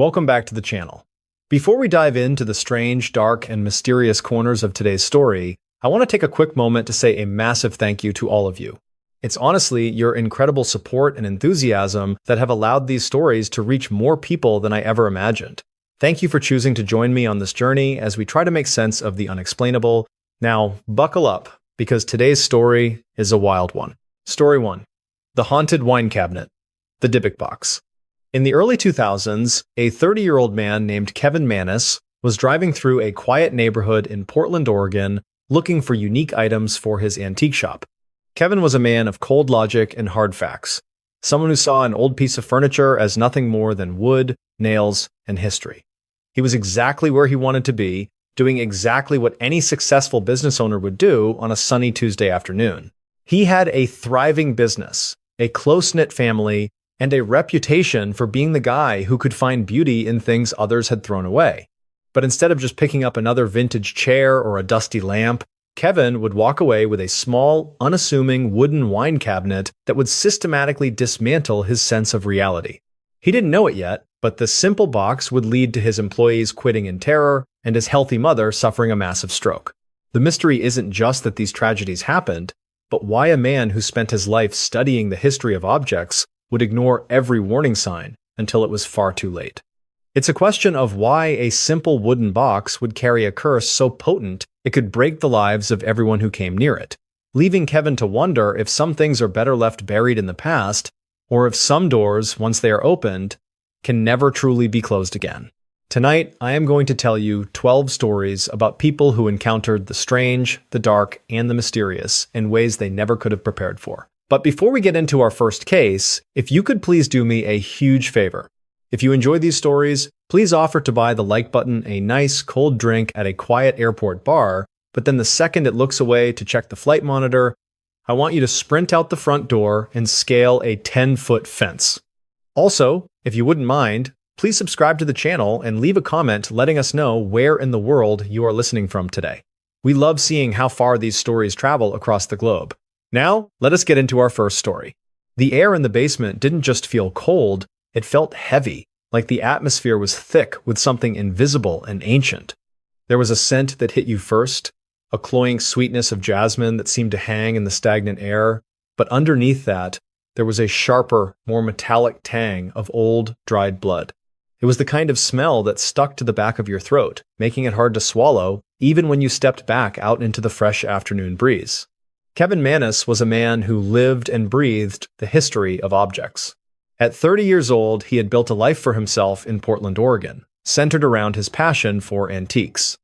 Welcome back to the channel. Before we dive into the strange, dark, and mysterious corners of today's story, I want to take a quick moment to say a massive thank you to all of you. It's honestly your incredible support and enthusiasm that have allowed these stories to reach more people than I ever imagined. Thank you for choosing to join me on this journey as we try to make sense of the unexplainable. Now, buckle up, because today's story is a wild one. Story 1. The Haunted Wine Cabinet. The Dybbuk Box. In the early 2000s, a 30-year-old man named Kevin Mannis was driving through a quiet neighborhood in Portland, Oregon, looking for unique items for his antique shop. Kevin was a man of cold logic and hard facts, someone who saw an old piece of furniture as nothing more than wood, nails, and history. He was exactly where he wanted to be, doing exactly what any successful business owner would do on a sunny Tuesday afternoon. He had a thriving business, a close-knit family, and a reputation for being the guy who could find beauty in things others had thrown away. But instead of just picking up another vintage chair or a dusty lamp, Kevin would walk away with a small, unassuming wooden wine cabinet that would systematically dismantle his sense of reality. He didn't know it yet, but the simple box would lead to his employees quitting in terror and his healthy mother suffering a massive stroke. The mystery isn't just that these tragedies happened, but why a man who spent his life studying the history of objects would ignore every warning sign until it was far too late. It's a question of why a simple wooden box would carry a curse so potent it could break the lives of everyone who came near it, leaving Kevin to wonder if some things are better left buried in the past, or if some doors, once they are opened, can never truly be closed again. Tonight, I am going to tell you 12 stories about people who encountered the strange, the dark, and the mysterious in ways they never could have prepared for. But before we get into our first case, if you could please do me a huge favor. If you enjoy these stories, please offer to buy the like button a nice cold drink at a quiet airport bar, but then the second it looks away to check the flight monitor, I want you to sprint out the front door and scale a 10-foot fence. Also, if you wouldn't mind, please subscribe to the channel and leave a comment letting us know where in the world you are listening from today. We love seeing how far these stories travel across the globe. Now, let us get into our first story. The air in the basement didn't just feel cold, it felt heavy, like the atmosphere was thick with something invisible and ancient. There was a scent that hit you first, a cloying sweetness of jasmine that seemed to hang in the stagnant air, but underneath that, there was a sharper, more metallic tang of old, dried blood. It was the kind of smell that stuck to the back of your throat, making it hard to swallow, even when you stepped back out into the fresh afternoon breeze. Kevin Mannis was a man who lived and breathed the history of objects. At 30 years old, he had built a life for himself in Portland, Oregon, centered around his passion for antiques.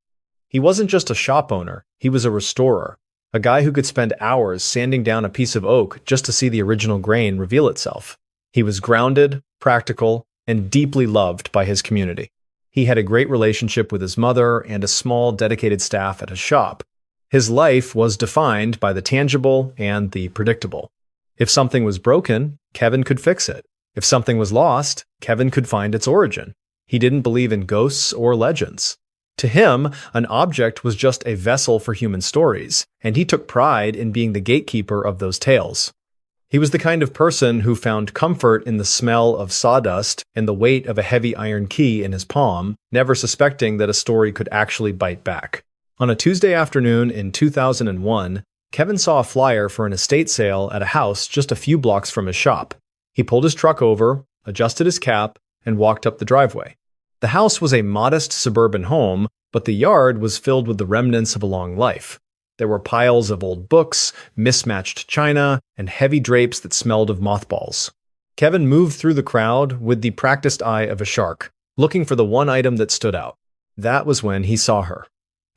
He wasn't just a shop owner, he was a restorer, a guy who could spend hours sanding down a piece of oak just to see the original grain reveal itself. He was grounded, practical, and deeply loved by his community. He had a great relationship with his mother and a small, dedicated staff at his shop. His life was defined by the tangible and the predictable. If something was broken, Kevin could fix it. If something was lost, Kevin could find its origin. He didn't believe in ghosts or legends. To him, an object was just a vessel for human stories, and he took pride in being the gatekeeper of those tales. He was the kind of person who found comfort in the smell of sawdust and the weight of a heavy iron key in his palm, never suspecting that a story could actually bite back. On a Tuesday afternoon in 2001, Kevin saw a flyer for an estate sale at a house just a few blocks from his shop. He pulled his truck over, adjusted his cap, and walked up the driveway. The house was a modest suburban home, but the yard was filled with the remnants of a long life. There were piles of old books, mismatched china, and heavy drapes that smelled of mothballs. Kevin moved through the crowd with the practiced eye of a shark, looking for the one item that stood out. That was when he saw her.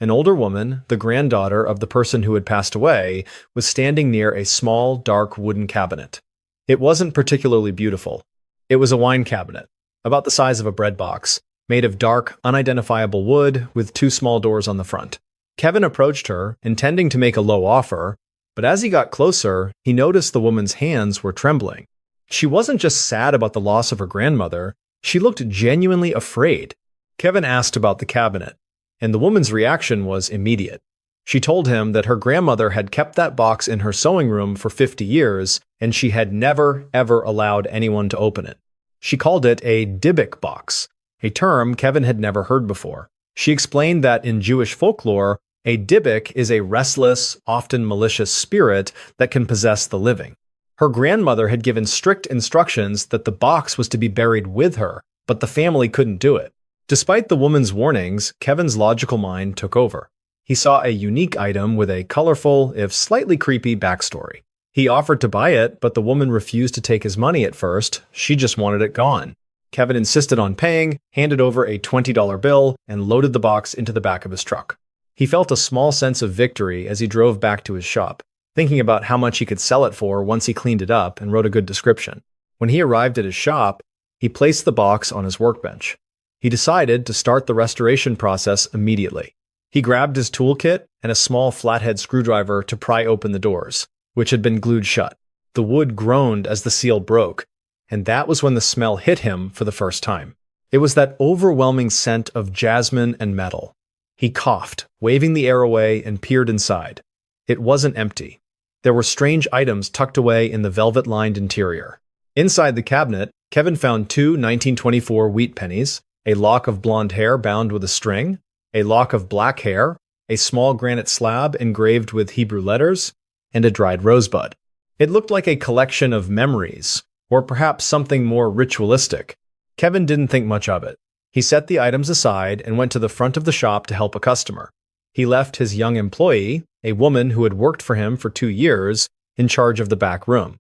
An older woman, the granddaughter of the person who had passed away, was standing near a small, dark wooden cabinet. It wasn't particularly beautiful. It was a wine cabinet, about the size of a bread box, made of dark, unidentifiable wood with two small doors on the front. Kevin approached her, intending to make a low offer, but as he got closer, he noticed the woman's hands were trembling. She wasn't just sad about the loss of her grandmother, she looked genuinely afraid. Kevin asked about the cabinet, and the woman's reaction was immediate. She told him that her grandmother had kept that box in her sewing room for 50 years, and she had never, ever allowed anyone to open it. She called it a Dybbuk box, a term Kevin had never heard before. She explained that in Jewish folklore, a dybbuk is a restless, often malicious spirit that can possess the living. Her grandmother had given strict instructions that the box was to be buried with her, but the family couldn't do it. Despite the woman's warnings, Kevin's logical mind took over. He saw a unique item with a colorful, if slightly creepy, backstory. He offered to buy it, but the woman refused to take his money at first. She just wanted it gone. Kevin insisted on paying, handed over a $20 bill, and loaded the box into the back of his truck. He felt a small sense of victory as he drove back to his shop, thinking about how much he could sell it for once he cleaned it up and wrote a good description. When he arrived at his shop, he placed the box on his workbench. He decided to start the restoration process immediately. He grabbed his toolkit and a small flathead screwdriver to pry open the doors, which had been glued shut. The wood groaned as the seal broke, and that was when the smell hit him for the first time. It was that overwhelming scent of jasmine and metal. He coughed, waving the air away, and peered inside. It wasn't empty. There were strange items tucked away in the velvet-lined interior. Inside the cabinet, Kevin found two 1924 wheat pennies, a lock of blonde hair bound with a string, a lock of black hair, a small granite slab engraved with Hebrew letters, and a dried rosebud. It looked like a collection of memories, or perhaps something more ritualistic. Kevin didn't think much of it. He set the items aside and went to the front of the shop to help a customer. He left his young employee, a woman who had worked for him for 2 years, in charge of the back room.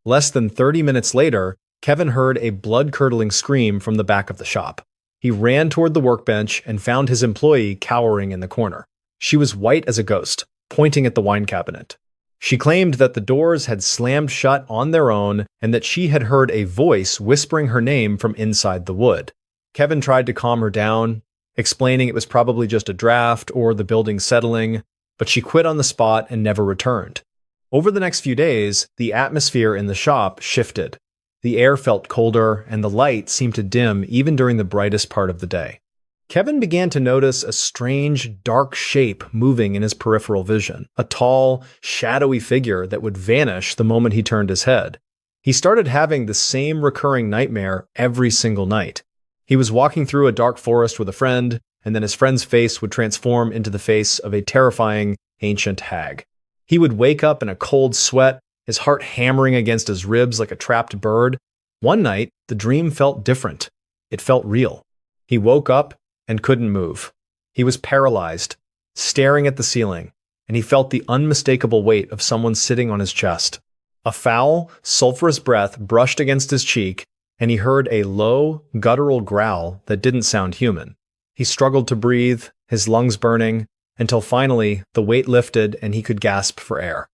Less than 30 minutes later, Kevin heard a blood-curdling scream from the back of the shop. He ran toward the workbench and found his employee cowering in the corner. She was white as a ghost, pointing at the wine cabinet. She claimed that the doors had slammed shut on their own and that she had heard a voice whispering her name from inside the wood. Kevin tried to calm her down, explaining it was probably just a draft or the building settling, but she quit on the spot and never returned. Over the next few days, the atmosphere in the shop shifted. The air felt colder, and the light seemed to dim even during the brightest part of the day. Kevin began to notice a strange, dark shape moving in his peripheral vision, a tall, shadowy figure that would vanish the moment he turned his head. He started having the same recurring nightmare every single night. He was walking through a dark forest with a friend, and then his friend's face would transform into the face of a terrifying, ancient hag. He would wake up in a cold sweat, his heart hammering against his ribs like a trapped bird. One night, the dream felt different. It felt real. He woke up and couldn't move. He was paralyzed, staring at the ceiling, and he felt the unmistakable weight of someone sitting on his chest. A foul, sulfurous breath brushed against his cheek, and he heard a low, guttural growl that didn't sound human. He struggled to breathe, his lungs burning, until finally the weight lifted and he could gasp for air.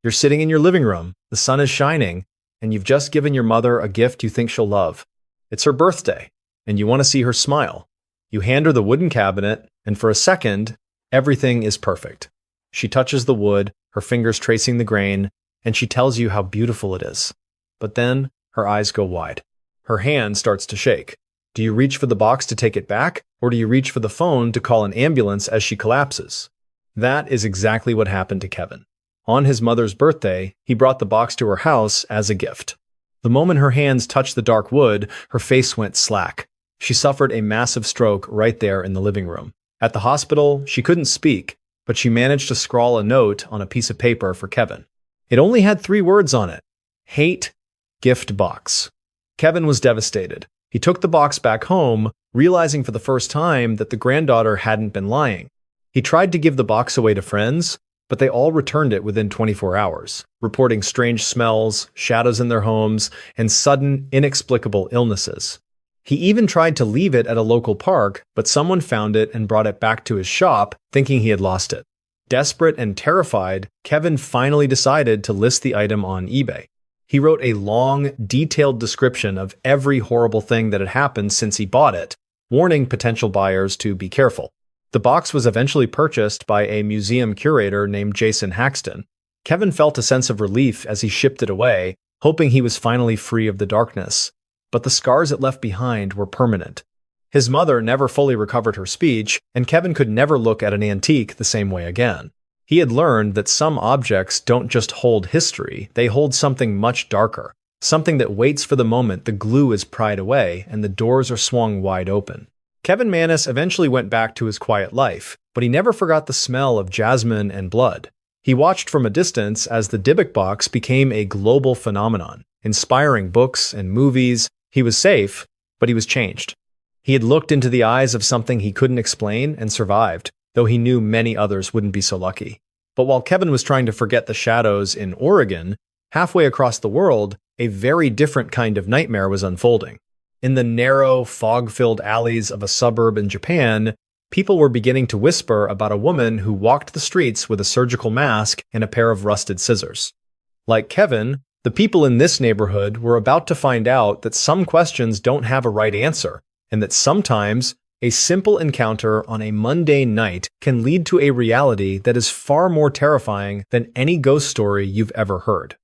You're sitting in your living room, the sun is shining, and you've just given your mother a gift you think she'll love. It's her birthday, and you want to see her smile. You hand her the wooden cabinet, and for a second, everything is perfect. She touches the wood, her fingers tracing the grain, and she tells you how beautiful it is. But then, her eyes go wide. Her hand starts to shake. Do you reach for the box to take it back, or do you reach for the phone to call an ambulance as she collapses? That is exactly what happened to Kevin. On his mother's birthday, he brought the box to her house as a gift. The moment her hands touched the dark wood, her face went slack. She suffered a massive stroke right there in the living room. At the hospital, she couldn't speak, but she managed to scrawl a note on a piece of paper for Kevin. It only had 3 words on it. Hate, gift box. Kevin was devastated. He took the box back home, realizing for the first time that the granddaughter hadn't been lying. He tried to give the box away to friends, but they all returned it within 24 hours, reporting strange smells, shadows in their homes, and sudden, inexplicable illnesses. He even tried to leave it at a local park, but someone found it and brought it back to his shop, thinking he had lost it. Desperate and terrified, Kevin finally decided to list the item on eBay. He wrote a long, detailed description of every horrible thing that had happened since he bought it, warning potential buyers to be careful. The box was eventually purchased by a museum curator named Jason Haxton. Kevin felt a sense of relief as he shipped it away, hoping he was finally free of the darkness. But the scars it left behind were permanent. His mother never fully recovered her speech, and Kevin could never look at an antique the same way again. He had learned that some objects don't just hold history, they hold something much darker, something that waits for the moment the glue is pried away and the doors are swung wide open. Kevin Mannis eventually went back to his quiet life, but he never forgot the smell of jasmine and blood. He watched from a distance as the Dybbuk box became a global phenomenon, inspiring books and movies. He was safe, but he was changed. He had looked into the eyes of something he couldn't explain and survived, though he knew many others wouldn't be so lucky. But while Kevin was trying to forget the shadows in Oregon, halfway across the world, a very different kind of nightmare was unfolding. In the narrow, fog-filled alleys of a suburb in Japan, people were beginning to whisper about a woman who walked the streets with a surgical mask and a pair of rusted scissors. Like Kevin, the people in this neighborhood were about to find out that some questions don't have a right answer, and that sometimes a simple encounter on a mundane night can lead to a reality that is far more terrifying than any ghost story you've ever heard.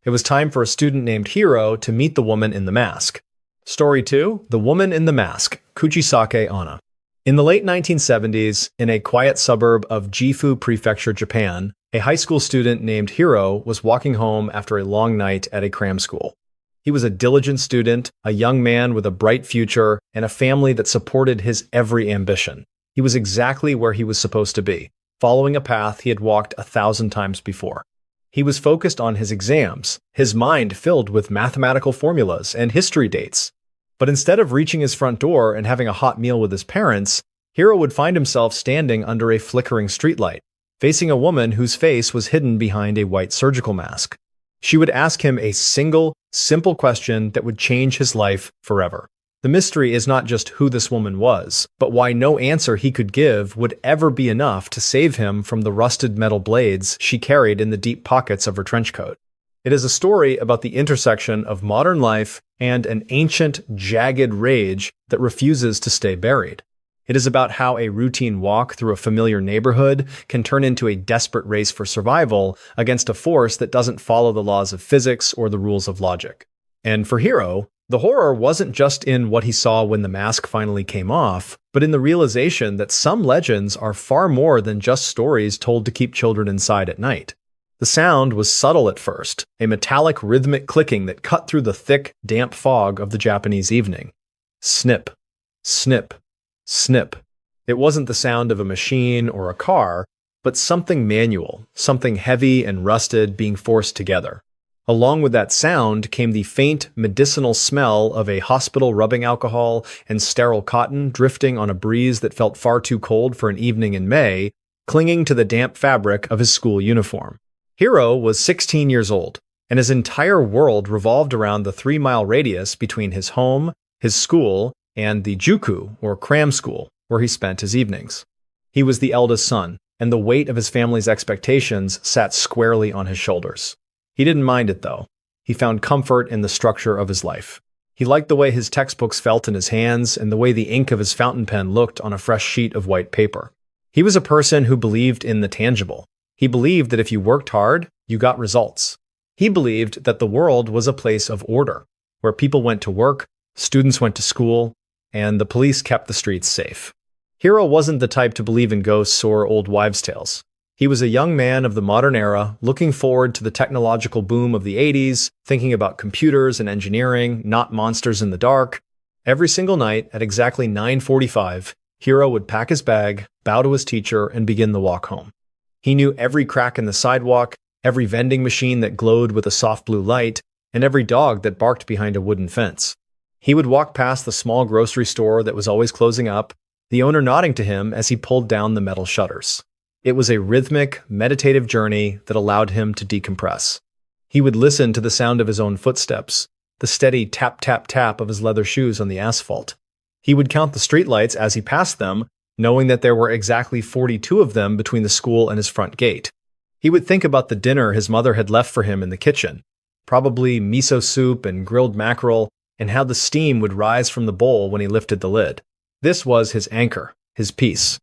It was time for a student named Hiro to meet the woman in the mask. Story 2, The Woman in the Mask, Kuchisake Anna. In the late 1970s, in a quiet suburb of Gifu Prefecture, Japan, a high school student named Hiro was walking home after a long night at a cram school. He was a diligent student, a young man with a bright future, and a family that supported his every ambition. He was exactly where he was supposed to be, following a path he had walked 1,000 times before. He was focused on his exams, his mind filled with mathematical formulas and history dates. But instead of reaching his front door and having a hot meal with his parents, Hiro would find himself standing under a flickering streetlight, facing a woman whose face was hidden behind a white surgical mask. She would ask him a single, simple question that would change his life forever. The mystery is not just who this woman was, but why no answer he could give would ever be enough to save him from the rusted metal blades she carried in the deep pockets of her trench coat. It is a story about the intersection of modern life and an ancient, jagged rage that refuses to stay buried. It is about how a routine walk through a familiar neighborhood can turn into a desperate race for survival against a force that doesn't follow the laws of physics or the rules of logic. And for Hiro, the horror wasn't just in what he saw when the mask finally came off, but in the realization that some legends are far more than just stories told to keep children inside at night. The sound was subtle at first, a metallic rhythmic clicking that cut through the thick, damp fog of the Japanese evening. Snip, snip, snip. It wasn't the sound of a machine or a car, but something manual, something heavy and rusted being forced together. Along with that sound came the faint, medicinal smell of a hospital rubbing alcohol and sterile cotton drifting on a breeze that felt far too cold for an evening in May, clinging to the damp fabric of his school uniform. Hiro was 16 years old, and his entire world revolved around the 3-mile radius between his home, his school, and the juku, or cram school, where he spent his evenings. He was the eldest son, and the weight of his family's expectations sat squarely on his shoulders. He didn't mind it, though. He found comfort in the structure of his life. He liked the way his textbooks felt in his hands and the way the ink of his fountain pen looked on a fresh sheet of white paper. He was a person who believed in the tangible. He believed that if you worked hard, you got results. He believed that the world was a place of order, where people went to work, students went to school, and the police kept the streets safe. Hiro wasn't the type to believe in ghosts or old wives' tales. He was a young man of the modern era, looking forward to the technological boom of the 80s, thinking about computers and engineering, not monsters in the dark. Every single night at exactly 9:45, Hiro would pack his bag, bow to his teacher, and begin the walk home. He knew every crack in the sidewalk, every vending machine that glowed with a soft blue light, and every dog that barked behind a wooden fence. He would walk past the small grocery store that was always closing up, the owner nodding to him as he pulled down the metal shutters. It was a rhythmic, meditative journey that allowed him to decompress. He would listen to the sound of his own footsteps, the steady tap-tap-tap of his leather shoes on the asphalt. He would count the streetlights as he passed them, knowing that there were exactly 42 of them between the school and his front gate. He would think about the dinner his mother had left for him in the kitchen, probably miso soup and grilled mackerel, and how the steam would rise from the bowl when he lifted the lid. This was his anchor, his peace.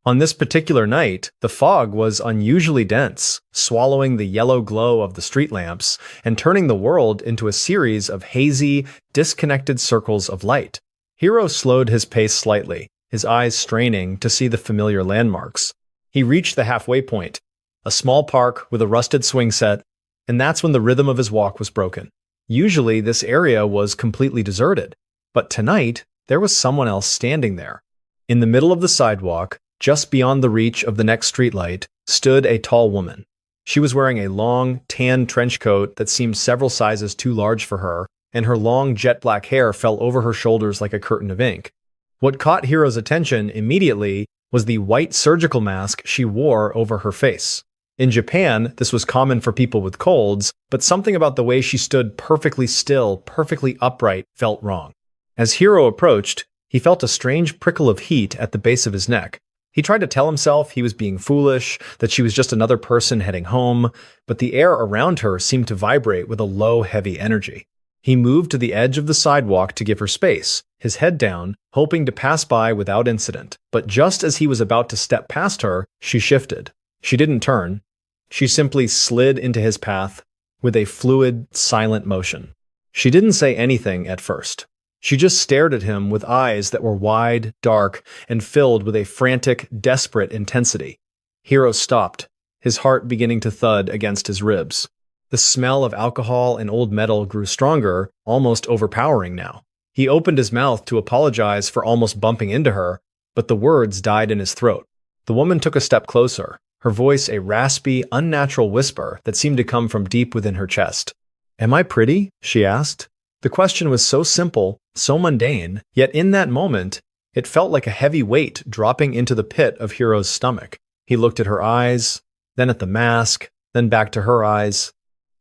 On this particular night, the fog was unusually dense, swallowing the yellow glow of the street lamps and turning the world into a series of hazy, disconnected circles of light. Hiro slowed his pace slightly, his eyes straining to see the familiar landmarks. He reached the halfway point, a small park with a rusted swing set, and that's when the rhythm of his walk was broken. Usually, this area was completely deserted, but tonight, there was someone else standing there. In the middle of the sidewalk, just beyond the reach of the next streetlight, stood a tall woman. She was wearing a long, tan trench coat that seemed several sizes too large for her, and her long jet black hair fell over her shoulders like a curtain of ink. What caught Hiro's attention immediately was the white surgical mask she wore over her face. In Japan, this was common for people with colds, but something about the way she stood perfectly still, perfectly upright, felt wrong. As Hiro approached, he felt a strange prickle of heat at the base of his neck. He tried to tell himself he was being foolish, that she was just another person heading home, but the air around her seemed to vibrate with a low, heavy energy. He moved to the edge of the sidewalk to give her space, his head down, hoping to pass by without incident. But just as he was about to step past her, she shifted. She didn't turn. She simply slid into his path with a fluid, silent motion. She didn't say anything at first. She just stared at him with eyes that were wide, dark, and filled with a frantic, desperate intensity. Hiro stopped, his heart beginning to thud against his ribs. The smell of alcohol and old metal grew stronger, almost overpowering now. He opened his mouth to apologize for almost bumping into her, but the words died in his throat. The woman took a step closer, her voice a raspy, unnatural whisper that seemed to come from deep within her chest. "Am I pretty?" she asked. The question was so simple, so mundane, yet in that moment, it felt like a heavy weight dropping into the pit of Hiro's stomach. He looked at her eyes, then at the mask, then back to her eyes.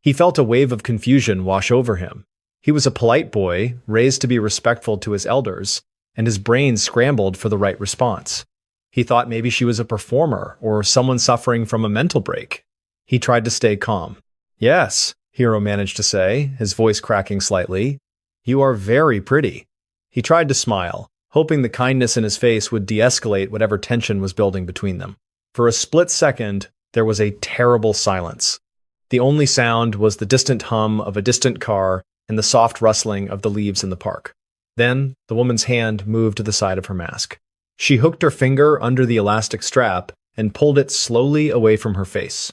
He felt a wave of confusion wash over him. He was a polite boy, raised to be respectful to his elders, and his brain scrambled for the right response. He thought maybe she was a performer or someone suffering from a mental break. He tried to stay calm. "Yes," Hiro managed to say, his voice cracking slightly. "You are very pretty." He tried to smile, hoping the kindness in his face would de-escalate whatever tension was building between them. For a split second, there was a terrible silence. The only sound was the distant hum of a distant car and the soft rustling of the leaves in the park. Then, the woman's hand moved to the side of her mask. She hooked her finger under the elastic strap and pulled it slowly away from her face.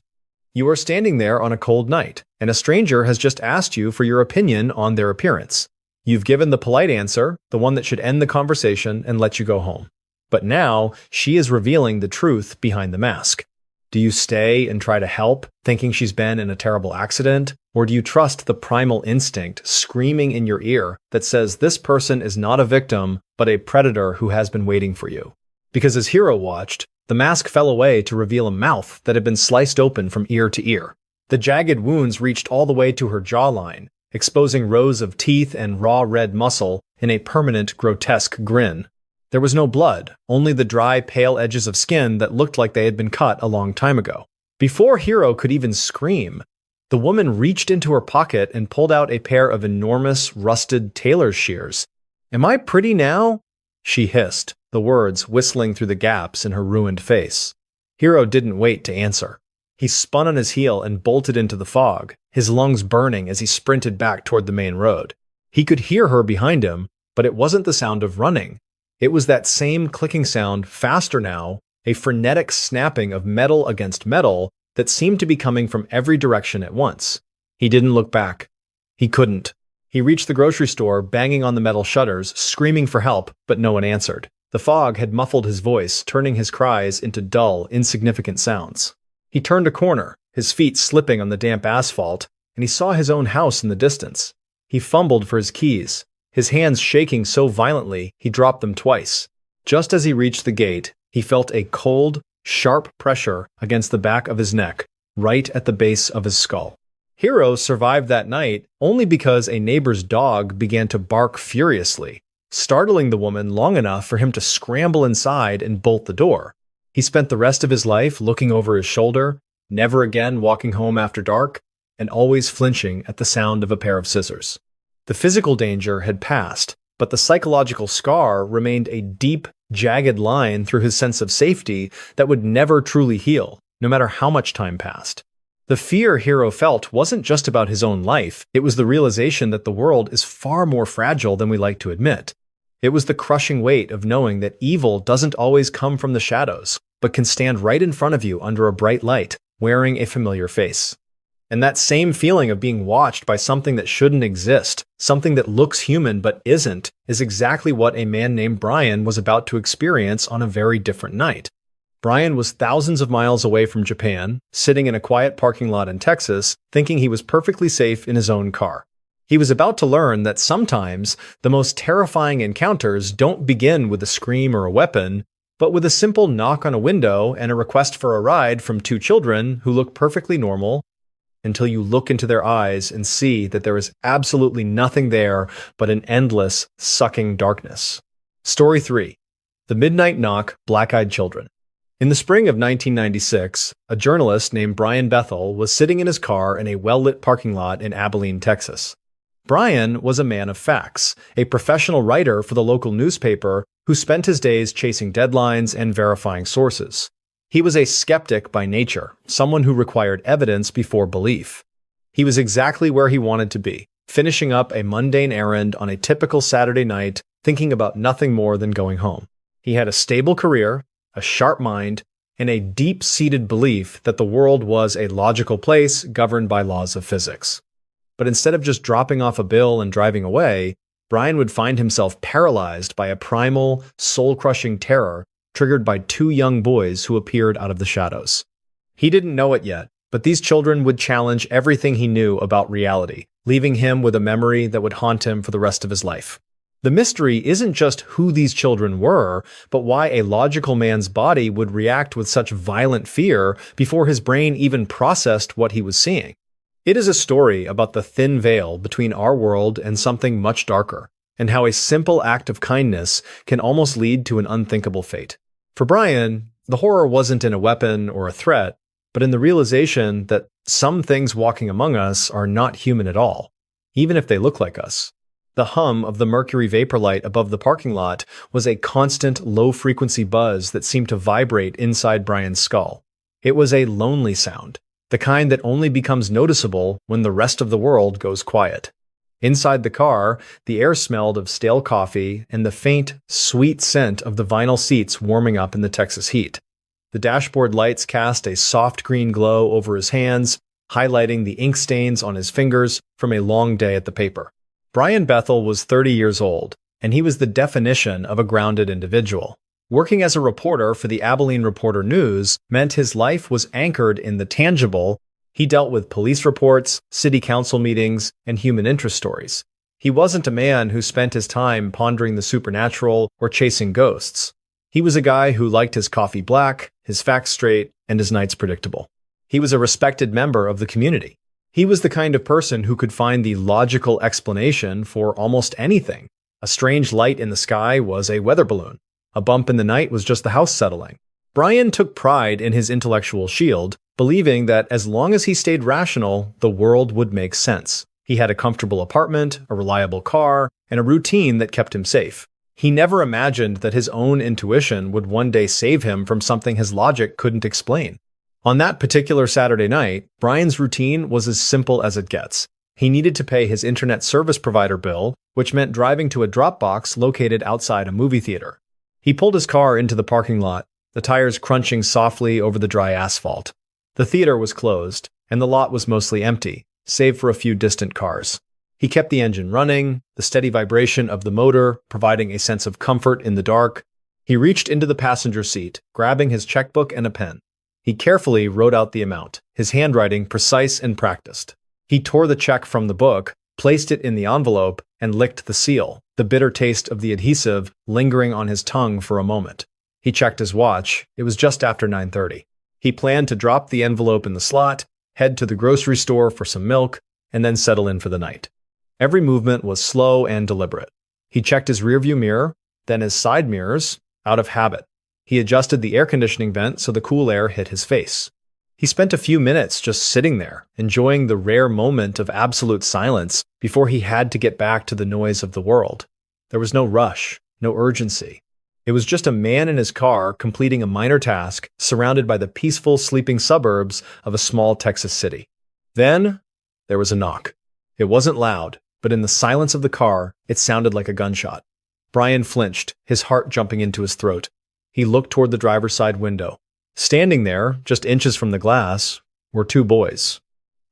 "You are standing there on a cold night, and a stranger has just asked you for your opinion on their appearance. You've given the polite answer, the one that should end the conversation and let you go home. But now, she is revealing the truth behind the mask. Do you stay and try to help, thinking she's been in a terrible accident? Or do you trust the primal instinct screaming in your ear that says this person is not a victim, but a predator who has been waiting for you?" Because as Hiro watched, the mask fell away to reveal a mouth that had been sliced open from ear to ear. The jagged wounds reached all the way to her jawline, exposing rows of teeth and raw red muscle in a permanent, grotesque grin. There was no blood, only the dry, pale edges of skin that looked like they had been cut a long time ago. Before Hiro could even scream, the woman reached into her pocket and pulled out a pair of enormous, rusted tailor's shears. "Am I pretty now?" she hissed, the words whistling through the gaps in her ruined face. Hiro didn't wait to answer. He spun on his heel and bolted into the fog, his lungs burning as he sprinted back toward the main road. He could hear her behind him, but it wasn't the sound of running. It was that same clicking sound, faster now, a frenetic snapping of metal against metal that seemed to be coming from every direction at once. He didn't look back. He couldn't. He reached the grocery store, banging on the metal shutters, screaming for help, but no one answered. The fog had muffled his voice, turning his cries into dull, insignificant sounds. He turned a corner, his feet slipping on the damp asphalt, and he saw his own house in the distance. He fumbled for his keys, his hands shaking so violently he dropped them twice. Just as he reached the gate, he felt a cold, sharp pressure against the back of his neck, right at the base of his skull. Hiro survived that night only because a neighbor's dog began to bark furiously, startling the woman long enough for him to scramble inside and bolt the door. He spent the rest of his life looking over his shoulder, never again walking home after dark, and always flinching at the sound of a pair of scissors. The physical danger had passed, but the psychological scar remained a deep, jagged line through his sense of safety that would never truly heal, no matter how much time passed. The fear Hiro felt wasn't just about his own life, it was the realization that the world is far more fragile than we like to admit. It was the crushing weight of knowing that evil doesn't always come from the shadows, but can stand right in front of you under a bright light, wearing a familiar face. And that same feeling of being watched by something that shouldn't exist, something that looks human but isn't, is exactly what a man named Brian was about to experience on a very different night. Brian was thousands of miles away from Japan, sitting in a quiet parking lot in Texas, thinking he was perfectly safe in his own car. He was about to learn that sometimes the most terrifying encounters don't begin with a scream or a weapon, but with a simple knock on a window and a request for a ride from two children who look perfectly normal, until you look into their eyes and see that there is absolutely nothing there but an endless, sucking darkness. Story 3. The Midnight Knock, Black-Eyed Children. In the spring of 1996, a journalist named Brian Bethel was sitting in his car in a well-lit parking lot in Abilene, Texas. Brian was a man of facts, a professional writer for the local newspaper who spent his days chasing deadlines and verifying sources. He was a skeptic by nature, someone who required evidence before belief. He was exactly where he wanted to be, finishing up a mundane errand on a typical Saturday night, thinking about nothing more than going home. He had a stable career, a sharp mind, and a deep-seated belief that the world was a logical place governed by laws of physics. But instead of just dropping off a bill and driving away, Brian would find himself paralyzed by a primal, soul-crushing terror triggered by two young boys who appeared out of the shadows. He didn't know it yet, but these children would challenge everything he knew about reality, leaving him with a memory that would haunt him for the rest of his life. The mystery isn't just who these children were, but why a logical man's body would react with such violent fear before his brain even processed what he was seeing. It is a story about the thin veil between our world and something much darker, and how a simple act of kindness can almost lead to an unthinkable fate. For Brian, the horror wasn't in a weapon or a threat, but in the realization that some things walking among us are not human at all, even if they look like us. The hum of the mercury vapor light above the parking lot was a constant low-frequency buzz that seemed to vibrate inside Brian's skull. It was a lonely sound, the kind that only becomes noticeable when the rest of the world goes quiet. Inside the car, the air smelled of stale coffee and the faint, sweet scent of the vinyl seats warming up in the Texas heat. The dashboard lights cast a soft green glow over his hands, highlighting the ink stains on his fingers from a long day at the paper. Brian Bethel was 30 years old, and he was the definition of a grounded individual. Working as a reporter for the Abilene Reporter News meant his life was anchored in the tangible. He dealt with police reports, city council meetings, and human interest stories. He wasn't a man who spent his time pondering the supernatural or chasing ghosts. He was a guy who liked his coffee black, his facts straight, and his nights predictable. He was a respected member of the community. He was the kind of person who could find the logical explanation for almost anything. A strange light in the sky was a weather balloon. A bump in the night was just the house settling. Brian took pride in his intellectual shield, believing that as long as he stayed rational, the world would make sense. He had a comfortable apartment, a reliable car, and a routine that kept him safe. He never imagined that his own intuition would one day save him from something his logic couldn't explain. On that particular Saturday night, Brian's routine was as simple as it gets. He needed to pay his internet service provider bill, which meant driving to a drop box located outside a movie theater. He pulled his car into the parking lot, the tires crunching softly over the dry asphalt. The theater was closed, and the lot was mostly empty, save for a few distant cars. He kept the engine running, the steady vibration of the motor providing a sense of comfort in the dark. He reached into the passenger seat, grabbing his checkbook and a pen. He carefully wrote out the amount, his handwriting precise and practiced. He tore the check from the book, placed it in the envelope, and licked the seal, the bitter taste of the adhesive lingering on his tongue for a moment. He checked his watch. It was just after 9:30. He planned to drop the envelope in the slot, head to the grocery store for some milk, and then settle in for the night. Every movement was slow and deliberate. He checked his rearview mirror, then his side mirrors, out of habit. He adjusted the air conditioning vent so the cool air hit his face. He spent a few minutes just sitting there, enjoying the rare moment of absolute silence before he had to get back to the noise of the world. There was no rush, no urgency. It was just a man in his car completing a minor task, surrounded by the peaceful, sleeping suburbs of a small Texas city. Then, there was a knock. It wasn't loud, but in the silence of the car, it sounded like a gunshot. Brian flinched, his heart jumping into his throat. He looked toward the driver's side window. Standing there, just inches from the glass, were two boys.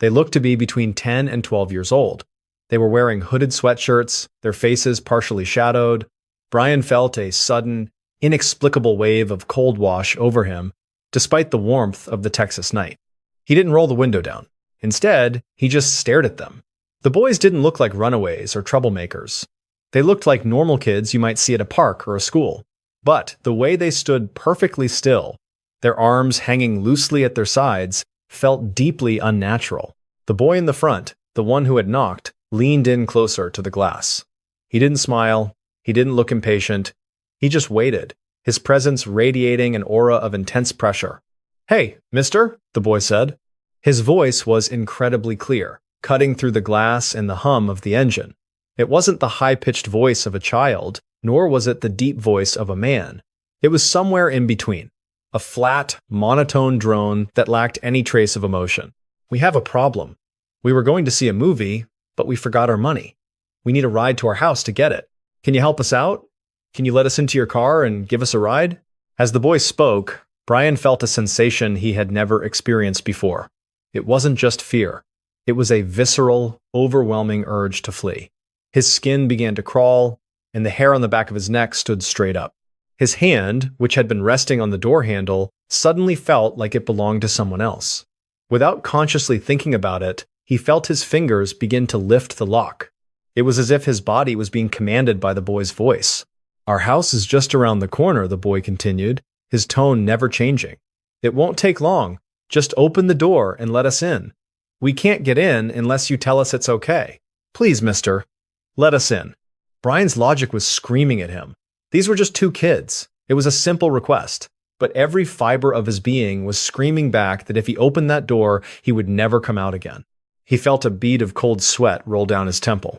They looked to be between 10 and 12 years old. They were wearing hooded sweatshirts, their faces partially shadowed. Brian felt a sudden, inexplicable wave of cold wash over him, despite the warmth of the Texas night. He didn't roll the window down. Instead, he just stared at them. The boys didn't look like runaways or troublemakers. They looked like normal kids you might see at a park or a school. But the way they stood perfectly still, their arms hanging loosely at their sides, felt deeply unnatural. The boy in the front, the one who had knocked, leaned in closer to the glass. He didn't smile. He didn't look impatient. He just waited, his presence radiating an aura of intense pressure. "Hey, mister," the boy said. His voice was incredibly clear, cutting through the glass and the hum of the engine. It wasn't the high-pitched voice of a child, nor was it the deep voice of a man. It was somewhere in between, a flat, monotone drone that lacked any trace of emotion. "We have a problem. We were going to see a movie, but we forgot our money. We need a ride to our house to get it. Can you help us out? Can you let us into your car and give us a ride?" As the boy spoke, Brian felt a sensation he had never experienced before. It wasn't just fear. It was a visceral, overwhelming urge to flee. His skin began to crawl, and the hair on the back of his neck stood straight up. His hand, which had been resting on the door handle, suddenly felt like it belonged to someone else. Without consciously thinking about it, he felt his fingers begin to lift the lock. It was as if his body was being commanded by the boy's voice. "Our house is just around the corner," the boy continued, his tone never changing. "It won't take long. Just open the door and let us in. We can't get in unless you tell us it's okay. Please, mister, let us in." Brian's logic was screaming at him. These were just two kids. It was a simple request, but every fiber of his being was screaming back that if he opened that door, he would never come out again. He felt a bead of cold sweat roll down his temple.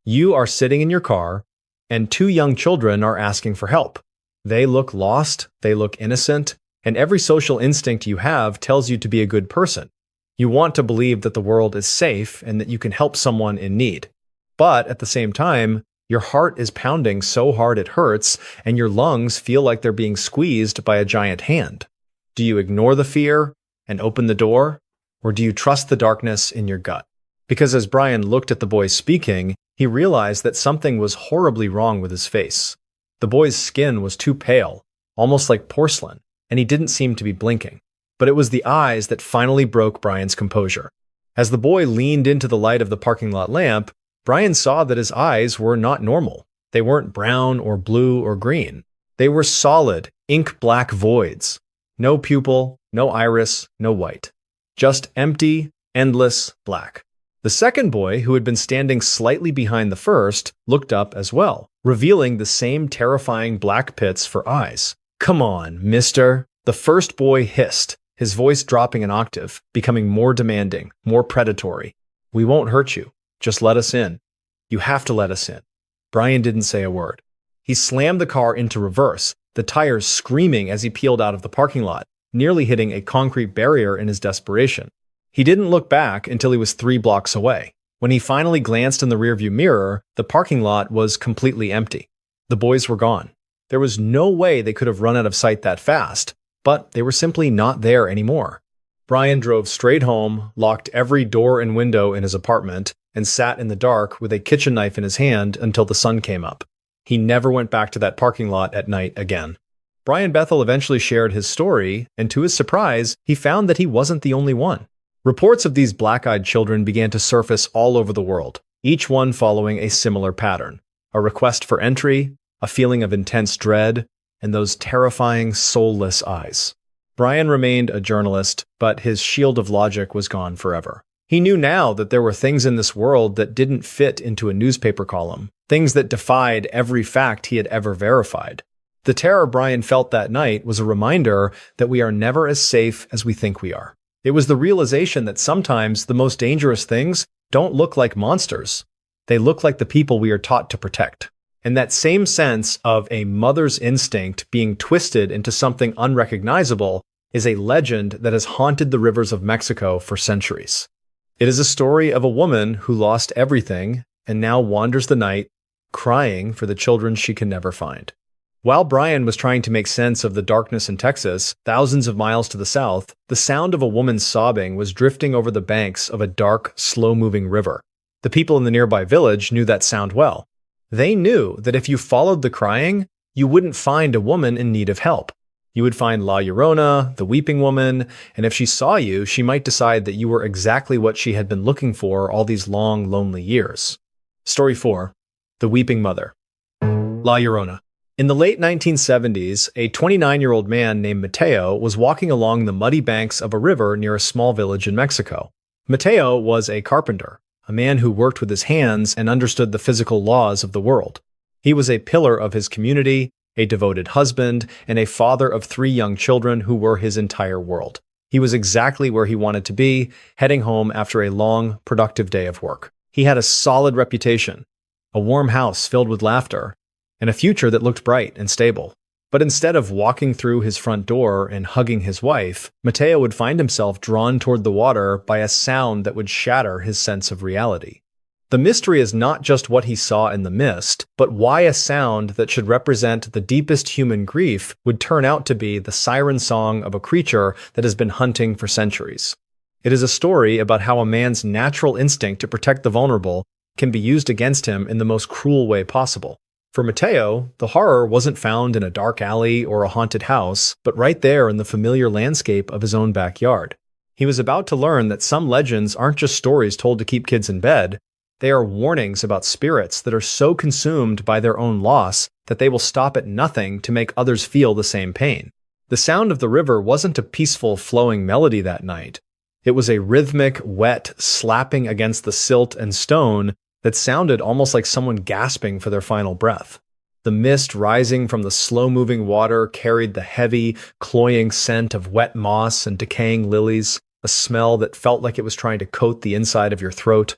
You are sitting in your car, and two young children are asking for help. They look lost, they look innocent, and every social instinct you have tells you to be a good person. You want to believe that the world is safe and that you can help someone in need. But at the same time, your heart is pounding so hard it hurts, and your lungs feel like they're being squeezed by a giant hand. Do you ignore the fear and open the door, or do you trust the darkness in your gut? Because as Brian looked at the boy speaking, he realized that something was horribly wrong with his face. The boy's skin was too pale, almost like porcelain, and he didn't seem to be blinking. But it was the eyes that finally broke Brian's composure. As the boy leaned into the light of the parking lot lamp, Brian saw that his eyes were not normal. They weren't brown or blue or green. They were solid, ink-black voids. No pupil, no iris, no white. Just empty, endless black. The second boy, who had been standing slightly behind the first, looked up as well, revealing the same terrifying black pits for eyes. "Come on, mister," the first boy hissed, his voice dropping an octave, becoming more demanding, more predatory. "We won't hurt you. Just let us in. You have to let us in." Brian didn't say a word. He slammed the car into reverse, the tires screaming as he peeled out of the parking lot, nearly hitting a concrete barrier in his desperation. He didn't look back until he was 3 blocks away. When he finally glanced in the rearview mirror, the parking lot was completely empty. The boys were gone. There was no way they could have run out of sight that fast, but they were simply not there anymore. Brian drove straight home, locked every door and window in his apartment, and sat in the dark with a kitchen knife in his hand until the sun came up. He never went back to that parking lot at night again. Brian Bethel eventually shared his story, and to his surprise, he found that he wasn't the only one. Reports of these black-eyed children began to surface all over the world, each one following a similar pattern: a request for entry, a feeling of intense dread, and those terrifying, soulless eyes. Brian remained a journalist, but his shield of logic was gone forever. He knew now that there were things in this world that didn't fit into a newspaper column, things that defied every fact he had ever verified. The terror Brian felt that night was a reminder that we are never as safe as we think we are. It was the realization that sometimes the most dangerous things don't look like monsters. They look like the people we are taught to protect. And that same sense of a mother's instinct being twisted into something unrecognizable is a legend that has haunted the rivers of Mexico for centuries. It is a story of a woman who lost everything and now wanders the night, crying for the children she can never find. While Brian was trying to make sense of the darkness in Texas, thousands of miles to the south, the sound of a woman sobbing was drifting over the banks of a dark, slow-moving river. The people in the nearby village knew that sound well. They knew that if you followed the crying, you wouldn't find a woman in need of help. You would find La Llorona, the weeping woman, and if she saw you, she might decide that you were exactly what she had been looking for all these long, lonely years. Story 4. The Weeping Mother. La Llorona. In the late 1970s, a 29-year-old man named Mateo was walking along the muddy banks of a river near a small village in Mexico. Mateo was a carpenter, a man who worked with his hands and understood the physical laws of the world. He was a pillar of his community, a devoted husband, and a father of 3 young children who were his entire world. He was exactly where he wanted to be, heading home after a long, productive day of work. He had a solid reputation, a warm house filled with laughter, and a future that looked bright and stable. But instead of walking through his front door and hugging his wife, Mateo would find himself drawn toward the water by a sound that would shatter his sense of reality. The mystery is not just what he saw in the mist, but why a sound that should represent the deepest human grief would turn out to be the siren song of a creature that has been hunting for centuries. It is a story about how a man's natural instinct to protect the vulnerable can be used against him in the most cruel way possible. For Mateo, the horror wasn't found in a dark alley or a haunted house, but right there in the familiar landscape of his own backyard. He was about to learn that some legends aren't just stories told to keep kids in bed. They are warnings about spirits that are so consumed by their own loss that they will stop at nothing to make others feel the same pain. The sound of the river wasn't a peaceful, flowing melody that night. It was a rhythmic, wet slapping against the silt and stone that sounded almost like someone gasping for their final breath. The mist rising from the slow-moving water carried the heavy, cloying scent of wet moss and decaying lilies, a smell that felt like it was trying to coat the inside of your throat.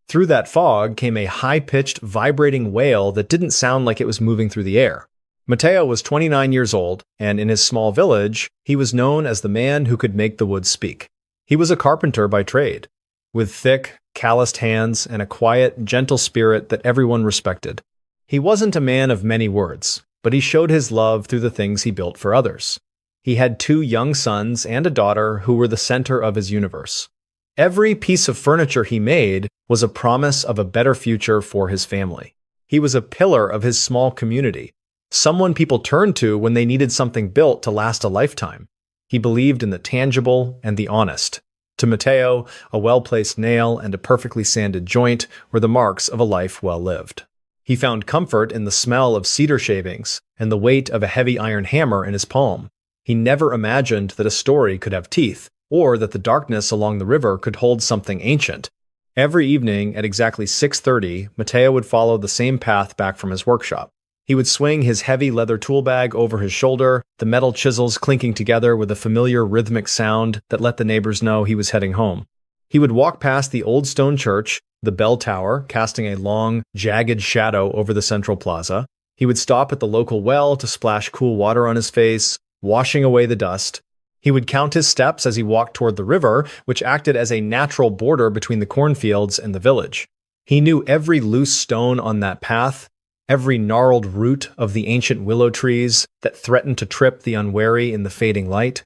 Through that fog came a high-pitched, vibrating wail that didn't sound like it was moving through the air. Mateo was 29 years old, and in his small village, he was known as the man who could make the woods speak. He was a carpenter by trade, with thick, calloused hands and a quiet, gentle spirit that everyone respected. He wasn't a man of many words, but he showed his love through the things he built for others. He had 2 young sons and a daughter who were the center of his universe. Every piece of furniture he made was a promise of a better future for his family. He was a pillar of his small community, someone people turned to when they needed something built to last a lifetime. He believed in the tangible and the honest. To Mateo, a well-placed nail and a perfectly sanded joint were the marks of a life well lived. He found comfort in the smell of cedar shavings and the weight of a heavy iron hammer in his palm. He never imagined that a story could have teeth, or that the darkness along the river could hold something ancient. Every evening at exactly 6:30, Mateo would follow the same path back from his workshop. He would swing his heavy leather tool bag over his shoulder, the metal chisels clinking together with a familiar rhythmic sound that let the neighbors know he was heading home. He would walk past the old stone church, the bell tower casting a long, jagged shadow over the central plaza. He would stop at the local well to splash cool water on his face, washing away the dust. He would count his steps as he walked toward the river, which acted as a natural border between the cornfields and the village. He knew every loose stone on that path, every gnarled root of the ancient willow trees that threatened to trip the unwary in the fading light.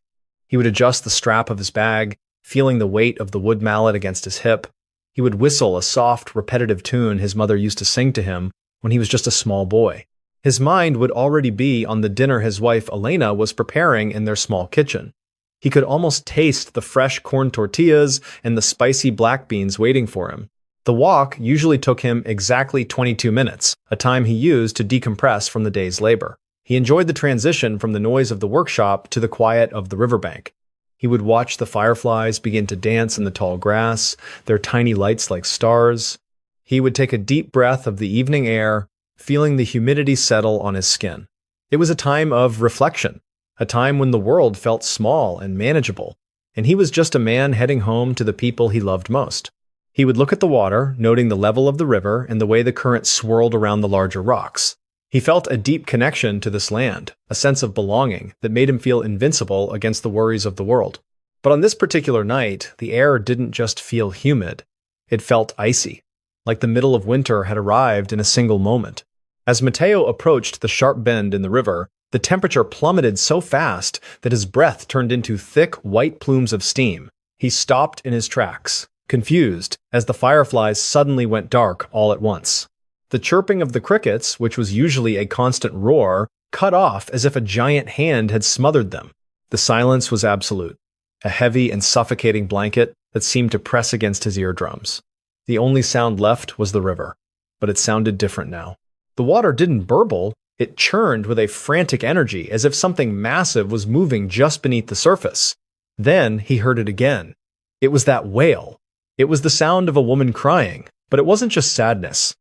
He would adjust the strap of his bag, feeling the weight of the wood mallet against his hip. He would whistle a soft, repetitive tune his mother used to sing to him when he was just a small boy. His mind would already be on the dinner his wife Elena was preparing in their small kitchen. He could almost taste the fresh corn tortillas and the spicy black beans waiting for him. The walk usually took him exactly 22 minutes, a time he used to decompress from the day's labor. He enjoyed the transition from the noise of the workshop to the quiet of the riverbank. He would watch the fireflies begin to dance in the tall grass, their tiny lights like stars. He would take a deep breath of the evening air, feeling the humidity settle on his skin. It was a time of reflection, a time when the world felt small and manageable, and he was just a man heading home to the people he loved most. He would look at the water, noting the level of the river and the way the current swirled around the larger rocks. He felt a deep connection to this land, a sense of belonging that made him feel invincible against the worries of the world. But on this particular night, the air didn't just feel humid. It felt icy, like the middle of winter had arrived in a single moment. As Mateo approached the sharp bend in the river, the temperature plummeted so fast that his breath turned into thick, white plumes of steam. He stopped in his tracks, confused, as the fireflies suddenly went dark all at once. The chirping of the crickets, which was usually a constant roar, cut off as if a giant hand had smothered them. The silence was absolute, a heavy and suffocating blanket that seemed to press against his eardrums. The only sound left was the river, but it sounded different now. The water didn't burble, it churned with a frantic energy as if something massive was moving just beneath the surface. Then he heard it again. It was that wail. It was the sound of a woman crying, but it wasn't just sadness.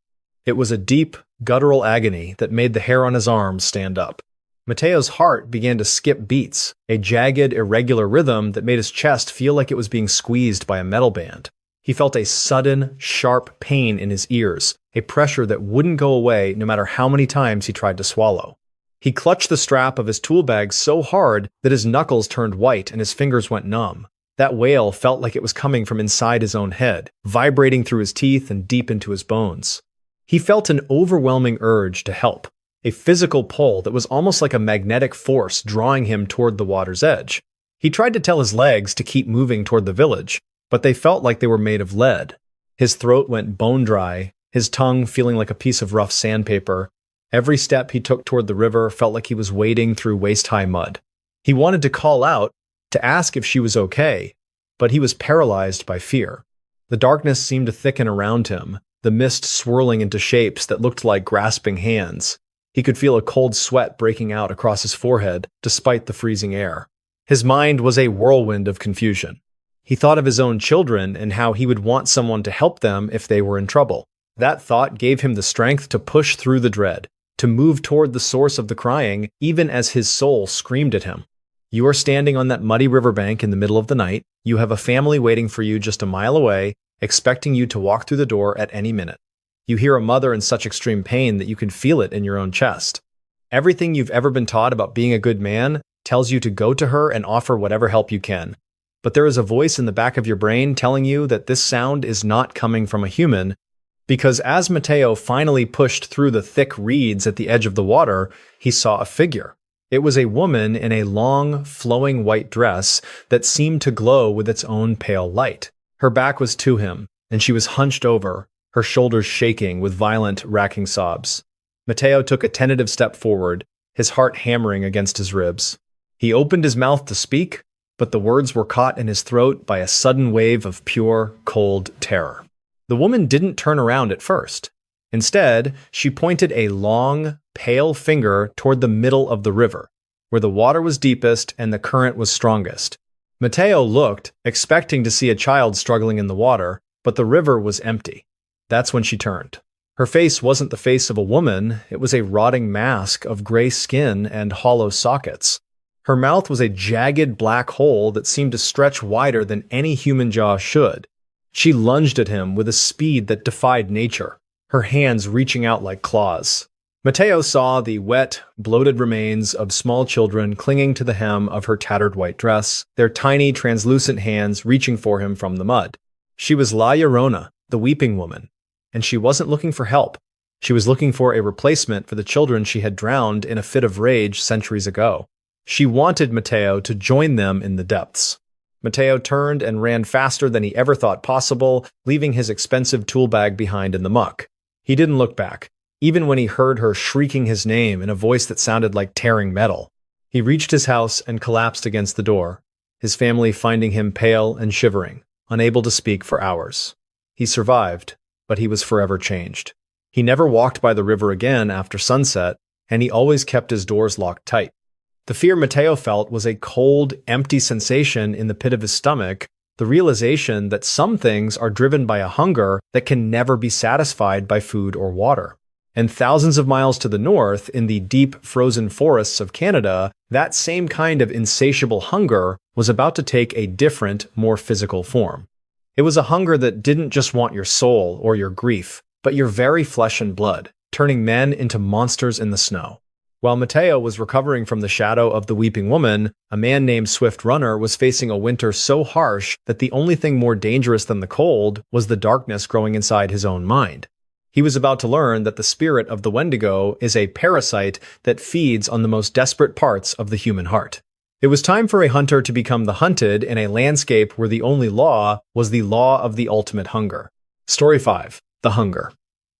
It was a deep, guttural agony that made the hair on his arms stand up. Mateo's heart began to skip beats, a jagged, irregular rhythm that made his chest feel like it was being squeezed by a metal band. He felt a sudden, sharp pain in his ears, a pressure that wouldn't go away no matter how many times he tried to swallow. He clutched the strap of his tool bag so hard that his knuckles turned white and his fingers went numb. That wail felt like it was coming from inside his own head, vibrating through his teeth and deep into his bones. He felt an overwhelming urge to help, a physical pull that was almost like a magnetic force drawing him toward the water's edge. He tried to tell his legs to keep moving toward the village, but they felt like they were made of lead. His throat went bone dry, his tongue feeling like a piece of rough sandpaper. Every step he took toward the river felt like he was wading through waist-high mud. He wanted to call out, to ask if she was okay, but he was paralyzed by fear. The darkness seemed to thicken around him, the mist swirling into shapes that looked like grasping hands. He could feel a cold sweat breaking out across his forehead, despite the freezing air. His mind was a whirlwind of confusion. He thought of his own children and how he would want someone to help them if they were in trouble. That thought gave him the strength to push through the dread, to move toward the source of the crying, even as his soul screamed at him. You are standing on that muddy riverbank in the middle of the night. You have a family waiting for you just a mile away, expecting you to walk through the door at any minute. You hear a mother in such extreme pain that you can feel it in your own chest. Everything you've ever been taught about being a good man tells you to go to her and offer whatever help you can. But there is a voice in the back of your brain telling you that this sound is not coming from a human, because as Mateo finally pushed through the thick reeds at the edge of the water, he saw a figure. It was a woman in a long, flowing white dress that seemed to glow with its own pale light. Her back was to him, and she was hunched over, her shoulders shaking with violent, racking sobs. Mateo took a tentative step forward, his heart hammering against his ribs. He opened his mouth to speak, but the words were caught in his throat by a sudden wave of pure, cold terror. The woman didn't turn around at first. Instead, she pointed a long, pale finger toward the middle of the river, where the water was deepest and the current was strongest. Mateo looked, expecting to see a child struggling in the water, but the river was empty. That's when she turned. Her face wasn't the face of a woman, it was a rotting mask of gray skin and hollow sockets. Her mouth was a jagged black hole that seemed to stretch wider than any human jaw should. She lunged at him with a speed that defied nature, her hands reaching out like claws. Mateo saw the wet, bloated remains of small children clinging to the hem of her tattered white dress, their tiny, translucent hands reaching for him from the mud. She was La Llorona, the weeping woman, and she wasn't looking for help. She was looking for a replacement for the children she had drowned in a fit of rage centuries ago. She wanted Mateo to join them in the depths. Mateo turned and ran faster than he ever thought possible, leaving his expensive tool bag behind in the muck. He didn't look back, even when he heard her shrieking his name in a voice that sounded like tearing metal. He reached his house and collapsed against the door, his family finding him pale and shivering, unable to speak for hours. He survived, but he was forever changed. He never walked by the river again after sunset, and he always kept his doors locked tight. The fear Mateo felt was a cold, empty sensation in the pit of his stomach, the realization that some things are driven by a hunger that can never be satisfied by food or water. And thousands of miles to the north, in the deep, frozen forests of Canada, that same kind of insatiable hunger was about to take a different, more physical form. It was a hunger that didn't just want your soul or your grief, but your very flesh and blood, turning men into monsters in the snow. While Mateo was recovering from the shadow of the weeping woman, a man named Swift Runner was facing a winter so harsh that the only thing more dangerous than the cold was the darkness growing inside his own mind. He was about to learn that the spirit of the Wendigo is a parasite that feeds on the most desperate parts of the human heart. It was time for a hunter to become the hunted in a landscape where the only law was the law of the ultimate hunger. Story 5. The Hunger.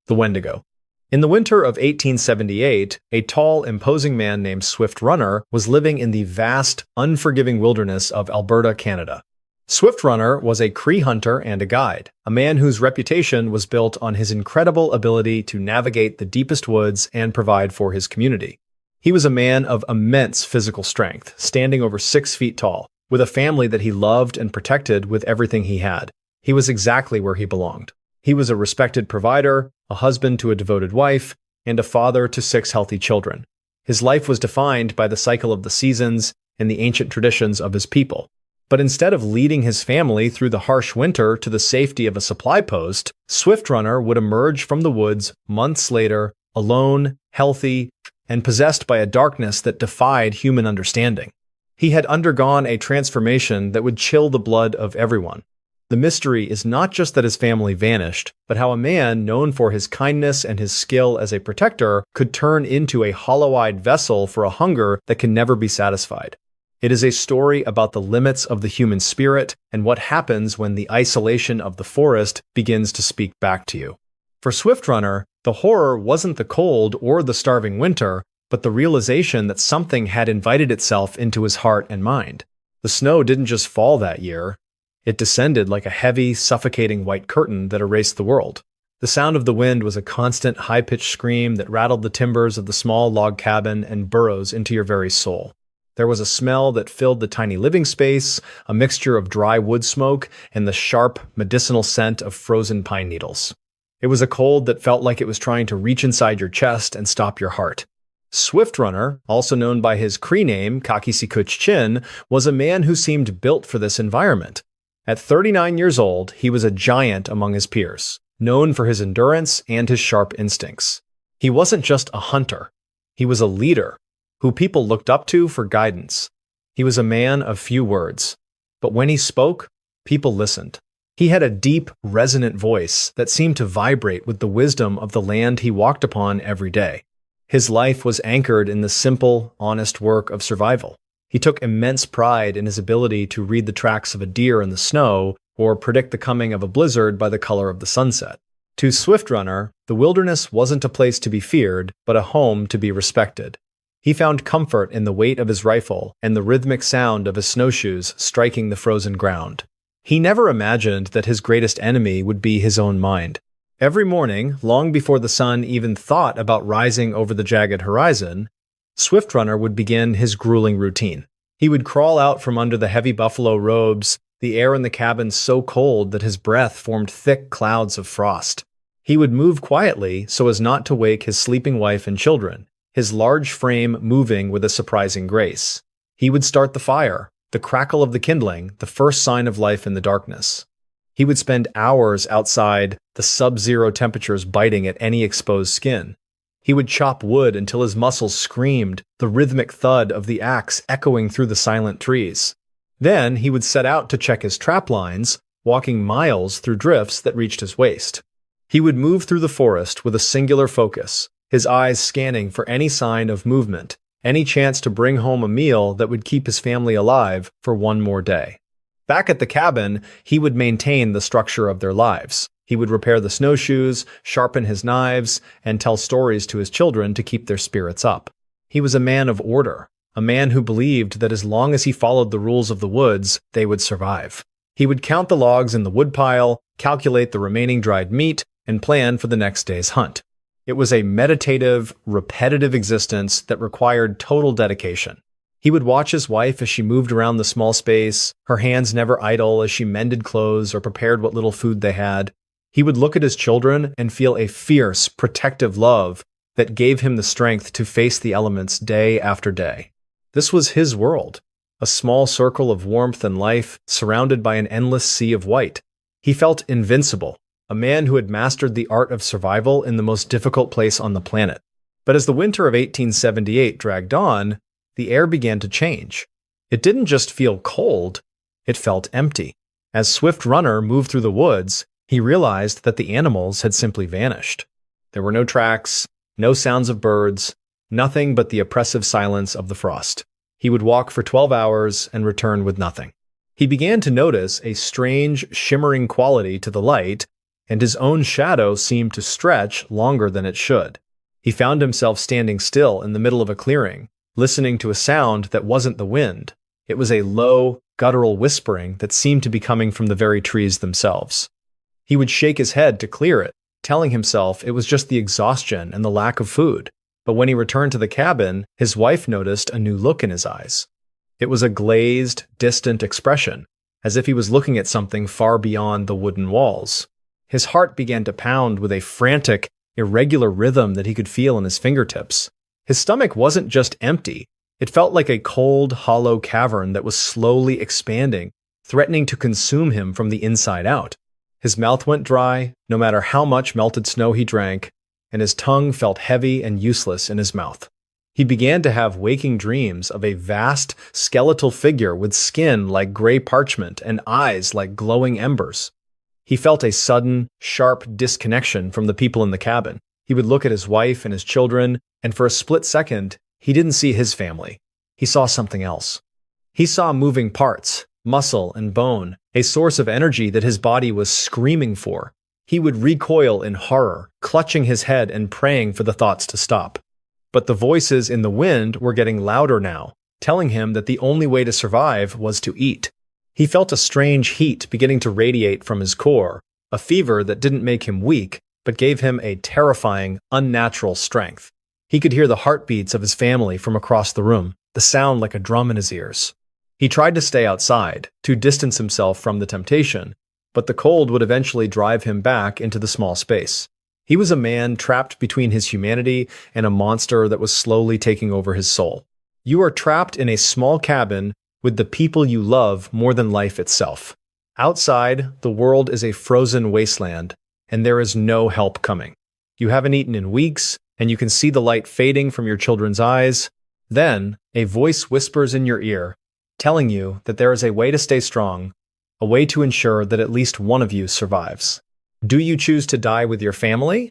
The Wendigo. In the winter of 1878, a tall, imposing man named Swift Runner was living in the vast, unforgiving wilderness of Alberta, Canada. Swift Runner was a Cree hunter and a guide, a man whose reputation was built on his incredible ability to navigate the deepest woods and provide for his community. He was a man of immense physical strength, standing over 6 feet tall, with a family that he loved and protected with everything he had. He was exactly where he belonged. He was a respected provider, a husband to a devoted wife, and a father to 6 healthy children. His life was defined by the cycle of the seasons and the ancient traditions of his people. But instead of leading his family through the harsh winter to the safety of a supply post, Swift Runner would emerge from the woods months later, alone, healthy, and possessed by a darkness that defied human understanding. He had undergone a transformation that would chill the blood of everyone. The mystery is not just that his family vanished, but how a man known for his kindness and his skill as a protector could turn into a hollow-eyed vessel for a hunger that can never be satisfied. It is a story about the limits of the human spirit and what happens when the isolation of the forest begins to speak back to you. For Swift Runner, the horror wasn't the cold or the starving winter, but the realization that something had invited itself into his heart and mind. The snow didn't just fall that year. It descended like a heavy, suffocating white curtain that erased the world. The sound of the wind was a constant, high-pitched scream that rattled the timbers of the small log cabin and burrows into your very soul. There was a smell that filled the tiny living space, a mixture of dry wood smoke and the sharp, medicinal scent of frozen pine needles. It was a cold that felt like it was trying to reach inside your chest and stop your heart. Swift Runner, also known by his Cree name, Kakisikuch-Chin, was a man who seemed built for this environment. At 39 years old, he was a giant among his peers, known for his endurance and his sharp instincts. He wasn't just a hunter. He was a leader, who people looked up to for guidance. He was a man of few words, but when he spoke, people listened. He had a deep, resonant voice that seemed to vibrate with the wisdom of the land he walked upon every day. His life was anchored in the simple, honest work of survival. He took immense pride in his ability to read the tracks of a deer in the snow or predict the coming of a blizzard by the color of the sunset. To Swift Runner, the wilderness wasn't a place to be feared, but a home to be respected. He found comfort in the weight of his rifle and the rhythmic sound of his snowshoes striking the frozen ground. He never imagined that his greatest enemy would be his own mind. Every morning, long before the sun even thought about rising over the jagged horizon, Swift Runner would begin his grueling routine. He would crawl out from under the heavy buffalo robes, the air in the cabin so cold that his breath formed thick clouds of frost. He would move quietly so as not to wake his sleeping wife and children, his large frame moving with a surprising grace. He would start the fire, the crackle of the kindling, the first sign of life in the darkness. He would spend hours outside, the sub-zero temperatures biting at any exposed skin. He would chop wood until his muscles screamed, the rhythmic thud of the axe echoing through the silent trees. Then he would set out to check his trap lines, walking miles through drifts that reached his waist. He would move through the forest with a singular focus, his eyes scanning for any sign of movement, any chance to bring home a meal that would keep his family alive for one more day. Back at the cabin, he would maintain the structure of their lives. He would repair the snowshoes, sharpen his knives, and tell stories to his children to keep their spirits up. He was a man of order, a man who believed that as long as he followed the rules of the woods, they would survive. He would count the logs in the woodpile, calculate the remaining dried meat, and plan for the next day's hunt. It was a meditative, repetitive existence that required total dedication. He would watch his wife as she moved around the small space, her hands never idle as she mended clothes or prepared what little food they had. He would look at his children and feel a fierce, protective love that gave him the strength to face the elements day after day. This was his world, a small circle of warmth and life surrounded by an endless sea of white. He felt invincible, a man who had mastered the art of survival in the most difficult place on the planet. But as the winter of 1878 dragged on, the air began to change. It didn't just feel cold, it felt empty. As Swift Runner moved through the woods, he realized that the animals had simply vanished. There were no tracks, no sounds of birds, nothing but the oppressive silence of the frost. He would walk for 12 hours and return with nothing. He began to notice a strange, shimmering quality to the light, and his own shadow seemed to stretch longer than it should. He found himself standing still in the middle of a clearing, listening to a sound that wasn't the wind. It was a low, guttural whispering that seemed to be coming from the very trees themselves. He would shake his head to clear it, telling himself it was just the exhaustion and the lack of food. But when he returned to the cabin, his wife noticed a new look in his eyes. It was a glazed, distant expression, as if he was looking at something far beyond the wooden walls. His heart began to pound with a frantic, irregular rhythm that he could feel in his fingertips. His stomach wasn't just empty. It felt like a cold, hollow cavern that was slowly expanding, threatening to consume him from the inside out. His mouth went dry, no matter how much melted snow he drank, and his tongue felt heavy and useless in his mouth. He began to have waking dreams of a vast, skeletal figure with skin like gray parchment and eyes like glowing embers. He felt a sudden, sharp disconnection from the people in the cabin. He would look at his wife and his children, and for a split second, he didn't see his family. He saw something else. He saw moving parts, muscle and bone, a source of energy that his body was screaming for. He would recoil in horror, clutching his head and praying for the thoughts to stop. But the voices in the wind were getting louder now, telling him that the only way to survive was to eat. He felt a strange heat beginning to radiate from his core, a fever that didn't make him weak, but gave him a terrifying, unnatural strength. He could hear the heartbeats of his family from across the room, the sound like a drum in his ears. He tried to stay outside, to distance himself from the temptation, but the cold would eventually drive him back into the small space. He was a man trapped between his humanity and a monster that was slowly taking over his soul. You are trapped in a small cabin with the people you love more than life itself. Outside, the world is a frozen wasteland, and there is no help coming. You haven't eaten in weeks, and you can see the light fading from your children's eyes. Then, a voice whispers in your ear, telling you that there is a way to stay strong, a way to ensure that at least one of you survives. Do you choose to die with your family,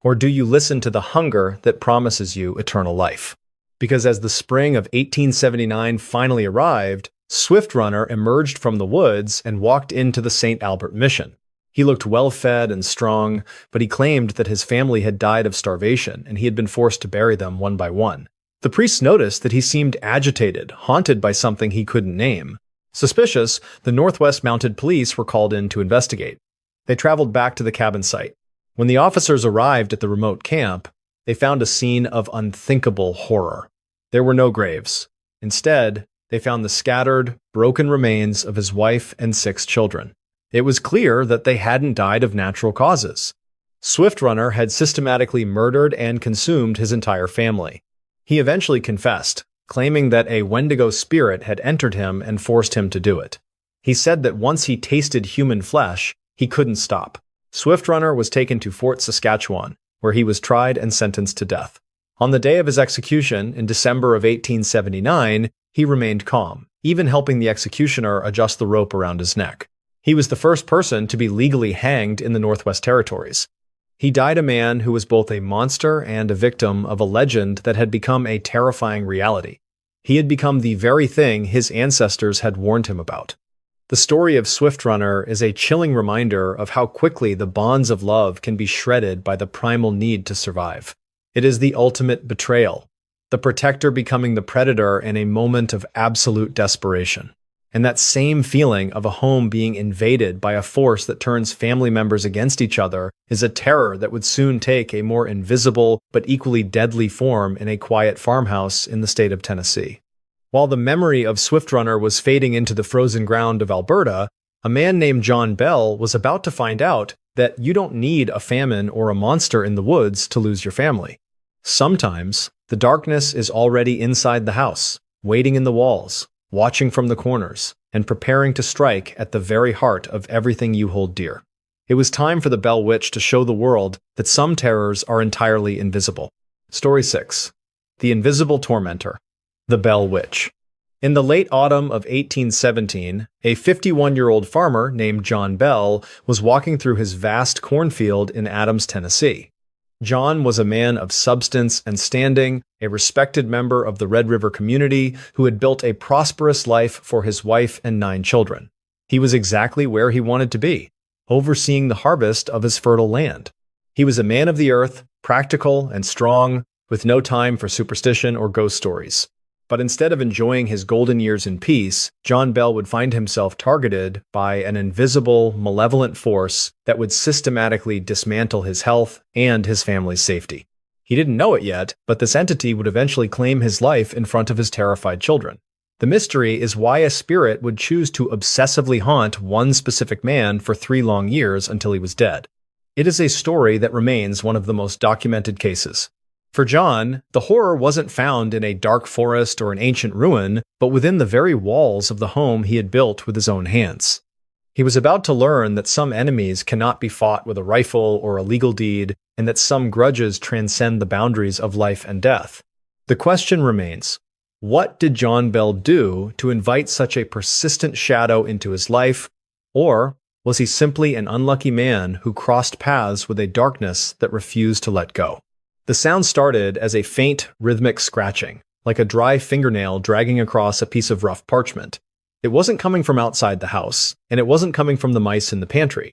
or do you listen to the hunger that promises you eternal life? Because as the spring of 1879 finally arrived, Swift Runner emerged from the woods and walked into the St. Albert Mission. He looked well-fed and strong, but he claimed that his family had died of starvation and he had been forced to bury them one by one. The priests noticed that he seemed agitated, haunted by something he couldn't name. Suspicious, the Northwest Mounted Police were called in to investigate. They traveled back to the cabin site. When the officers arrived at the remote camp, they found a scene of unthinkable horror. There were no graves. Instead, they found the scattered, broken remains of his wife and 6 children. It was clear that they hadn't died of natural causes. Swift Runner had systematically murdered and consumed his entire family. He eventually confessed, claiming that a Wendigo spirit had entered him and forced him to do it. He said that once he tasted human flesh, he couldn't stop. Swift Runner was taken to Fort Saskatchewan, where he was tried and sentenced to death. On the day of his execution, in December of 1879, he remained calm, even helping the executioner adjust the rope around his neck. He was the first person to be legally hanged in the Northwest Territories. He died a man who was both a monster and a victim of a legend that had become a terrifying reality. He had become the very thing his ancestors had warned him about. The story of Swift Runner is a chilling reminder of how quickly the bonds of love can be shredded by the primal need to survive. It is the ultimate betrayal, the protector becoming the predator in a moment of absolute desperation. And that same feeling of a home being invaded by a force that turns family members against each other is a terror that would soon take a more invisible but equally deadly form in a quiet farmhouse in the state of Tennessee. While the memory of Swift Runner was fading into the frozen ground of Alberta, a man named John Bell was about to find out that you don't need a famine or a monster in the woods to lose your family. Sometimes, the darkness is already inside the house, waiting in the walls, watching from the corners, and preparing to strike at the very heart of everything you hold dear. It was time for the Bell Witch to show the world that some terrors are entirely invisible. Story 6. The Invisible Tormentor. The Bell Witch. In the late autumn of 1817, a 51-year-old farmer named John Bell was walking through his vast cornfield in Adams, Tennessee. John was a man of substance and standing, a respected member of the Red River community who had built a prosperous life for his wife and 9 children. He was exactly where he wanted to be, overseeing the harvest of his fertile land. He was a man of the earth, practical and strong, with no time for superstition or ghost stories. But instead of enjoying his golden years in peace, John Bell would find himself targeted by an invisible, malevolent force that would systematically dismantle his health and his family's safety. He didn't know it yet, but this entity would eventually claim his life in front of his terrified children. The mystery is why a spirit would choose to obsessively haunt one specific man for 3 long years until he was dead. It is a story that remains one of the most documented cases. For John, the horror wasn't found in a dark forest or an ancient ruin, but within the very walls of the home he had built with his own hands. He was about to learn that some enemies cannot be fought with a rifle or a legal deed, and that some grudges transcend the boundaries of life and death. The question remains, what did John Bell do to invite such a persistent shadow into his life, or was he simply an unlucky man who crossed paths with a darkness that refused to let go? The sound started as a faint, rhythmic scratching, like a dry fingernail dragging across a piece of rough parchment. It wasn't coming from outside the house, and it wasn't coming from the mice in the pantry.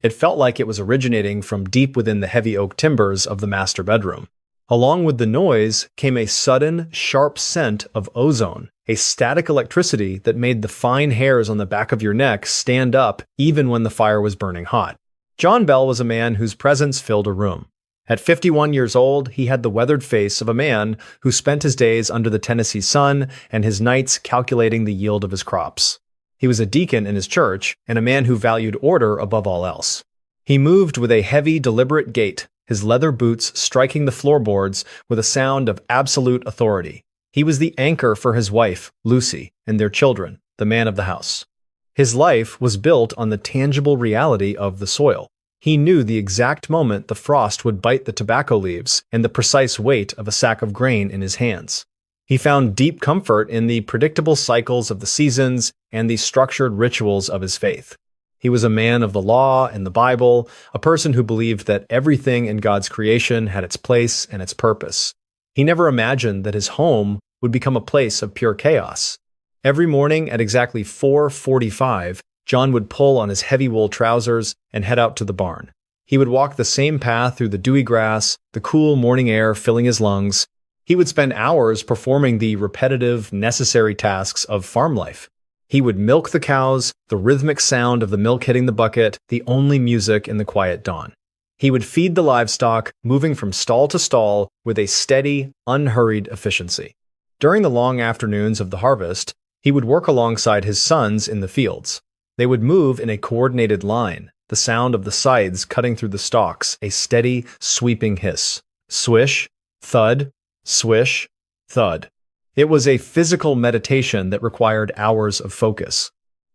It felt like it was originating from deep within the heavy oak timbers of the master bedroom. Along with the noise came a sudden, sharp scent of ozone, a static electricity that made the fine hairs on the back of your neck stand up even when the fire was burning hot. John Bell was a man whose presence filled a room. At 51 years old, he had the weathered face of a man who spent his days under the Tennessee sun and his nights calculating the yield of his crops. He was a deacon in his church and a man who valued order above all else. He moved with a heavy, deliberate gait, his leather boots striking the floorboards with a sound of absolute authority. He was the anchor for his wife, Lucy, and their children, the man of the house. His life was built on the tangible reality of the soil. He knew the exact moment the frost would bite the tobacco leaves and the precise weight of a sack of grain in his hands. He found deep comfort in the predictable cycles of the seasons and the structured rituals of his faith. He was a man of the law and the Bible, a person who believed that everything in God's creation had its place and its purpose. He never imagined that his home would become a place of pure chaos. Every morning at exactly 4:45, John would pull on his heavy wool trousers and head out to the barn. He would walk the same path through the dewy grass, the cool morning air filling his lungs. He would spend hours performing the repetitive, necessary tasks of farm life. He would milk the cows, the rhythmic sound of the milk hitting the bucket, the only music in the quiet dawn. He would feed the livestock, moving from stall to stall with a steady, unhurried efficiency. During the long afternoons of the harvest, he would work alongside his sons in the fields. They would move in a coordinated line, the sound of the scythes cutting through the stalks, a steady, sweeping hiss. Swish, thud, swish, thud. It was a physical meditation that required hours of focus.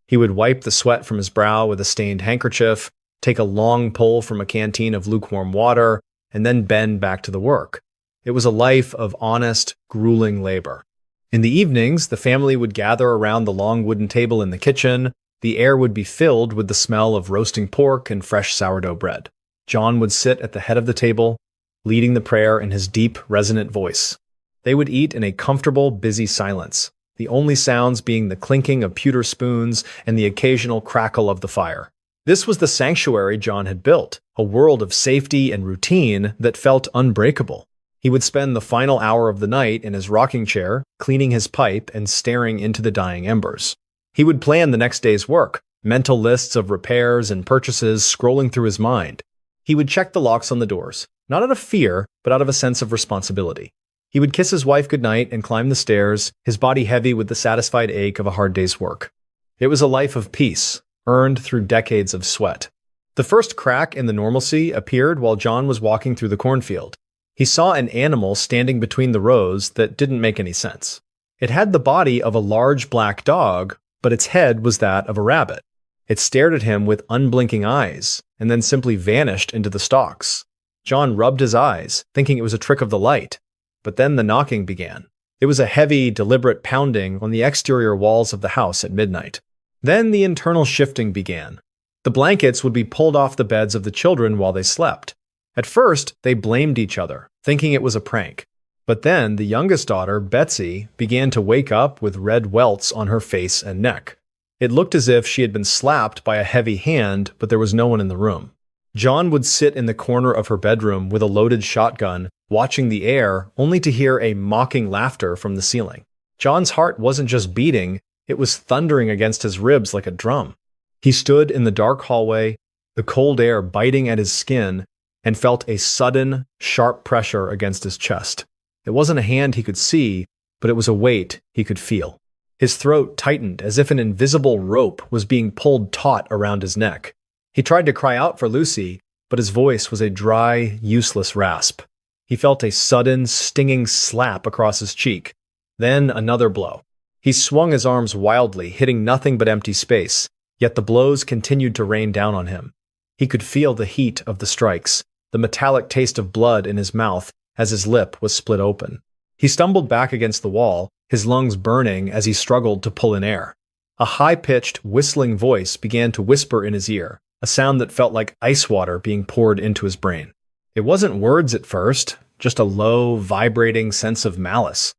He would wipe the sweat from his brow with a stained handkerchief, take a long pull from a canteen of lukewarm water, and then bend back to the work. It was a life of honest, grueling labor. In the evenings, the family would gather around the long wooden table in the kitchen. The air would be filled with the smell of roasting pork and fresh sourdough bread. John would sit at the head of the table, leading the prayer in his deep, resonant voice. They would eat in a comfortable, busy silence, the only sounds being the clinking of pewter spoons and the occasional crackle of the fire. This was the sanctuary John had built, a world of safety and routine that felt unbreakable. He would spend the final hour of the night in his rocking chair, cleaning his pipe and staring into the dying embers. He would plan the next day's work, mental lists of repairs and purchases scrolling through his mind. He would check the locks on the doors, not out of fear, but out of a sense of responsibility. He would kiss his wife goodnight and climb the stairs, his body heavy with the satisfied ache of a hard day's work. It was a life of peace, earned through decades of sweat. The first crack in the normalcy appeared while John was walking through the cornfield. He saw an animal standing between the rows that didn't make any sense. It had the body of a large black dog, but its head was that of a rabbit. It stared at him with unblinking eyes, and then simply vanished into the stalks. John rubbed his eyes, thinking it was a trick of the light. But then the knocking began. It was a heavy, deliberate pounding on the exterior walls of the house at midnight. Then the internal shifting began. The blankets would be pulled off the beds of the children while they slept. At first, they blamed each other, thinking it was a prank. But then the youngest daughter, Betsy, began to wake up with red welts on her face and neck. It looked as if she had been slapped by a heavy hand, but there was no one in the room. John would sit in the corner of her bedroom with a loaded shotgun, watching the air, only to hear a mocking laughter from the ceiling. John's heart wasn't just beating, it was thundering against his ribs like a drum. He stood in the dark hallway, the cold air biting at his skin, and felt a sudden, sharp pressure against his chest. It wasn't a hand he could see, but it was a weight he could feel. His throat tightened as if an invisible rope was being pulled taut around his neck. He tried to cry out for Lucy, but his voice was a dry, useless rasp. He felt a sudden, stinging slap across his cheek. Then another blow. He swung his arms wildly, hitting nothing but empty space, yet the blows continued to rain down on him. He could feel the heat of the strikes, the metallic taste of blood in his mouth as his lip was split open. He stumbled back against the wall, his lungs burning as he struggled to pull in air. A high-pitched, whistling voice began to whisper in his ear, a sound that felt like ice water being poured into his brain. It wasn't words at first, just a low, vibrating sense of malice.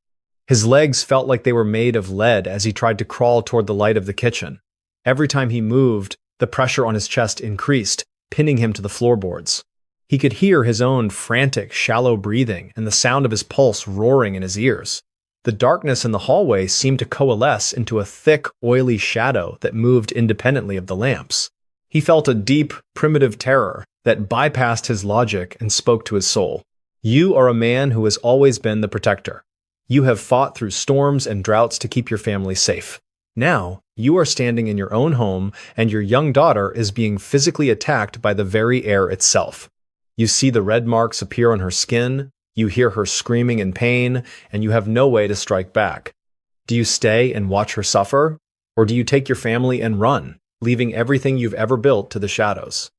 His legs felt like they were made of lead as he tried to crawl toward the light of the kitchen. Every time he moved, the pressure on his chest increased, pinning him to the floorboards. He could hear his own frantic, shallow breathing and the sound of his pulse roaring in his ears. The darkness in the hallway seemed to coalesce into a thick, oily shadow that moved independently of the lamps. He felt a deep, primitive terror that bypassed his logic and spoke to his soul. You are a man who has always been the protector. You have fought through storms and droughts to keep your family safe. Now, you are standing in your own home, and your young daughter is being physically attacked by the very air itself. You see the red marks appear on her skin, you hear her screaming in pain, and you have no way to strike back. Do you stay and watch her suffer? Or do you take your family and run, leaving everything you've ever built to the shadows?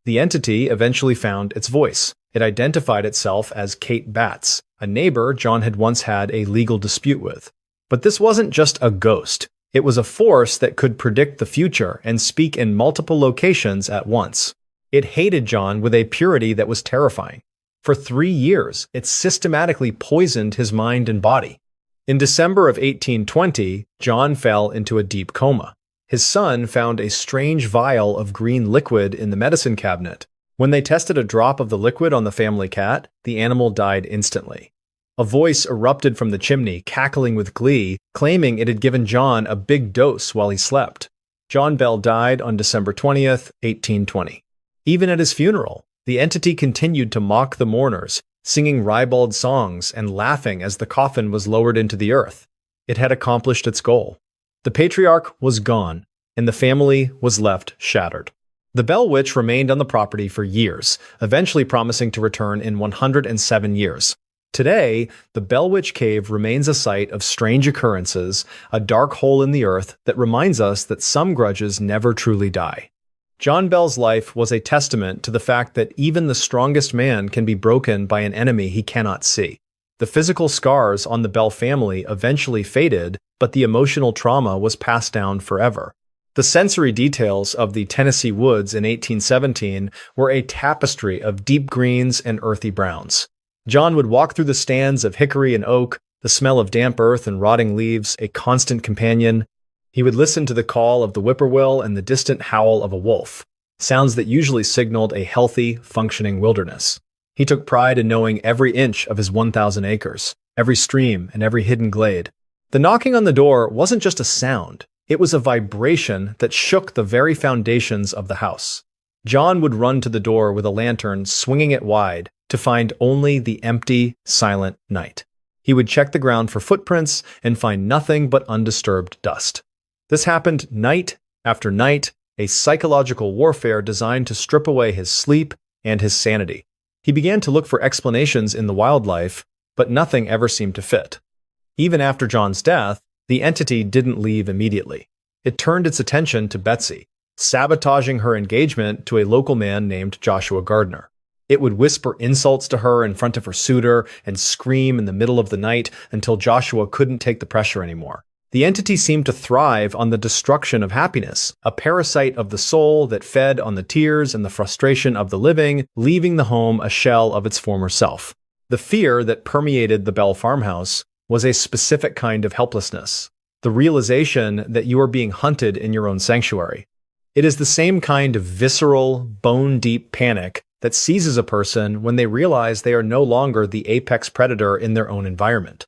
The entity eventually found its voice. It identified itself as Kate Batts, a neighbor John had once had a legal dispute with. But this wasn't just a ghost. It was a force that could predict the future and speak in multiple locations at once. It hated John with a purity that was terrifying. For 3 years, it systematically poisoned his mind and body. In December of 1820, John fell into a deep coma. His son found a strange vial of green liquid in the medicine cabinet. When they tested a drop of the liquid on the family cat, the animal died instantly. A voice erupted from the chimney, cackling with glee, claiming it had given John a big dose while he slept. John Bell died on December 20th, 1820. Even at his funeral, the entity continued to mock the mourners, singing ribald songs and laughing as the coffin was lowered into the earth. It had accomplished its goal. The patriarch was gone, and the family was left shattered. The Bell Witch remained on the property for years, eventually promising to return in 107 years. Today, the Bell Witch Cave remains a site of strange occurrences, a dark hole in the earth that reminds us that some grudges never truly die. John Bell's life was a testament to the fact that even the strongest man can be broken by an enemy he cannot see. The physical scars on the Bell family eventually faded, but the emotional trauma was passed down forever. The sensory details of the Tennessee woods in 1817 were a tapestry of deep greens and earthy browns. John would walk through the stands of hickory and oak, the smell of damp earth and rotting leaves a constant companion. He would listen to the call of the whippoorwill and the distant howl of a wolf, sounds that usually signaled a healthy, functioning wilderness. He took pride in knowing every inch of his 1,000 acres, every stream and every hidden glade. The knocking on the door wasn't just a sound, it was a vibration that shook the very foundations of the house. John would run to the door with a lantern, swinging it wide, to find only the empty, silent night. He would check the ground for footprints and find nothing but undisturbed dust. This happened night after night, a psychological warfare designed to strip away his sleep and his sanity. He began to look for explanations in the wildlife, but nothing ever seemed to fit. Even after John's death, the entity didn't leave immediately. It turned its attention to Betsy, sabotaging her engagement to a local man named Joshua Gardner. It would whisper insults to her in front of her suitor and scream in the middle of the night until Joshua couldn't take the pressure anymore. The entity seemed to thrive on the destruction of happiness, a parasite of the soul that fed on the tears and the frustration of the living, leaving the home a shell of its former self. The fear that permeated the Bell farmhouse was a specific kind of helplessness, the realization that you are being hunted in your own sanctuary. It is the same kind of visceral, bone-deep panic that seizes a person when they realize they are no longer the apex predator in their own environment.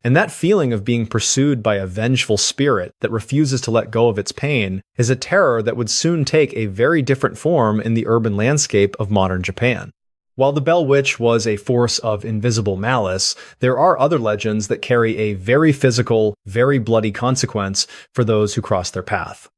And that feeling of being pursued by a vengeful spirit that refuses to let go of its pain is a terror that would soon take a very different form in the urban landscape of modern Japan. While the Bell Witch was a force of invisible malice, there are other legends that carry a very physical, very bloody consequence for those who cross their path.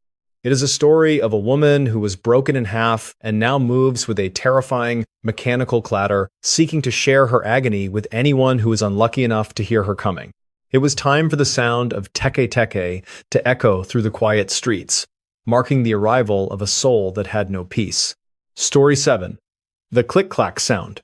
It is a story of a woman who was broken in half and now moves with a terrifying, mechanical clatter, seeking to share her agony with anyone who is unlucky enough to hear her coming. It was time for the sound of teke teke to echo through the quiet streets, marking the arrival of a soul that had no peace. Story 7. The click-clack sound.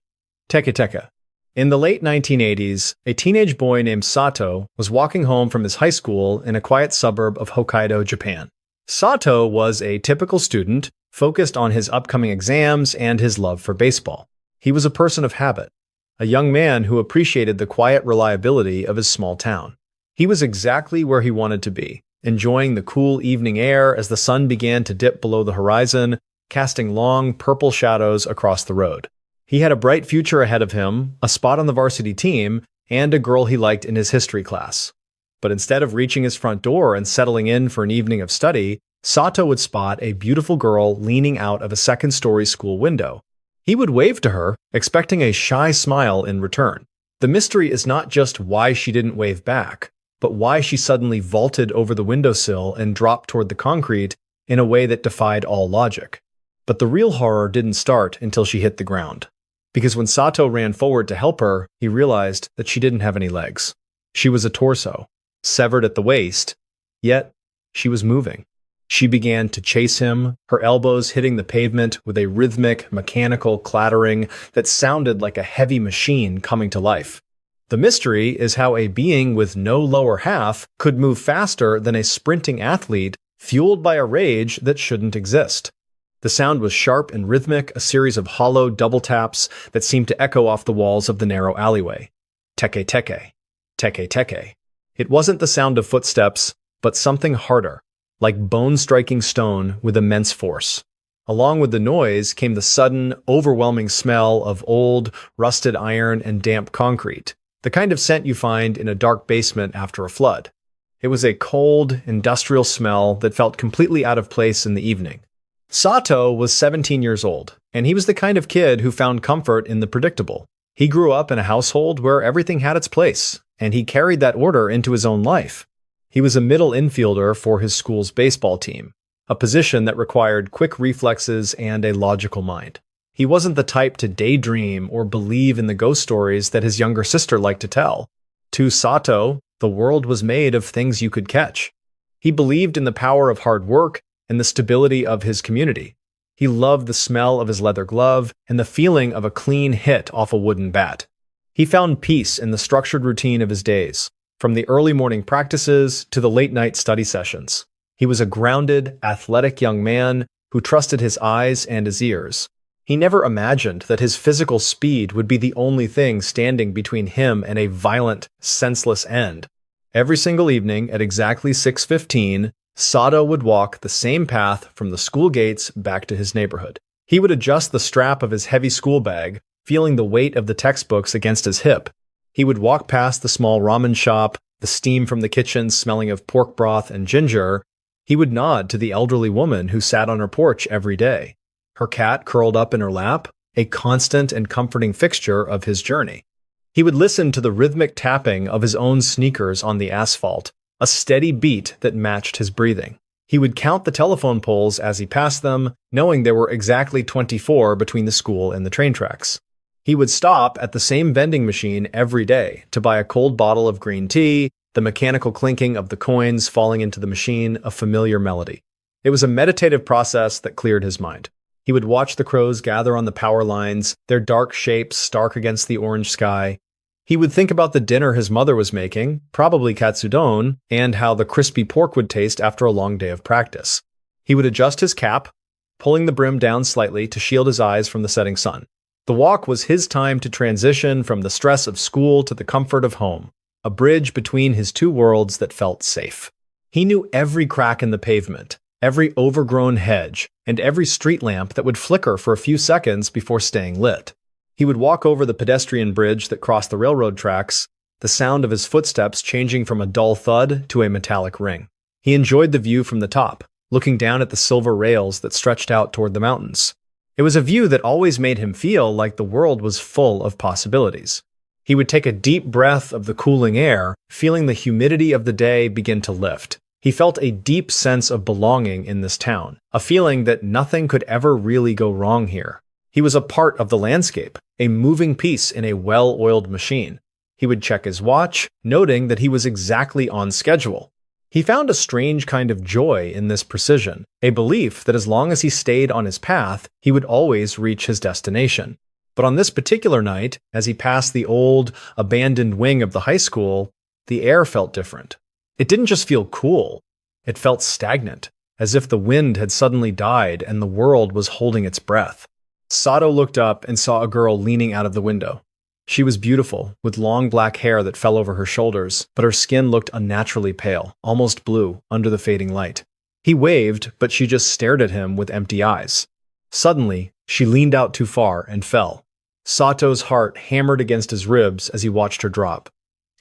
Teke teke. In the late 1980s, a teenage boy named Sato was walking home from his high school in a quiet suburb of Hokkaido, Japan. Sato was a typical student, focused on his upcoming exams and his love for baseball. He was a person of habit, a young man who appreciated the quiet reliability of his small town. He was exactly where he wanted to be, enjoying the cool evening air as the sun began to dip below the horizon, casting long, purple shadows across the road. He had a bright future ahead of him, a spot on the varsity team, and a girl he liked in his history class. But instead of reaching his front door and settling in for an evening of study, Sato would spot a beautiful girl leaning out of a second-story school window. He would wave to her, expecting a shy smile in return. The mystery is not just why she didn't wave back, but why she suddenly vaulted over the windowsill and dropped toward the concrete in a way that defied all logic. But the real horror didn't start until she hit the ground. Because when Sato ran forward to help her, he realized that she didn't have any legs. She was a torso, severed at the waist, yet she was moving. She began to chase him, her elbows hitting the pavement with a rhythmic, mechanical clattering that sounded like a heavy machine coming to life. The mystery is how a being with no lower half could move faster than a sprinting athlete fueled by a rage that shouldn't exist. The sound was sharp and rhythmic, a series of hollow double taps that seemed to echo off the walls of the narrow alleyway. Teke teke. Teke teke. It wasn't the sound of footsteps, but something harder, like bone-striking stone with immense force. Along with the noise came the sudden, overwhelming smell of old, rusted iron and damp concrete, the kind of scent you find in a dark basement after a flood. It was a cold, industrial smell that felt completely out of place in the evening. Sato was 17 years old, and he was the kind of kid who found comfort in the predictable. He grew up in a household where everything had its place, and he carried that order into his own life. He was a middle infielder for his school's baseball team, a position that required quick reflexes and a logical mind. He wasn't the type to daydream or believe in the ghost stories that his younger sister liked to tell. To Sato, the world was made of things you could catch. He believed in the power of hard work and the stability of his community. He loved the smell of his leather glove and the feeling of a clean hit off a wooden bat. He found peace in the structured routine of his days, from the early morning practices to the late-night study sessions. He was a grounded, athletic young man who trusted his eyes and his ears. He never imagined that his physical speed would be the only thing standing between him and a violent, senseless end. Every single evening at exactly 6:15, Sato would walk the same path from the school gates back to his neighborhood. He would adjust the strap of his heavy school bag, feeling the weight of the textbooks against his hip. He would walk past the small ramen shop, the steam from the kitchen smelling of pork broth and ginger. He would nod to the elderly woman who sat on her porch every day, her cat curled up in her lap, a constant and comforting fixture of his journey. He would listen to the rhythmic tapping of his own sneakers on the asphalt, a steady beat that matched his breathing. He would count the telephone poles as he passed them, knowing there were exactly 24 between the school and the train tracks. He would stop at the same vending machine every day to buy a cold bottle of green tea, the mechanical clinking of the coins falling into the machine a familiar melody. It was a meditative process that cleared his mind. He would watch the crows gather on the power lines, their dark shapes stark against the orange sky. He would think about the dinner his mother was making, probably katsudon, and how the crispy pork would taste after a long day of practice. He would adjust his cap, pulling the brim down slightly to shield his eyes from the setting sun. The walk was his time to transition from the stress of school to the comfort of home, a bridge between his two worlds that felt safe. He knew every crack in the pavement, every overgrown hedge, and every street lamp that would flicker for a few seconds before staying lit. He would walk over the pedestrian bridge that crossed the railroad tracks, the sound of his footsteps changing from a dull thud to a metallic ring. He enjoyed the view from the top, looking down at the silver rails that stretched out toward the mountains. It was a view that always made him feel like the world was full of possibilities. He would take a deep breath of the cooling air, feeling the humidity of the day begin to lift. He felt a deep sense of belonging in this town, a feeling that nothing could ever really go wrong here. He was a part of the landscape, a moving piece in a well-oiled machine. He would check his watch, noting that he was exactly on schedule. He found a strange kind of joy in this precision, a belief that as long as he stayed on his path, he would always reach his destination. But on this particular night, as he passed the old, abandoned wing of the high school, the air felt different. It didn't just feel cool, it felt stagnant, as if the wind had suddenly died and the world was holding its breath. Sato looked up and saw a girl leaning out of the window. She was beautiful, with long black hair that fell over her shoulders, but her skin looked unnaturally pale, almost blue, under the fading light. He waved, but she just stared at him with empty eyes. Suddenly, she leaned out too far and fell. Sato's heart hammered against his ribs as he watched her drop.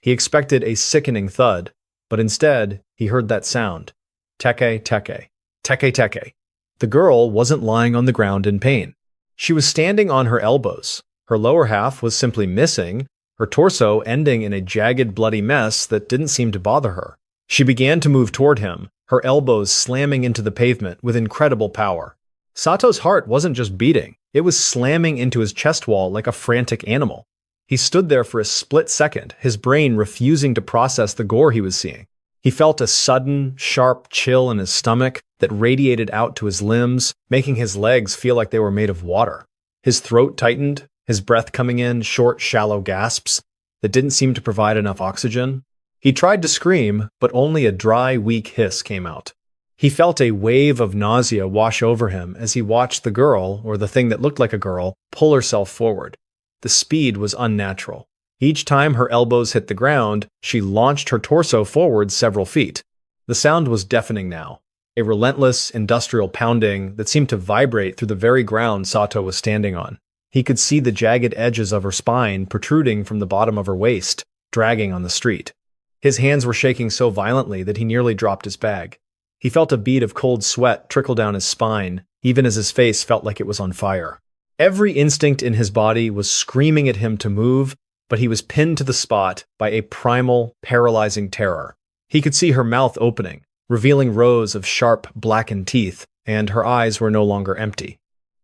He expected a sickening thud, but instead, he heard that sound. Teke, teke. Teke, teke. The girl wasn't lying on the ground in pain. She was standing on her elbows. Her lower half was simply missing, her torso ending in a jagged, bloody mess that didn't seem to bother her. She began to move toward him, her elbows slamming into the pavement with incredible power. Sato's heart wasn't just beating, it was slamming into his chest wall like a frantic animal. He stood there for a split second, his brain refusing to process the gore he was seeing. He felt a sudden, sharp chill in his stomach that radiated out to his limbs, making his legs feel like they were made of water. His throat tightened, his breath coming in short, shallow gasps that didn't seem to provide enough oxygen. He tried to scream, but only a dry, weak hiss came out. He felt a wave of nausea wash over him as he watched the girl, or the thing that looked like a girl, pull herself forward. The speed was unnatural. Each time her elbows hit the ground, she launched her torso forward several feet. The sound was deafening now, a relentless, industrial pounding that seemed to vibrate through the very ground Sato was standing on. He could see the jagged edges of her spine protruding from the bottom of her waist, dragging on the street. His hands were shaking so violently that he nearly dropped his bag. He felt a bead of cold sweat trickle down his spine, even as his face felt like it was on fire. Every instinct in his body was screaming at him to move, but he was pinned to the spot by a primal, paralyzing terror. He could see her mouth opening, revealing rows of sharp, blackened teeth, and her eyes were no longer empty.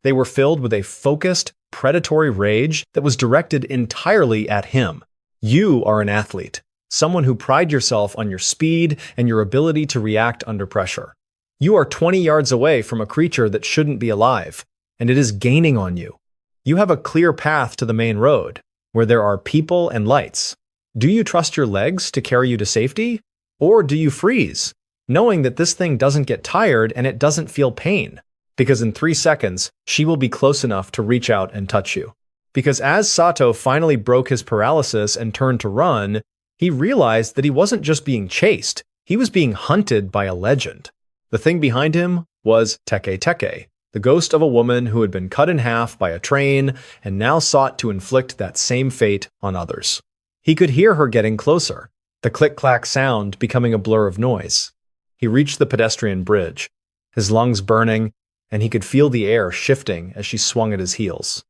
They were filled with a focused, predatory rage that was directed entirely at him. You are an athlete, someone who pride yourself on your speed and your ability to react under pressure. You are 20 yards away from a creature that shouldn't be alive, and it is gaining on you. You have a clear path to the main road, where there are people and lights. Do you trust your legs to carry you to safety? Or do you freeze, knowing that this thing doesn't get tired and it doesn't feel pain? Because in 3 seconds, she will be close enough to reach out and touch you. Because as Sato finally broke his paralysis and turned to run, he realized that he wasn't just being chased, he was being hunted by a legend. The thing behind him was Teke Teke, the ghost of a woman who had been cut in half by a train and now sought to inflict that same fate on others. He could hear her getting closer, the click-clack sound becoming a blur of noise. He reached the pedestrian bridge, his lungs burning, and he could feel the air shifting as she swung at his heels.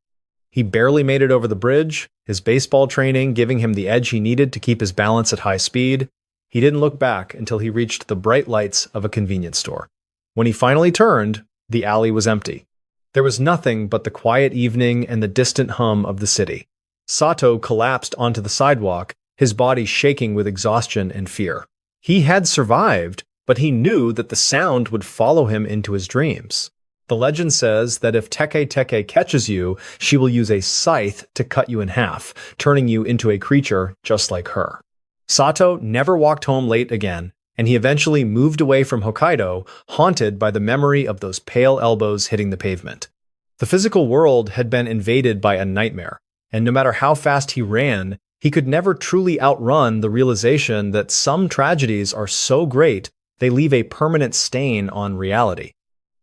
He barely made it over the bridge, his baseball training giving him the edge he needed to keep his balance at high speed. He didn't look back until he reached the bright lights of a convenience store. When he finally turned, the alley was empty. There was nothing but the quiet evening and the distant hum of the city. Sato collapsed onto the sidewalk, his body shaking with exhaustion and fear. He had survived, but he knew that the sound would follow him into his dreams. The legend says that if Teke Teke catches you, she will use a scythe to cut you in half, turning you into a creature just like her. Sato never walked home late again, and he eventually moved away from Hokkaido, haunted by the memory of those pale elbows hitting the pavement. The physical world had been invaded by a nightmare, and no matter how fast he ran, he could never truly outrun the realization that some tragedies are so great they leave a permanent stain on reality.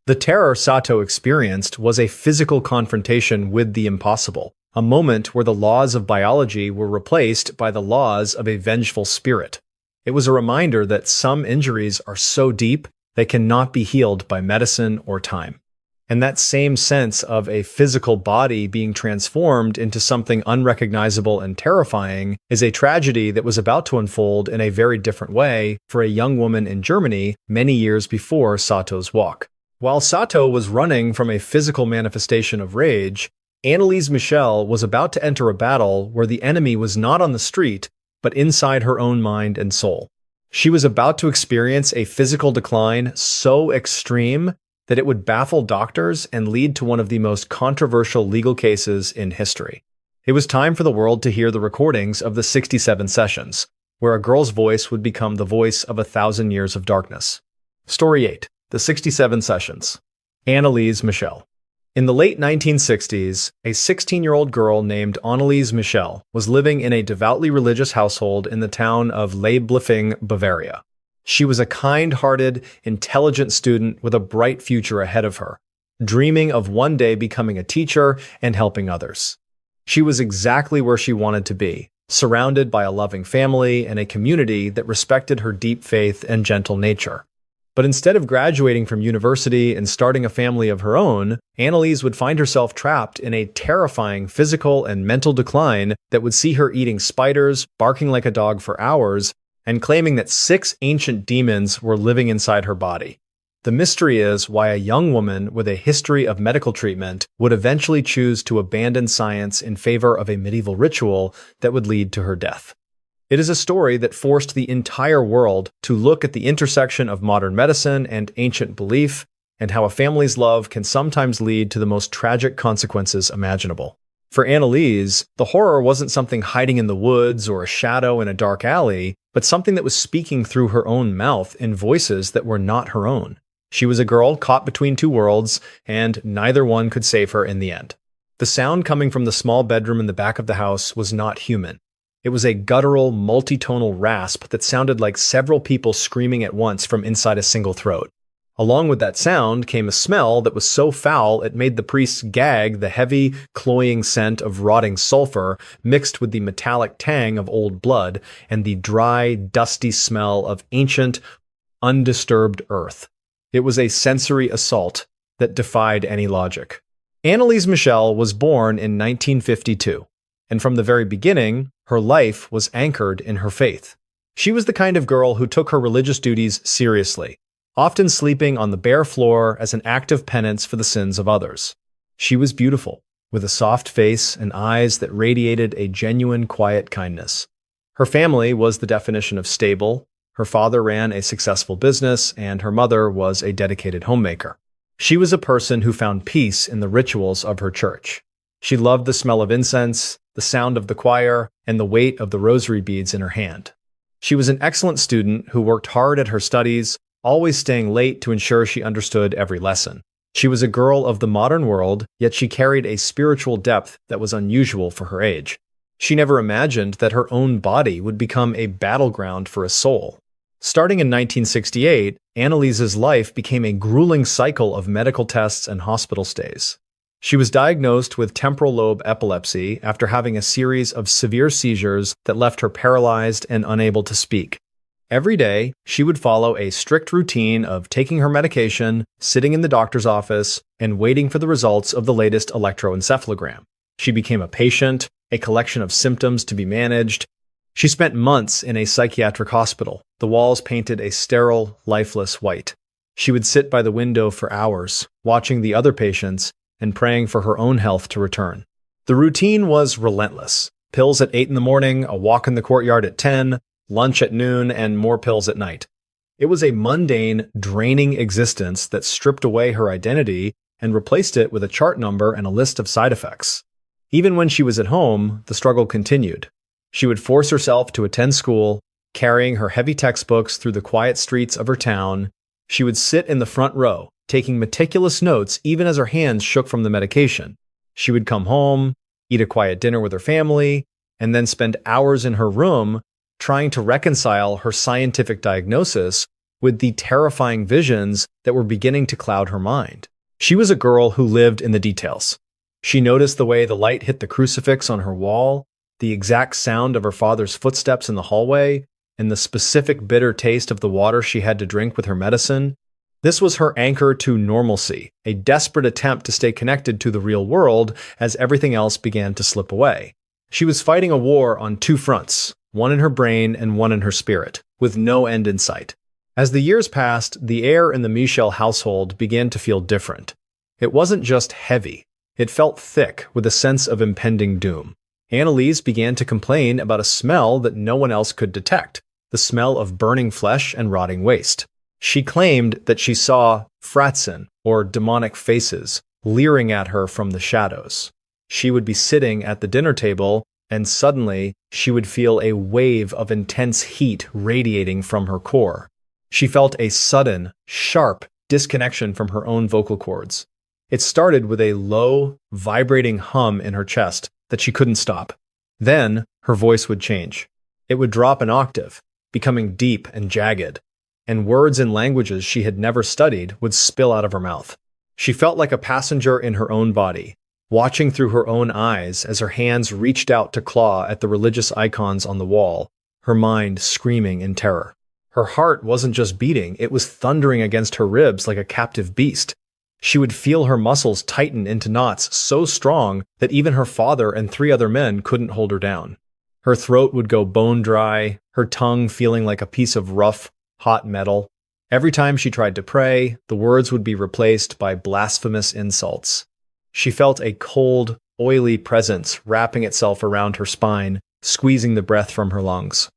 The terror Sato experienced was a physical confrontation with the impossible, a moment where the laws of biology were replaced by the laws of a vengeful spirit. It was a reminder that some injuries are so deep they cannot be healed by medicine or time. And that same sense of a physical body being transformed into something unrecognizable and terrifying is a tragedy that was about to unfold in a very different way for a young woman in Germany many years before Sato's walk. While Sato was running from a physical manifestation of rage, Anneliese Michel was about to enter a battle where the enemy was not on the street, but inside her own mind and soul. She was about to experience a physical decline so extreme that it would baffle doctors and lead to one of the most controversial legal cases in history. It was time for the world to hear the recordings of the 67 sessions, where a girl's voice would become the voice of 1,000 years of darkness. Story 8. The 67 Sessions. Anneliese Michel. In the late 1960s, a 16-year-old girl named Anneliese Michel was living in a devoutly religious household in the town of Leiblefing, Bavaria. She was a kind-hearted, intelligent student with a bright future ahead of her, dreaming of one day becoming a teacher and helping others. She was exactly where she wanted to be, surrounded by a loving family and a community that respected her deep faith and gentle nature. But instead of graduating from university and starting a family of her own, Anneliese would find herself trapped in a terrifying physical and mental decline that would see her eating spiders, barking like a dog for hours, and claiming that 6 ancient demons were living inside her body. The mystery is why a young woman with a history of medical treatment would eventually choose to abandon science in favor of a medieval ritual that would lead to her death. It is a story that forced the entire world to look at the intersection of modern medicine and ancient belief, and how a family's love can sometimes lead to the most tragic consequences imaginable. For Anneliese, the horror wasn't something hiding in the woods or a shadow in a dark alley, but something that was speaking through her own mouth in voices that were not her own. She was a girl caught between two worlds, and neither one could save her in the end. The sound coming from the small bedroom in the back of the house was not human. It was a guttural, multitonal rasp that sounded like several people screaming at once from inside a single throat. Along with that sound came a smell that was so foul it made the priests gag, the heavy, cloying scent of rotting sulfur mixed with the metallic tang of old blood and the dry, dusty smell of ancient, undisturbed earth. It was a sensory assault that defied any logic. Anneliese Michel was born in 1952, and from the very beginning, her life was anchored in her faith. She was the kind of girl who took her religious duties seriously, often sleeping on the bare floor as an act of penance for the sins of others. She was beautiful, with a soft face and eyes that radiated a genuine, quiet kindness. Her family was the definition of stable. Her father ran a successful business, and her mother was a dedicated homemaker. She was a person who found peace in the rituals of her church. She loved the smell of incense, the sound of the choir, and the weight of the rosary beads in her hand. She was an excellent student who worked hard at her studies, always staying late to ensure she understood every lesson. She was a girl of the modern world, yet she carried a spiritual depth that was unusual for her age. She never imagined that her own body would become a battleground for a soul. Starting in 1968, Anneliese's life became a grueling cycle of medical tests and hospital stays. She was diagnosed with temporal lobe epilepsy after having a series of severe seizures that left her paralyzed and unable to speak. Every day, she would follow a strict routine of taking her medication, sitting in the doctor's office, and waiting for the results of the latest electroencephalogram. She became a patient, a collection of symptoms to be managed. She spent months in a psychiatric hospital, the walls painted a sterile, lifeless white. She would sit by the window for hours, watching the other patients and praying for her own health to return. The routine was relentless. Pills at 8 in the morning, a walk in the courtyard at 10, lunch at noon, and more pills at night. It was a mundane, draining existence that stripped away her identity and replaced it with a chart number and a list of side effects. Even when she was at home, the struggle continued. She would force herself to attend school, carrying her heavy textbooks through the quiet streets of her town. She would sit in the front row, taking meticulous notes even as her hands shook from the medication. She would come home, eat a quiet dinner with her family, and then spend hours in her room trying to reconcile her scientific diagnosis with the terrifying visions that were beginning to cloud her mind. She was a girl who lived in the details. She noticed the way the light hit the crucifix on her wall, the exact sound of her father's footsteps in the hallway, and the specific bitter taste of the water she had to drink with her medicine. This was her anchor to normalcy, a desperate attempt to stay connected to the real world as everything else began to slip away. She was fighting a war on two fronts, one in her brain and one in her spirit, with no end in sight. As the years passed, the air in the Michel household began to feel different. It wasn't just heavy. It felt thick with a sense of impending doom. Annalise began to complain about a smell that no one else could detect, the smell of burning flesh and rotting waste. She claimed that she saw fratzen, or demonic faces, leering at her from the shadows. She would be sitting at the dinner table, and suddenly she would feel a wave of intense heat radiating from her core. She felt a sudden, sharp disconnection from her own vocal cords. It started with a low, vibrating hum in her chest that she couldn't stop. Then her voice would change. It would drop an octave, becoming deep and jagged, and words in languages she had never studied would spill out of her mouth. She felt like a passenger in her own body, watching through her own eyes as her hands reached out to claw at the religious icons on the wall, her mind screaming in terror. Her heart wasn't just beating, it was thundering against her ribs like a captive beast. She would feel her muscles tighten into knots so strong that even her father and 3 other men couldn't hold her down. Her throat would go bone dry, her tongue feeling like a piece of rough, hot metal. Every time she tried to pray, the words would be replaced by blasphemous insults. She felt a cold, oily presence wrapping itself around her spine, squeezing the breath from her lungs.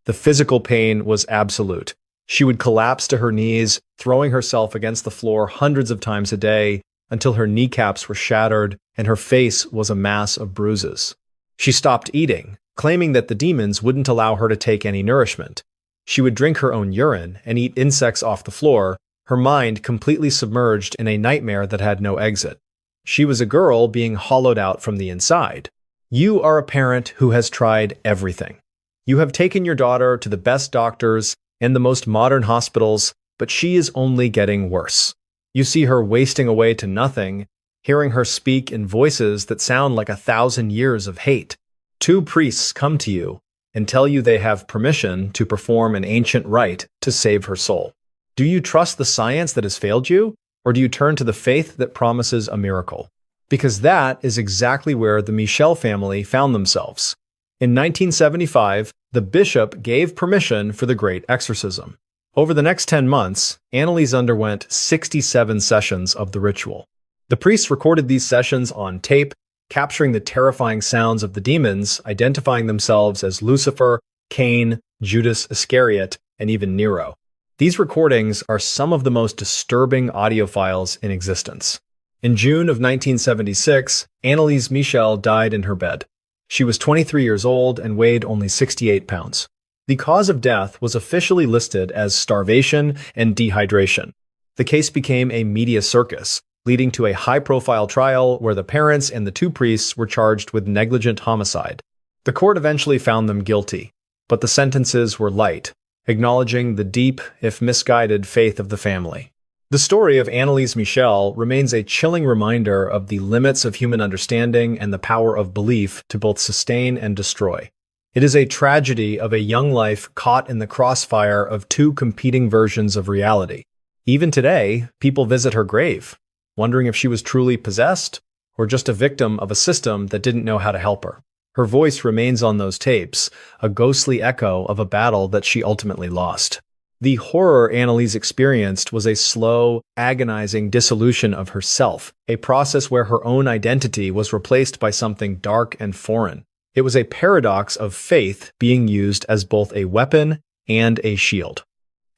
The physical pain was absolute. She would collapse to her knees, throwing herself against the floor hundreds of times a day until her kneecaps were shattered and her face was a mass of bruises. She stopped eating, claiming that the demons wouldn't allow her to take any nourishment. She would drink her own urine and eat insects off the floor, her mind completely submerged in a nightmare that had no exit. She was a girl being hollowed out from the inside. You are a parent who has tried everything. You have taken your daughter to the best doctors and the most modern hospitals, but she is only getting worse. You see her wasting away to nothing, hearing her speak in voices that sound like 1,000 years of hate. 2 priests come to you and tell you they have permission to perform an ancient rite to save her soul. Do you trust the science that has failed you, or do you turn to the faith that promises a miracle? Because that is exactly where the Michel family found themselves. In 1975, the bishop gave permission for the great exorcism. Over the next 10 months, Annalise underwent 67 sessions of the ritual. The priests recorded these sessions on tape, capturing the terrifying sounds of the demons, identifying themselves as Lucifer, Cain, Judas Iscariot, and even Nero. These recordings are some of the most disturbing audio files in existence. In June of 1976, Annalise Michel died in her bed. She was 23 years old and weighed only 68 pounds. The cause of death was officially listed as starvation and dehydration. The case became a media circus, leading to a high-profile trial where the parents and the 2 priests were charged with negligent homicide. The court eventually found them guilty, but the sentences were light, acknowledging the deep, if misguided, faith of the family. The story of Annalise Michel remains a chilling reminder of the limits of human understanding and the power of belief to both sustain and destroy. It is a tragedy of a young life caught in the crossfire of 2 competing versions of reality. Even today, people visit her grave, wondering if she was truly possessed or just a victim of a system that didn't know how to help her. Her voice remains on those tapes, a ghostly echo of a battle that she ultimately lost. The horror Annalise experienced was a slow, agonizing dissolution of herself, a process where her own identity was replaced by something dark and foreign. It was a paradox of faith being used as both a weapon and a shield.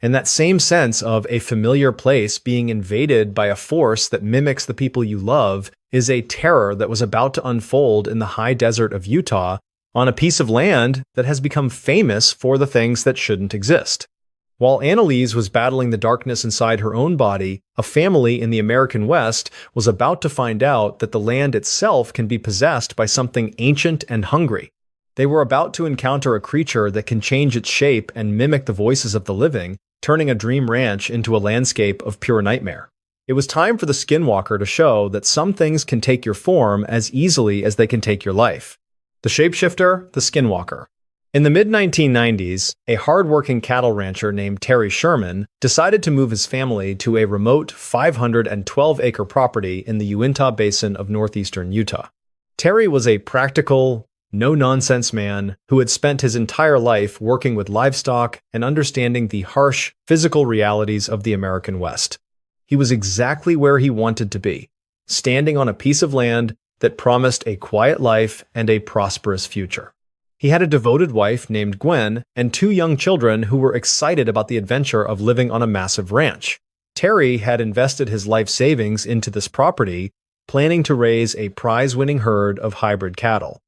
And that same sense of a familiar place being invaded by a force that mimics the people you love is a terror that was about to unfold in the high desert of Utah on a piece of land that has become famous for the things that shouldn't exist. While Annalise was battling the darkness inside her own body, a family in the American West was about to find out that the land itself can be possessed by something ancient and hungry. They were about to encounter a creature that can change its shape and mimic the voices of the living, turning a dream ranch into a landscape of pure nightmare. It was time for the Skinwalker to show that some things can take your form as easily as they can take your life. The shapeshifter, the Skinwalker. In the mid-1990s, a hard-working cattle rancher named Terry Sherman decided to move his family to a remote 512-acre property in the Uinta Basin of northeastern Utah. Terry was a practical, no-nonsense man who had spent his entire life working with livestock and understanding the harsh, physical realities of the American West. He was exactly where he wanted to be, standing on a piece of land that promised a quiet life and a prosperous future. He had a devoted wife named Gwen and 2 young children who were excited about the adventure of living on a massive ranch. Terry had invested his life savings into this property, planning to raise a prize-winning herd of hybrid cattle.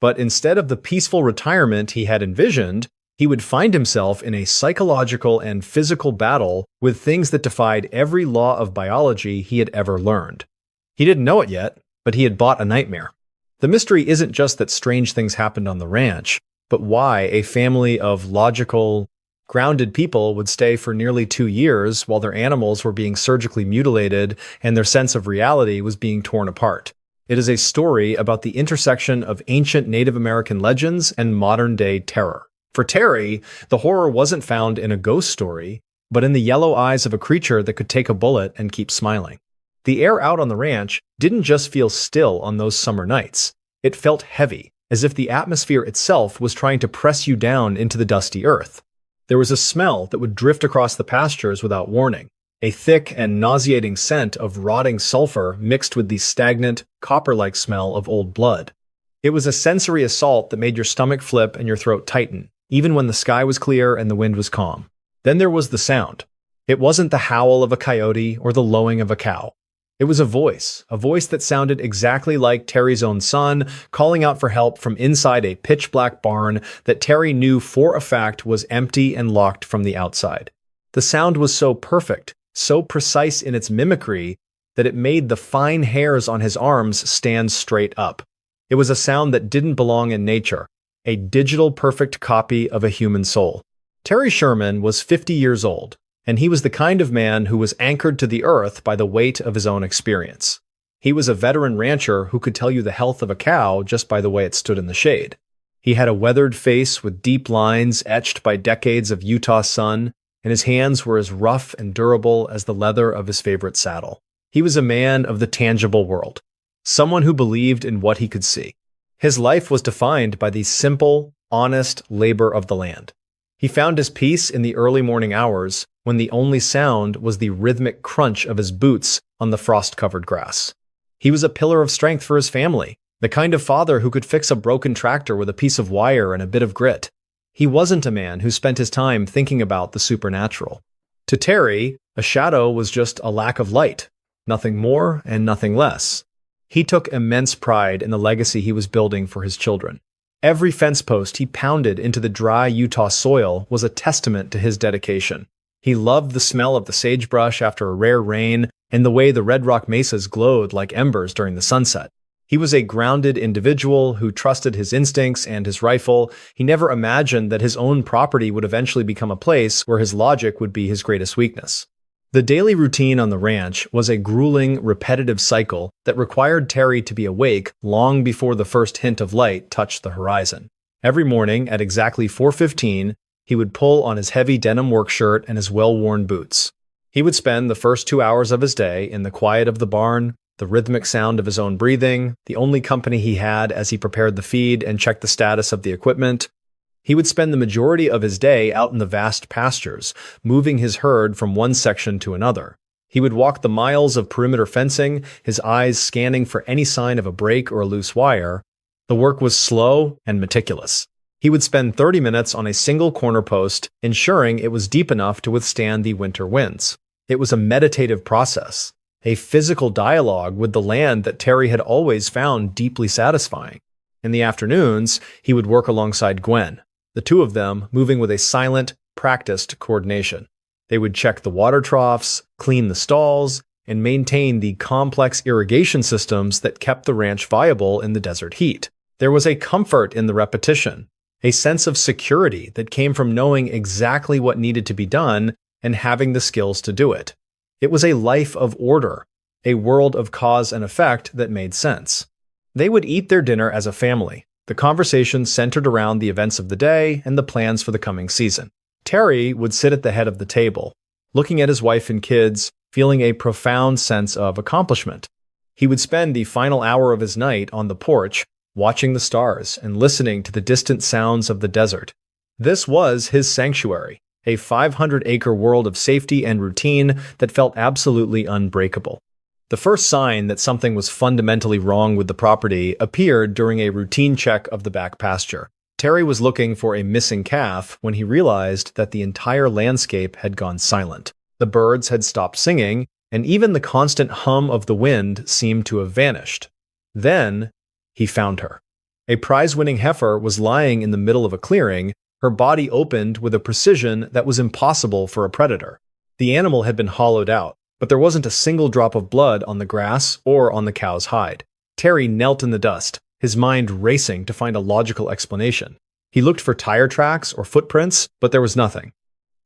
But instead of the peaceful retirement he had envisioned, he would find himself in a psychological and physical battle with things that defied every law of biology he had ever learned. He didn't know it yet, but he had bought a nightmare. The mystery isn't just that strange things happened on the ranch, but why a family of logical, grounded people would stay for nearly 2 years while their animals were being surgically mutilated and their sense of reality was being torn apart. It is a story about the intersection of ancient Native American legends and modern-day terror. For Terry, the horror wasn't found in a ghost story, but in the yellow eyes of a creature that could take a bullet and keep smiling. The air out on the ranch didn't just feel still on those summer nights. It felt heavy, as if the atmosphere itself was trying to press you down into the dusty earth. There was a smell that would drift across the pastures without warning, a thick and nauseating scent of rotting sulfur mixed with the stagnant, copper-like smell of old blood. It was a sensory assault that made your stomach flip and your throat tighten, even when the sky was clear and the wind was calm. Then there was the sound. It wasn't the howl of a coyote or the lowing of a cow. It was a voice that sounded exactly like Terry's own son, calling out for help from inside a pitch-black barn that Terry knew for a fact was empty and locked from the outside. The sound was so perfect, so precise in its mimicry, that it made the fine hairs on his arms stand straight up. It was a sound that didn't belong in nature, a digital perfect copy of a human soul. Terry Sherman was 50 years old, and he was the kind of man who was anchored to the earth by the weight of his own experience. He was a veteran rancher who could tell you the health of a cow just by the way it stood in the shade. He had a weathered face with deep lines etched by decades of Utah sun, and his hands were as rough and durable as the leather of his favorite saddle. He was a man of the tangible world, someone who believed in what he could see. His life was defined by the simple, honest labor of the land. He found his peace in the early morning hours, when the only sound was the rhythmic crunch of his boots on the frost-covered grass. He was a pillar of strength for his family, the kind of father who could fix a broken tractor with a piece of wire and a bit of grit. He wasn't a man who spent his time thinking about the supernatural. To Terry, a shadow was just a lack of light, nothing more and nothing less. He took immense pride in the legacy he was building for his children. Every fence post he pounded into the dry Utah soil was a testament to his dedication. He loved the smell of the sagebrush after a rare rain and the way the red rock mesas glowed like embers during the sunset. He was a grounded individual who trusted his instincts and his rifle. He never imagined that his own property would eventually become a place where his logic would be his greatest weakness. The daily routine on the ranch was a grueling, repetitive cycle that required Terry to be awake long before the first hint of light touched the horizon. Every morning at exactly 4:15, he would pull on his heavy denim work shirt and his well-worn boots. He would spend the first 2 hours of his day in the quiet of the barn, the rhythmic sound of his own breathing, the only company he had as he prepared the feed and checked the status of the equipment. He would spend the majority of his day out in the vast pastures, moving his herd from one section to another. He would walk the miles of perimeter fencing, his eyes scanning for any sign of a break or a loose wire. The work was slow and meticulous. He would spend 30 minutes on a single corner post, ensuring it was deep enough to withstand the winter winds. It was a meditative process, a physical dialogue with the land that Terry had always found deeply satisfying. In the afternoons, he would work alongside Gwen, the two of them moving with a silent, practiced coordination. They would check the water troughs, clean the stalls, and maintain the complex irrigation systems that kept the ranch viable in the desert heat. There was a comfort in the repetition, a sense of security that came from knowing exactly what needed to be done and having the skills to do it. It was a life of order, a world of cause and effect that made sense. They would eat their dinner as a family, the conversation centered around the events of the day and the plans for the coming season. Terry would sit at the head of the table, looking at his wife and kids, feeling a profound sense of accomplishment. He would spend the final hour of his night on the porch, watching the stars and listening to the distant sounds of the desert. This was his sanctuary, a 500-acre world of safety and routine that felt absolutely unbreakable. The first sign that something was fundamentally wrong with the property appeared during a routine check of the back pasture. Terry was looking for a missing calf when he realized that the entire landscape had gone silent. The birds had stopped singing, and even the constant hum of the wind seemed to have vanished. Then, he found her. A prize-winning heifer was lying in the middle of a clearing, her body opened with a precision that was impossible for a predator. The animal had been hollowed out, but there wasn't a single drop of blood on the grass or on the cow's hide. Terry knelt in the dust, his mind racing to find a logical explanation. He looked for tire tracks or footprints, but there was nothing.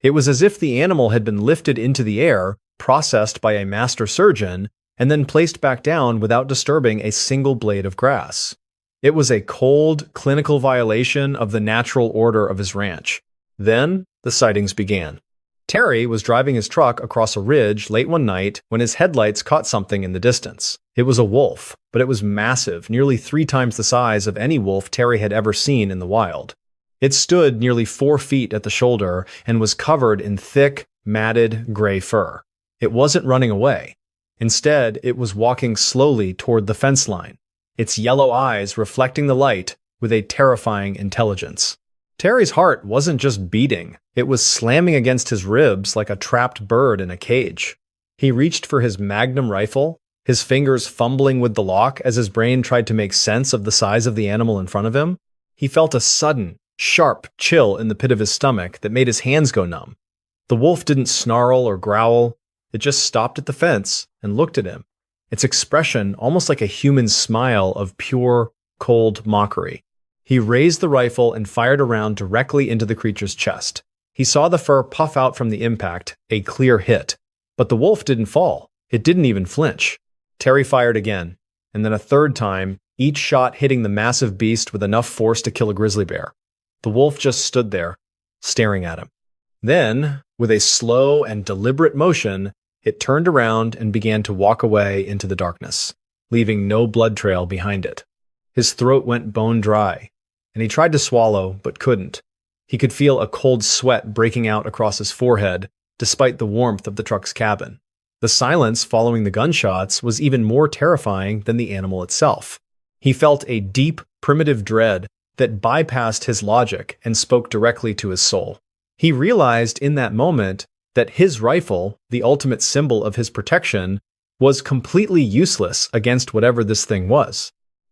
It was as if the animal had been lifted into the air, processed by a master surgeon, and then placed back down without disturbing a single blade of grass. It was a cold, clinical violation of the natural order of his ranch. Then, the sightings began. Terry was driving his truck across a ridge late one night when his headlights caught something in the distance. It was a wolf, but it was massive, nearly 3 times the size of any wolf Terry had ever seen in the wild. It stood nearly 4 feet at the shoulder and was covered in thick, matted, gray fur. It wasn't running away. Instead, it was walking slowly toward the fence line, its yellow eyes reflecting the light with a terrifying intelligence. Terry's heart wasn't just beating, it was slamming against his ribs like a trapped bird in a cage. He reached for his Magnum rifle, his fingers fumbling with the lock as his brain tried to make sense of the size of the animal in front of him. He felt a sudden, sharp chill in the pit of his stomach that made his hands go numb. The wolf didn't snarl or growl, it just stopped at the fence and looked at him, its expression almost like a human smile of pure, cold mockery. He raised the rifle and fired a round directly into the creature's chest. He saw the fur puff out from the impact, a clear hit. But the wolf didn't fall. It didn't even flinch. Terry fired again, and then a third time, each shot hitting the massive beast with enough force to kill a grizzly bear. The wolf just stood there, staring at him. Then, with a slow and deliberate motion, it turned around and began to walk away into the darkness, leaving no blood trail behind it. His throat went bone dry, and he tried to swallow but couldn't. He could feel a cold sweat breaking out across his forehead, despite the warmth of the truck's cabin. The silence following the gunshots was even more terrifying than the animal itself. He felt a deep, primitive dread that bypassed his logic and spoke directly to his soul. He realized in that moment that his rifle, the ultimate symbol of his protection, was completely useless against whatever this thing was.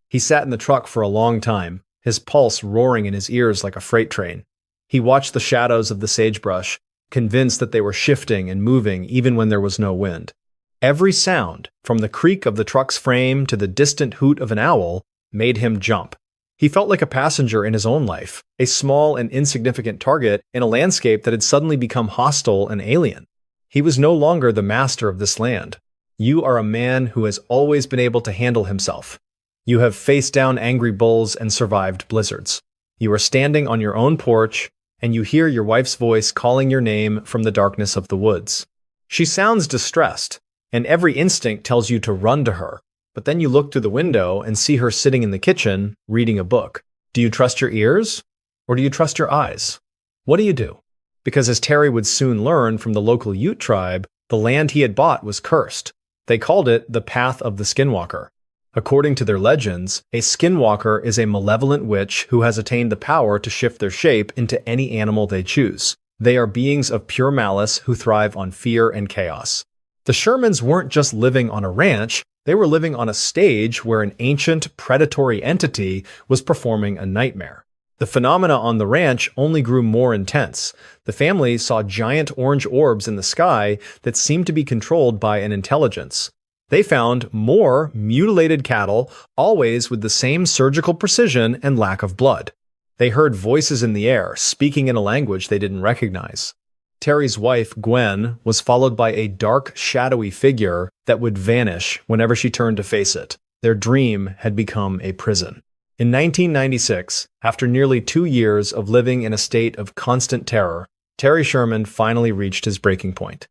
He sat in the truck for a long time, his pulse roaring in his ears like a freight train. He watched the shadows of the sagebrush, convinced that they were shifting and moving even when there was no wind. Every sound, from the creak of the truck's frame to the distant hoot of an owl, made him jump. He felt like a passenger in his own life, a small and insignificant target in a landscape that had suddenly become hostile and alien. He was no longer the master of this land. You are a man who has always been able to handle himself. You have faced down angry bulls and survived blizzards. You are standing on your own porch, and you hear your wife's voice calling your name from the darkness of the woods. She sounds distressed, and every instinct tells you to run to her. But then you look through the window and see her sitting in the kitchen, reading a book. Do you trust your ears? Or do you trust your eyes? What do you do? Because as Terry would soon learn from the local Ute tribe, the land he had bought was cursed. They called it the Path of the Skinwalker. According to their legends, a skinwalker is a malevolent witch who has attained the power to shift their shape into any animal they choose. They are beings of pure malice who thrive on fear and chaos. The Shermans weren't just living on a ranch, they were living on a stage where an ancient, predatory entity was performing a nightmare. The phenomena on the ranch only grew more intense. The family saw giant orange orbs in the sky that seemed to be controlled by an intelligence. They found more mutilated cattle, always with the same surgical precision and lack of blood. They heard voices in the air, speaking in a language they didn't recognize. Terry's wife, Gwen, was followed by a dark, shadowy figure that would vanish whenever she turned to face it. Their dream had become a prison. In 1996, after nearly 2 years of living in a state of constant terror, Terry Sherman finally reached his breaking point.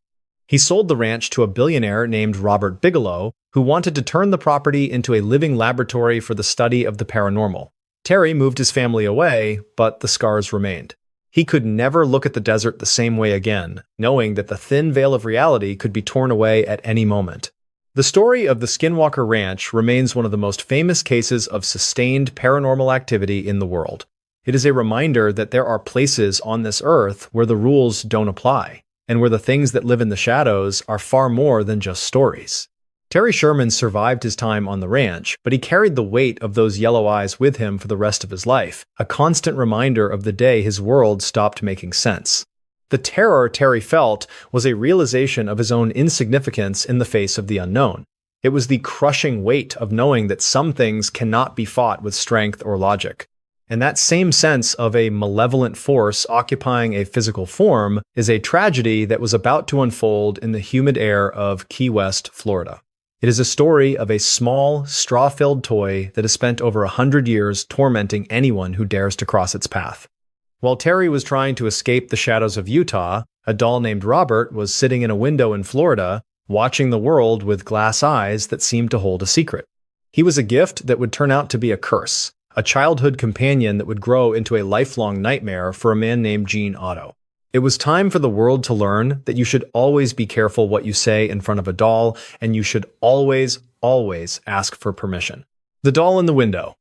He sold the ranch to a billionaire named Robert Bigelow, who wanted to turn the property into a living laboratory for the study of the paranormal. Terry moved his family away, but the scars remained. He could never look at the desert the same way again, knowing that the thin veil of reality could be torn away at any moment. The story of the Skinwalker Ranch remains one of the most famous cases of sustained paranormal activity in the world. It is a reminder that there are places on this earth where the rules don't apply, and where the things that live in the shadows are far more than just stories. Terry Sherman survived his time on the ranch, but he carried the weight of those yellow eyes with him for the rest of his life, a constant reminder of the day his world stopped making sense. The terror Terry felt was a realization of his own insignificance in the face of the unknown. It was the crushing weight of knowing that some things cannot be fought with strength or logic. And that same sense of a malevolent force occupying a physical form is a tragedy that was about to unfold in the humid air of Key West, Florida. It is a story of a small, straw-filled toy that has spent over 100 years tormenting anyone who dares to cross its path. While Terry was trying to escape the shadows of Utah, a doll named Robert was sitting in a window in Florida, watching the world with glass eyes that seemed to hold a secret. He was a gift that would turn out to be a curse, a childhood companion that would grow into a lifelong nightmare for a man named Gene Otto. It was time for the world to learn that you should always be careful what you say in front of a doll, and you should always, always ask for permission. The doll in the window.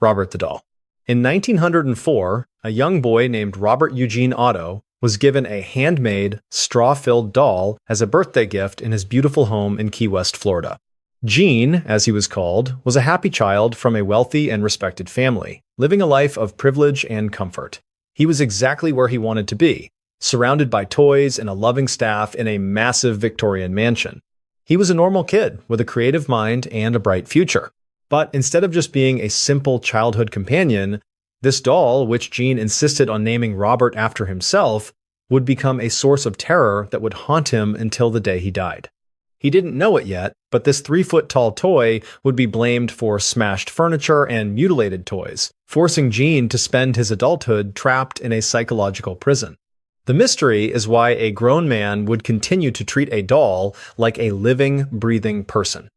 Robert the doll. In 1904, a young boy named Robert Eugene Otto was given a handmade, straw-filled doll as a birthday gift in his beautiful home in Key West, Florida. Gene, as he was called, was a happy child from a wealthy and respected family, living a life of privilege and comfort. He was exactly where he wanted to be, surrounded by toys and a loving staff in a massive Victorian mansion. He was a normal kid with a creative mind and a bright future. But instead of just being a simple childhood companion, this doll, which Gene insisted on naming Robert after himself, would become a source of terror that would haunt him until the day he died. He didn't know it yet, but this 3-foot-tall toy would be blamed for smashed furniture and mutilated toys, forcing Gene to spend his adulthood trapped in a psychological prison. The mystery is why a grown man would continue to treat a doll like a living, breathing person.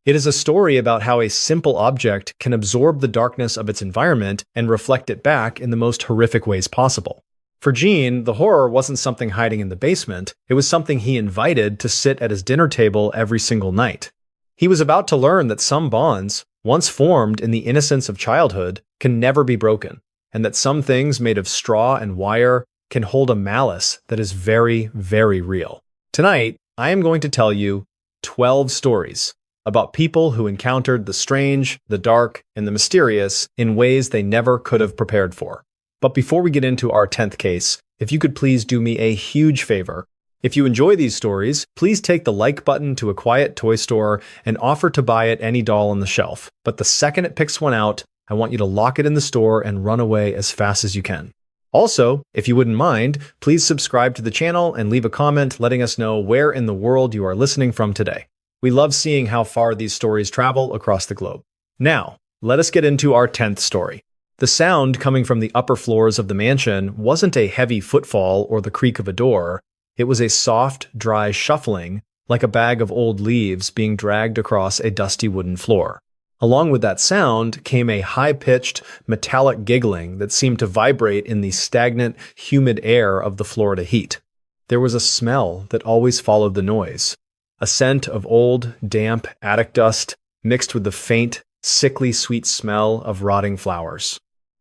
It is a story about how a simple object can absorb the darkness of its environment and reflect it back in the most horrific ways possible. For Gene, the horror wasn't something hiding in the basement, it was something he invited to sit at his dinner table every single night. He was about to learn that some bonds, once formed in the innocence of childhood, can never be broken, and that some things made of straw and wire can hold a malice that is very, very real. Tonight, I am going to tell you 12 stories about people who encountered the strange, the dark, and the mysterious in ways they never could have prepared for. But before we get into our 10th case, if you could please do me a huge favor. If you enjoy these stories, please take the like button to a quiet toy store and offer to buy it any doll on the shelf. But the second it picks one out, I want you to lock it in the store and run away as fast as you can. Also, if you wouldn't mind, please subscribe to the channel and leave a comment letting us know where in the world you are listening from today. We love seeing how far these stories travel across the globe. Now, let us get into our 10th story. The sound coming from the upper floors of the mansion wasn't a heavy footfall or the creak of a door. It was a soft, dry shuffling, like a bag of old leaves being dragged across a dusty wooden floor. Along with that sound came a high-pitched, metallic giggling that seemed to vibrate in the stagnant, humid air of the Florida heat. There was a smell that always followed the noise. A scent of old, damp attic dust mixed with the faint, sickly sweet smell of rotting flowers.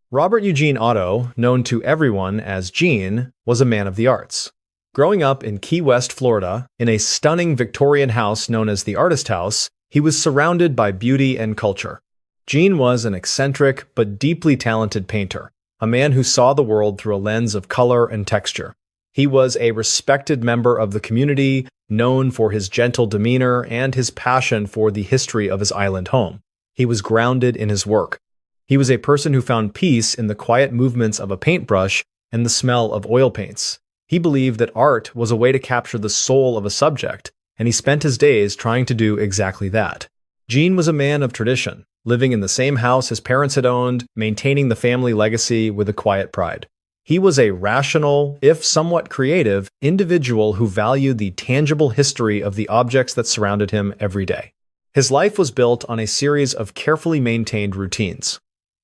Robert Eugene Otto, known to everyone as Gene, was a man of the arts. Growing up in Key West, Florida, in a stunning Victorian house known as the Artist House, he was surrounded by beauty and culture. Gene was an eccentric but deeply talented painter, a man who saw the world through a lens of color and texture. He was a respected member of the community, known for his gentle demeanor and his passion for the history of his island home. He was grounded in his work. He was a person who found peace in the quiet movements of a paintbrush and the smell of oil paints. He believed that art was a way to capture the soul of a subject, and he spent his days trying to do exactly that. Gene was a man of tradition, living in the same house his parents had owned, maintaining the family legacy with a quiet pride. He was a rational, if somewhat creative, individual who valued the tangible history of the objects that surrounded him every day. His life was built on a series of carefully maintained routines.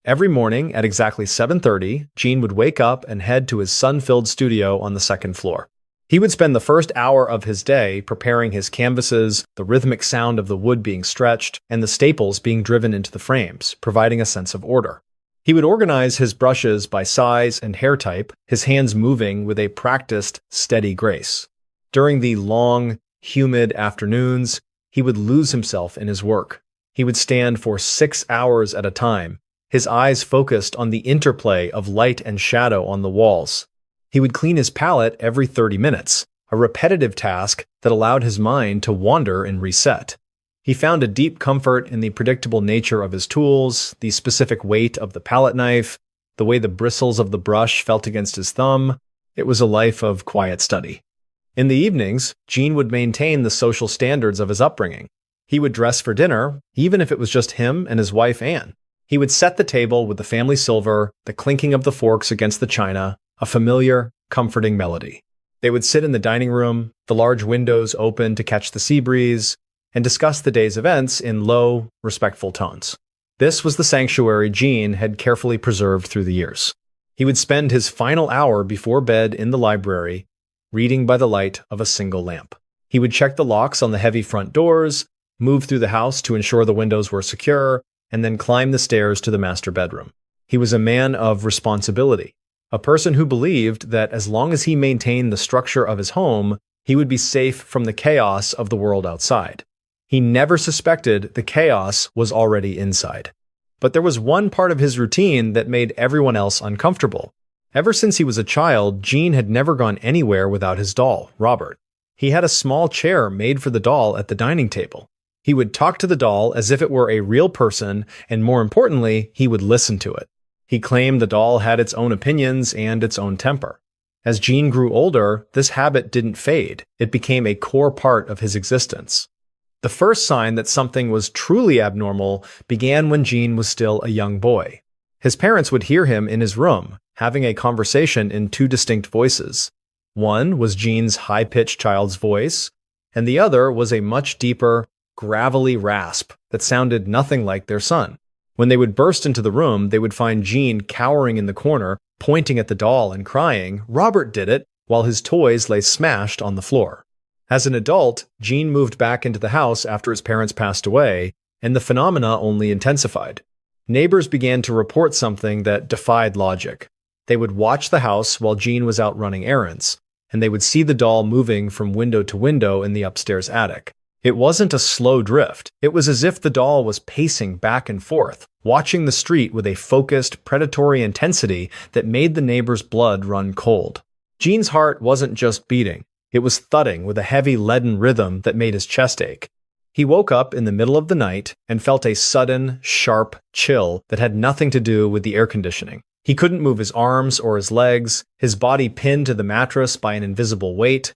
Every morning at exactly 7:30, Gene would wake up and head to his sun-filled studio on the second floor. He would spend the first hour of his day preparing his canvases, the rhythmic sound of the wood being stretched, and the staples being driven into the frames, providing a sense of order. He would organize his brushes by size and hair type, his hands moving with a practiced, steady grace. During the long, humid afternoons, he would lose himself in his work. He would stand for 6 hours at a time, his eyes focused on the interplay of light and shadow on the walls. He would clean his palette every 30 minutes, a repetitive task that allowed his mind to wander and reset. He found a deep comfort in the predictable nature of his tools, the specific weight of the palette knife, the way the bristles of the brush felt against his thumb. It was a life of quiet study. In the evenings, Gene would maintain the social standards of his upbringing. He would dress for dinner, even if it was just him and his wife Anne. He would set the table with the family silver, the clinking of the forks against the china, a familiar, comforting melody. They would sit in the dining room, the large windows open to catch the sea breeze, and discuss the day's events in low, respectful tones. This was the sanctuary Gene had carefully preserved through the years. He would spend his final hour before bed in the library, reading by the light of a single lamp. He would check the locks on the heavy front doors, move through the house to ensure the windows were secure, and then climb the stairs to the master bedroom. He was a man of responsibility, a person who believed that as long as he maintained the structure of his home, he would be safe from the chaos of the world outside. He never suspected the chaos was already inside. But there was one part of his routine that made everyone else uncomfortable. Ever since he was a child, Gene had never gone anywhere without his doll, Robert. He had a small chair made for the doll at the dining table. He would talk to the doll as if it were a real person, and more importantly, he would listen to it. He claimed the doll had its own opinions and its own temper. As Gene grew older, this habit didn't fade. It became a core part of his existence. The first sign that something was truly abnormal began when Gene was still a young boy. His parents would hear him in his room, having a conversation in two distinct voices. One was Gene's high-pitched child's voice, and the other was a much deeper, gravelly rasp that sounded nothing like their son. When they would burst into the room, they would find Gene cowering in the corner, pointing at the doll and crying, "Robert did it," while his toys lay smashed on the floor. As an adult, Gene moved back into the house after his parents passed away, and the phenomena only intensified. Neighbors began to report something that defied logic. They would watch the house while Gene was out running errands, and they would see the doll moving from window to window in the upstairs attic. It wasn't a slow drift. It was as if the doll was pacing back and forth, watching the street with a focused, predatory intensity that made the neighbors' blood run cold. Gene's heart wasn't just beating. It was thudding with a heavy leaden rhythm that made his chest ache. He woke up in the middle of the night and felt a sudden, sharp chill that had nothing to do with the air conditioning. He couldn't move his arms or his legs, his body pinned to the mattress by an invisible weight.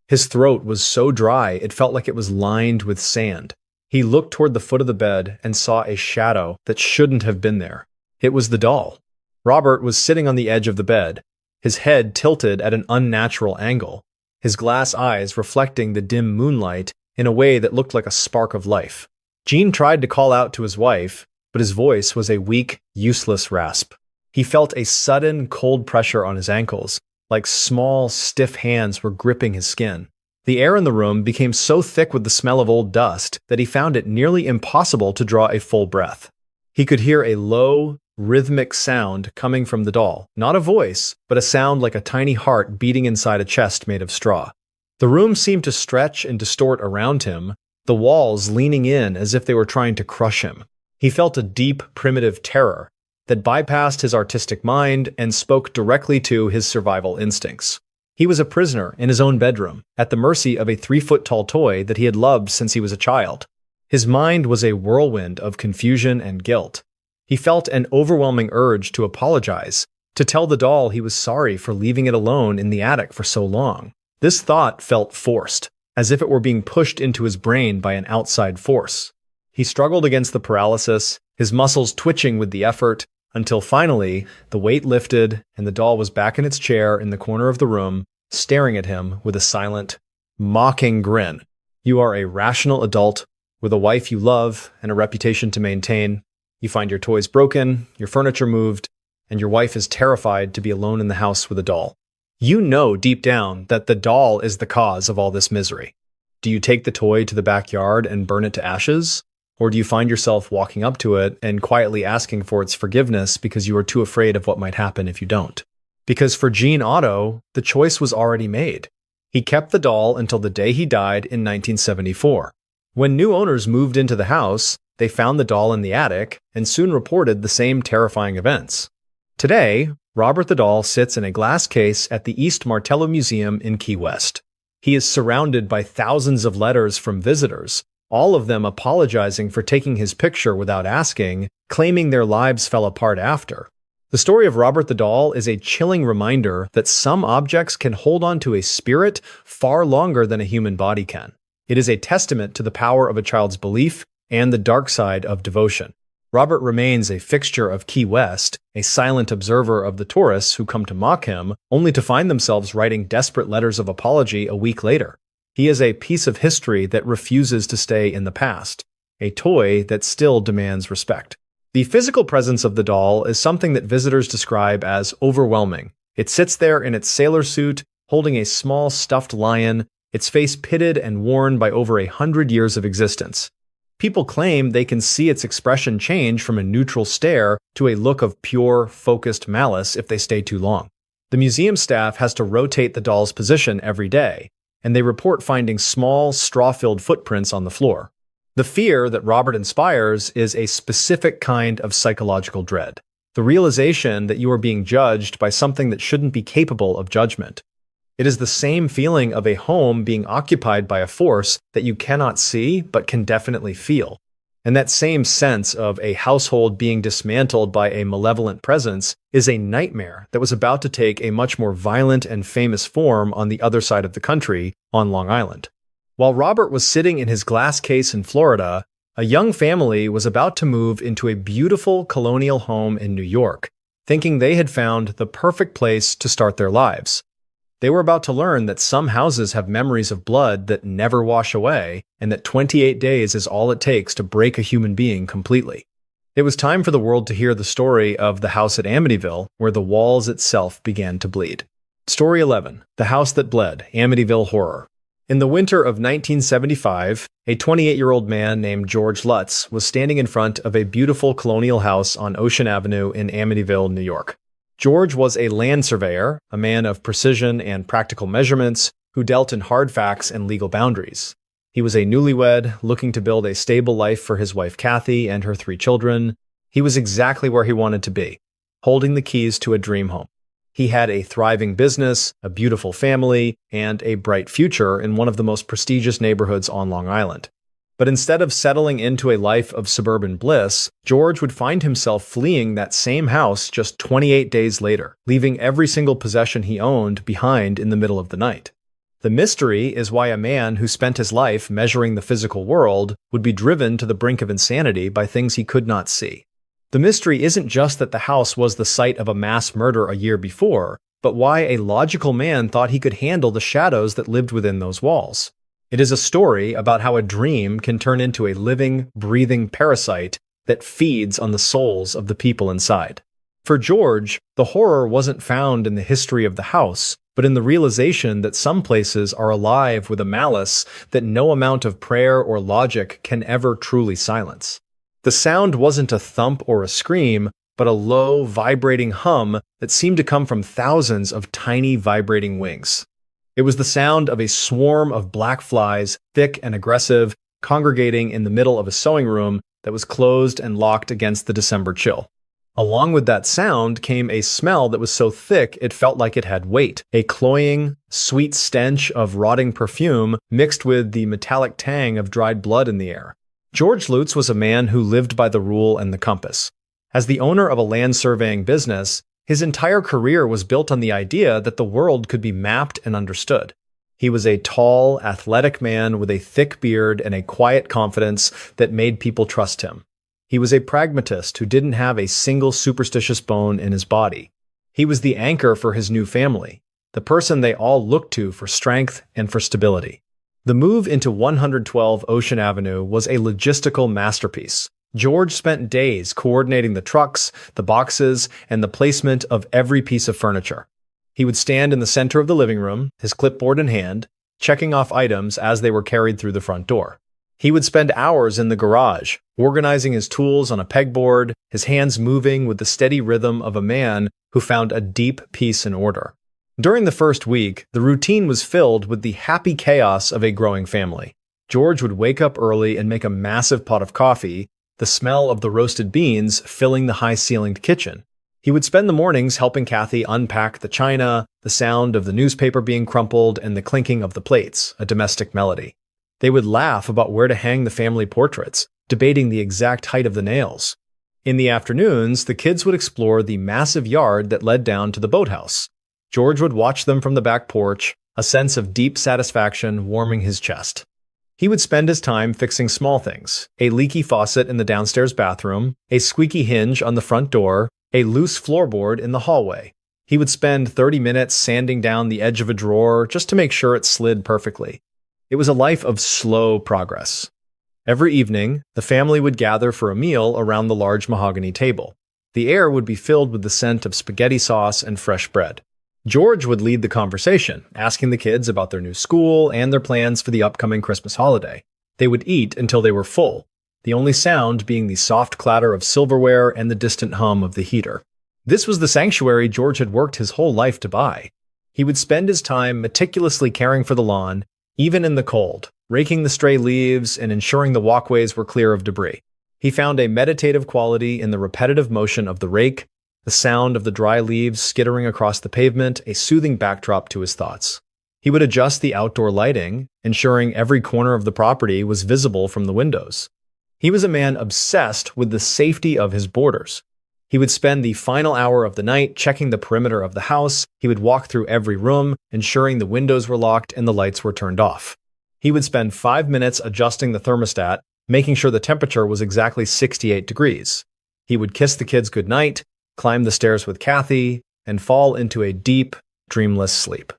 His throat was so dry it felt like it was lined with sand. He looked toward the foot of the bed and saw a shadow that shouldn't have been there. It was the doll. Robert was sitting on the edge of the bed, his head tilted at an unnatural angle, his glass eyes reflecting the dim moonlight in a way that looked like a spark of life. Gene tried to call out to his wife, but his voice was a weak, useless rasp. He felt a sudden, cold pressure on his ankles, like small, stiff hands were gripping his skin. The air in the room became so thick with the smell of old dust that he found it nearly impossible to draw a full breath. He could hear a low, rhythmic sound coming from the doll, not a voice, but a sound like a tiny heart beating inside a chest made of straw. The room seemed to stretch and distort around him, the walls leaning in as if they were trying to crush him. He felt a deep, primitive terror that bypassed his artistic mind and spoke directly to his survival instincts. He was a prisoner in his own bedroom, at the mercy of a 3-foot-tall toy that he had loved since he was a child. His mind was a whirlwind of confusion and guilt. He felt an overwhelming urge to apologize, to tell the doll he was sorry for leaving it alone in the attic for so long. This thought felt forced, as if it were being pushed into his brain by an outside force. He struggled against the paralysis, his muscles twitching with the effort, until finally the weight lifted and the doll was back in its chair in the corner of the room, staring at him with a silent, mocking grin. You are a rational adult with a wife you love and a reputation to maintain. You find your toys broken, your furniture moved, and your wife is terrified to be alone in the house with a doll. You know deep down that the doll is the cause of all this misery. Do you take the toy to the backyard and burn it to ashes? Or do you find yourself walking up to it and quietly asking for its forgiveness because you are too afraid of what might happen if you don't? Because for Gene Otto, the choice was already made. He kept the doll until the day he died in 1974. When new owners moved into the house, they found the doll in the attic and soon reported the same terrifying events. Today, Robert the doll sits in a glass case at the East Martello Museum in Key West. He is surrounded by thousands of letters from visitors, all of them apologizing for taking his picture without asking, claiming their lives fell apart after. The story of Robert the doll is a chilling reminder that some objects can hold on to a spirit far longer than a human body can. It is a testament to the power of a child's belief and the dark side of devotion. Robert remains a fixture of Key West, a silent observer of the tourists who come to mock him, only to find themselves writing desperate letters of apology a week later. He is a piece of history that refuses to stay in the past, a toy that still demands respect. The physical presence of the doll is something that visitors describe as overwhelming. It sits there in its sailor suit, holding a small stuffed lion, its face pitted and worn by over 100 years of existence. People claim they can see its expression change from a neutral stare to a look of pure, focused malice if they stay too long. The museum staff has to rotate the doll's position every day, and they report finding small, straw-filled footprints on the floor. The fear that Robert inspires is a specific kind of psychological dread, the realization that you are being judged by something that shouldn't be capable of judgment. It is the same feeling of a home being occupied by a force that you cannot see but can definitely feel. And that same sense of a household being dismantled by a malevolent presence is a nightmare that was about to take a much more violent and famous form on the other side of the country, on Long Island. While Robert was sitting in his glass case in Florida, a young family was about to move into a beautiful colonial home in New York, thinking they had found the perfect place to start their lives. They were about to learn that some houses have memories of blood that never wash away, and that 28 days is all it takes to break a human being completely. It was time for the world to hear the story of the house at Amityville, where the walls itself began to bleed. Story 11. The House That Bled, Amityville Horror. In the winter of 1975, a 28-year-old man named George Lutz was standing in front of a beautiful colonial house on Ocean Avenue in Amityville, New York. George was a land surveyor, a man of precision and practical measurements, who dealt in hard facts and legal boundaries. He was a newlywed, looking to build a stable life for his wife Kathy and her 3 children. He was exactly where he wanted to be, holding the keys to a dream home. He had a thriving business, a beautiful family, and a bright future in one of the most prestigious neighborhoods on Long Island. But instead of settling into a life of suburban bliss, George would find himself fleeing that same house just 28 days later, leaving every single possession he owned behind in the middle of the night. The mystery is why a man who spent his life measuring the physical world would be driven to the brink of insanity by things he could not see. The mystery isn't just that the house was the site of a mass murder a year before, but why a logical man thought he could handle the shadows that lived within those walls. It is a story about how a dream can turn into a living, breathing parasite that feeds on the souls of the people inside. For George, the horror wasn't found in the history of the house, but in the realization that some places are alive with a malice that no amount of prayer or logic can ever truly silence. The sound wasn't a thump or a scream, but a low, vibrating hum that seemed to come from thousands of tiny, vibrating wings. It was the sound of a swarm of black flies, thick and aggressive, congregating in the middle of a sewing room that was closed and locked against the December chill. Along with that sound came a smell that was so thick it felt like it had weight, a cloying, sweet stench of rotting perfume mixed with the metallic tang of dried blood in the air. George Lutz was a man who lived by the rule and the compass. As the owner of a land surveying business, his entire career was built on the idea that the world could be mapped and understood. He was a tall, athletic man with a thick beard and a quiet confidence that made people trust him. He was a pragmatist who didn't have a single superstitious bone in his body. He was the anchor for his new family, the person they all looked to for strength and for stability. The move into 112 Ocean Avenue was a logistical masterpiece. George spent days coordinating the trucks, the boxes, and the placement of every piece of furniture. He would stand in the center of the living room, his clipboard in hand, checking off items as they were carried through the front door. He would spend hours in the garage, organizing his tools on a pegboard, his hands moving with the steady rhythm of a man who found a deep peace and order. During the first week, the routine was filled with the happy chaos of a growing family. George would wake up early and make a massive pot of coffee, the smell of the roasted beans filling the high-ceilinged kitchen. He would spend the mornings helping Kathy unpack the china, the sound of the newspaper being crumpled, and the clinking of the plates, a domestic melody. They would laugh about where to hang the family portraits, debating the exact height of the nails. In the afternoons, the kids would explore the massive yard that led down to the boathouse. George would watch them from the back porch, a sense of deep satisfaction warming his chest. He would spend his time fixing small things, a leaky faucet in the downstairs bathroom, a squeaky hinge on the front door, a loose floorboard in the hallway. He would spend 30 minutes sanding down the edge of a drawer just to make sure it slid perfectly. It was a life of slow progress. Every evening, the family would gather for a meal around the large mahogany table. The air would be filled with the scent of spaghetti sauce and fresh bread. George would lead the conversation, asking the kids about their new school and their plans for the upcoming Christmas holiday. They would eat until they were full, the only sound being the soft clatter of silverware and the distant hum of the heater. This was the sanctuary George had worked his whole life to buy. He would spend his time meticulously caring for the lawn, even in the cold, raking the stray leaves and ensuring the walkways were clear of debris. He found a meditative quality in the repetitive motion of the rake, the sound of the dry leaves skittering across the pavement, a soothing backdrop to his thoughts. He would adjust the outdoor lighting, ensuring every corner of the property was visible from the windows. He was a man obsessed with the safety of his boarders. He would spend the final hour of the night checking the perimeter of the house. He would walk through every room, ensuring the windows were locked and the lights were turned off. He would spend 5 minutes adjusting the thermostat, making sure the temperature was exactly 68 degrees. He would kiss the kids goodnight, climb the stairs with Kathy, and fall into a deep, dreamless sleep.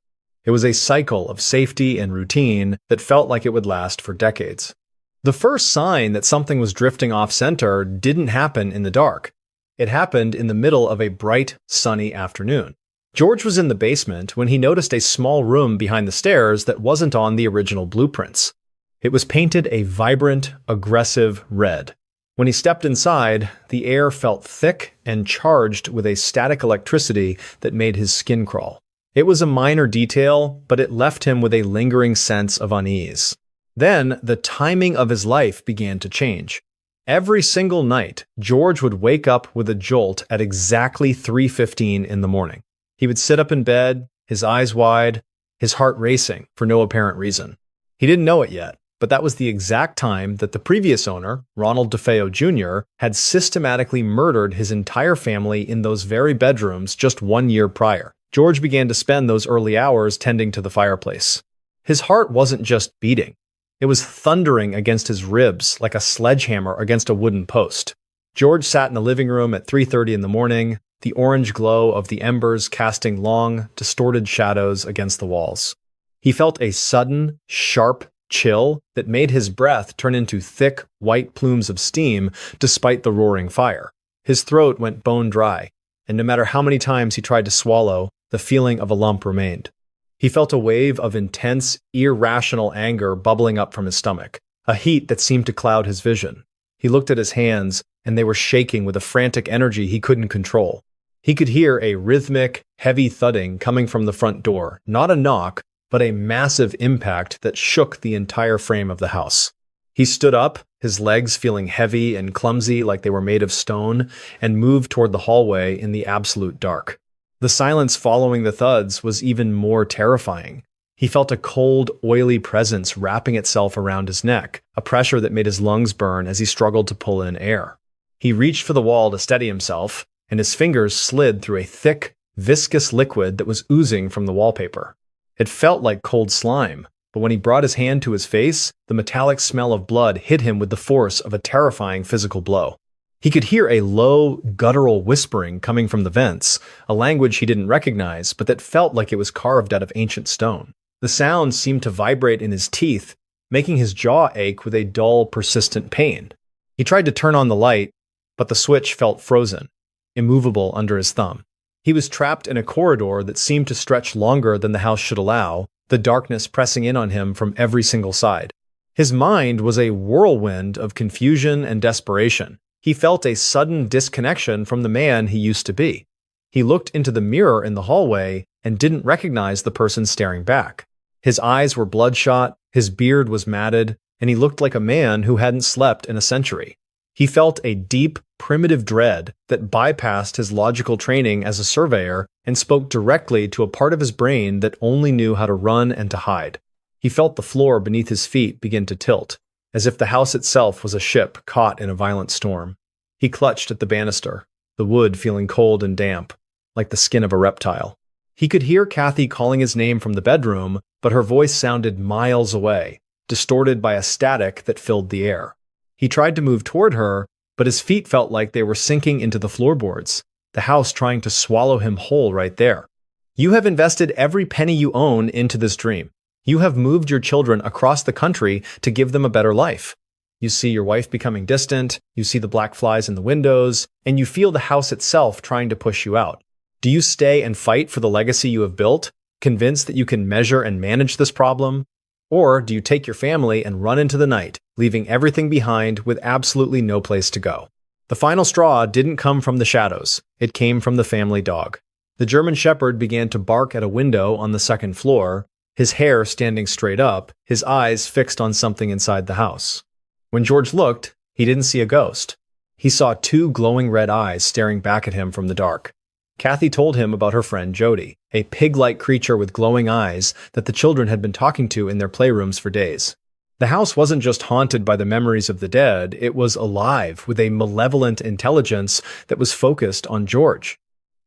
It was a cycle of safety and routine that felt like it would last for decades. The first sign that something was drifting off center didn't happen in the dark. It happened in the middle of a bright, sunny afternoon. George was in the basement when he noticed a small room behind the stairs that wasn't on the original blueprints. It was painted a vibrant, aggressive red. When he stepped inside, the air felt thick and charged with a static electricity that made his skin crawl. It was a minor detail, but it left him with a lingering sense of unease. Then, the timing of his life began to change. Every single night, George would wake up with a jolt at exactly 3:15 in the morning. He would sit up in bed, his eyes wide, his heart racing for no apparent reason. He didn't know it yet, but that was the exact time that the previous owner, Ronald DeFeo Jr., had systematically murdered his entire family in those very bedrooms just 1 year prior. George began to spend those early hours tending to the fireplace. His heart wasn't just beating. It was thundering against his ribs like a sledgehammer against a wooden post. George sat in the living room at 3:30 in the morning, the orange glow of the embers casting long, distorted shadows against the walls. He felt a sudden, sharp chill that made his breath turn into thick, white plumes of steam despite the roaring fire. His throat went bone dry, and no matter how many times he tried to swallow, the feeling of a lump remained. He felt a wave of intense, irrational anger bubbling up from his stomach, a heat that seemed to cloud his vision. He looked at his hands, and they were shaking with a frantic energy he couldn't control. He could hear a rhythmic, heavy thudding coming from the front door, not a knock, but a massive impact that shook the entire frame of the house. He stood up, his legs feeling heavy and clumsy like they were made of stone, and moved toward the hallway in the absolute dark. The silence following the thuds was even more terrifying. He felt a cold, oily presence wrapping itself around his neck, a pressure that made his lungs burn as he struggled to pull in air. He reached for the wall to steady himself, and his fingers slid through a thick, viscous liquid that was oozing from the wallpaper. It felt like cold slime, but when he brought his hand to his face, the metallic smell of blood hit him with the force of a terrifying physical blow. He could hear a low, guttural whispering coming from the vents, a language he didn't recognize, but that felt like it was carved out of ancient stone. The sound seemed to vibrate in his teeth, making his jaw ache with a dull, persistent pain. He tried to turn on the light, but the switch felt frozen, immovable under his thumb. He was trapped in a corridor that seemed to stretch longer than the house should allow, the darkness pressing in on him from every single side. His mind was a whirlwind of confusion and desperation. He felt a sudden disconnection from the man he used to be. He looked into the mirror in the hallway and didn't recognize the person staring back. His eyes were bloodshot, his beard was matted, and he looked like a man who hadn't slept in a century. He felt a deep, primitive dread that bypassed his logical training as a surveyor and spoke directly to a part of his brain that only knew how to run and to hide. He felt the floor beneath his feet begin to tilt, as if the house itself was a ship caught in a violent storm. He clutched at the banister, the wood feeling cold and damp, like the skin of a reptile. He could hear Kathy calling his name from the bedroom, but her voice sounded miles away, distorted by a static that filled the air. He tried to move toward her, but his feet felt like they were sinking into the floorboards, the house trying to swallow him whole right there. You have invested every penny you own into this dream. You have moved your children across the country to give them a better life. You see your wife becoming distant, you see the black flies in the windows, and you feel the house itself trying to push you out. Do you stay and fight for the legacy you have built, convinced that you can measure and manage this problem? Or do you take your family and run into the night, leaving everything behind with absolutely no place to go? The final straw didn't come from the shadows. It came from the family dog. The German Shepherd began to bark at a window on the second floor, his hair standing straight up, his eyes fixed on something inside the house. When George looked, he didn't see a ghost. He saw two glowing red eyes staring back at him from the dark. Kathy told him about her friend Jody, a pig-like creature with glowing eyes that the children had been talking to in their playrooms for days. The house wasn't just haunted by the memories of the dead, it was alive with a malevolent intelligence that was focused on George.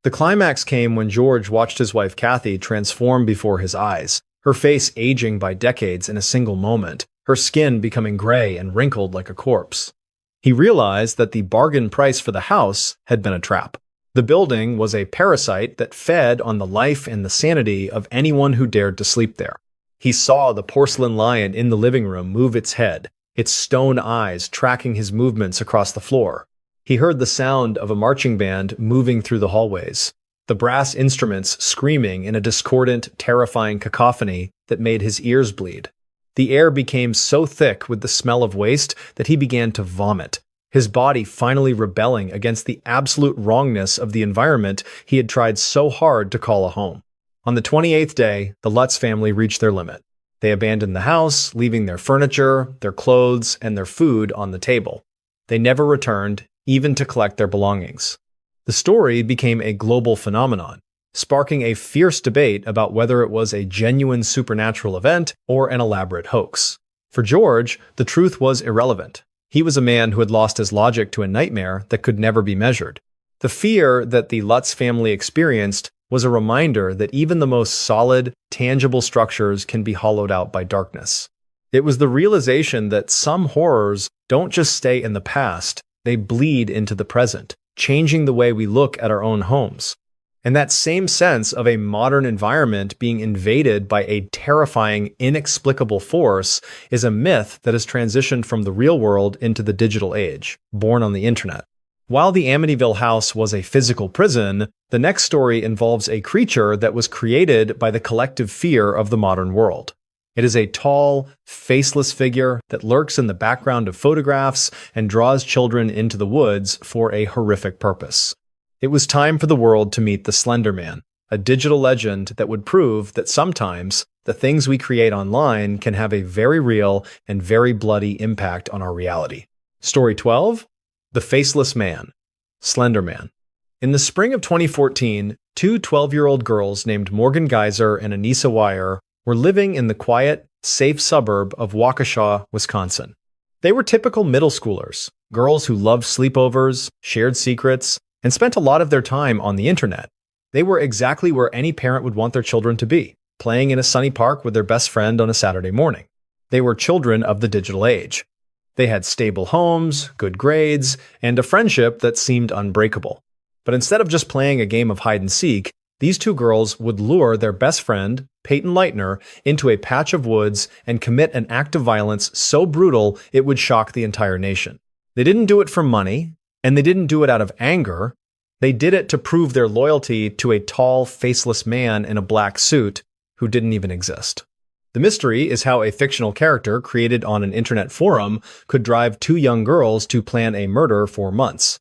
The climax came when George watched his wife Kathy transform before his eyes, her face aging by decades in a single moment, her skin becoming gray and wrinkled like a corpse. He realized that the bargain price for the house had been a trap. The building was a parasite that fed on the life and the sanity of anyone who dared to sleep there. He saw the porcelain lion in the living room move its head, its stone eyes tracking his movements across the floor. He heard the sound of a marching band moving through the hallways, the brass instruments screaming in a discordant, terrifying cacophony that made his ears bleed. The air became so thick with the smell of waste that he began to vomit, his body finally rebelling against the absolute wrongness of the environment he had tried so hard to call a home. On the 28th day, the Lutz family reached their limit. They abandoned the house, leaving their furniture, their clothes, and their food on the table. They never returned, even to collect their belongings. The story became a global phenomenon, sparking a fierce debate about whether it was a genuine supernatural event or an elaborate hoax. For George, the truth was irrelevant. He was a man who had lost his logic to a nightmare that could never be measured. The fear that the Lutz family experienced was a reminder that even the most solid, tangible structures can be hollowed out by darkness. It was the realization that some horrors don't just stay in the past, they bleed into the present, changing the way we look at our own homes. And that same sense of a modern environment being invaded by a terrifying, inexplicable force is a myth that has transitioned from the real world into the digital age, born on the internet. While the Amityville house was a physical prison, the next story involves a creature that was created by the collective fear of the modern world. It is a tall, faceless figure that lurks in the background of photographs and draws children into the woods for a horrific purpose. It was time for the world to meet the Slender Man, a digital legend that would prove that sometimes the things we create online can have a very real and very bloody impact on our reality. Story 12: The Faceless Man, Slender Man. In the spring of 2014, two 12-year-old girls named Morgan Geyser and Anissa Weier were living in the quiet, safe suburb of Waukesha, Wisconsin. They were typical middle schoolers, girls who loved sleepovers, shared secrets, and spent a lot of their time on the internet. They were exactly where any parent would want their children to be, playing in a sunny park with their best friend on a Saturday morning. They were children of the digital age. They had stable homes, good grades, and a friendship that seemed unbreakable. But instead of just playing a game of hide and seek, these two girls would lure their best friend, Peyton Leitner, into a patch of woods and commit an act of violence so brutal it would shock the entire nation. They didn't do it for money, and they didn't do it out of anger. They did it to prove their loyalty to a tall, faceless man in a black suit who didn't even exist. The mystery is how a fictional character created on an internet forum could drive two young girls to plan a murder for months.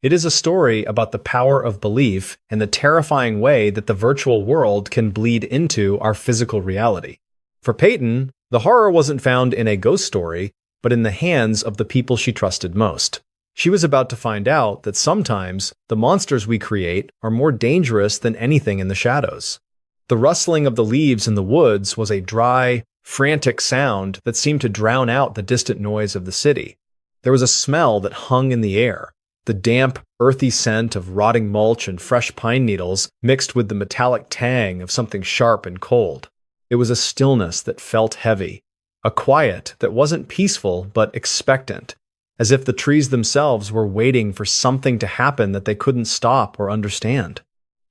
It is a story about the power of belief and the terrifying way that the virtual world can bleed into our physical reality. For Peyton, the horror wasn't found in a ghost story, but in the hands of the people she trusted most. She was about to find out that sometimes the monsters we create are more dangerous than anything in the shadows. The rustling of the leaves in the woods was a dry, frantic sound that seemed to drown out the distant noise of the city. There was a smell that hung in the air. The damp, earthy scent of rotting mulch and fresh pine needles mixed with the metallic tang of something sharp and cold. It was a stillness that felt heavy, a quiet that wasn't peaceful but expectant, as if the trees themselves were waiting for something to happen that they couldn't stop or understand.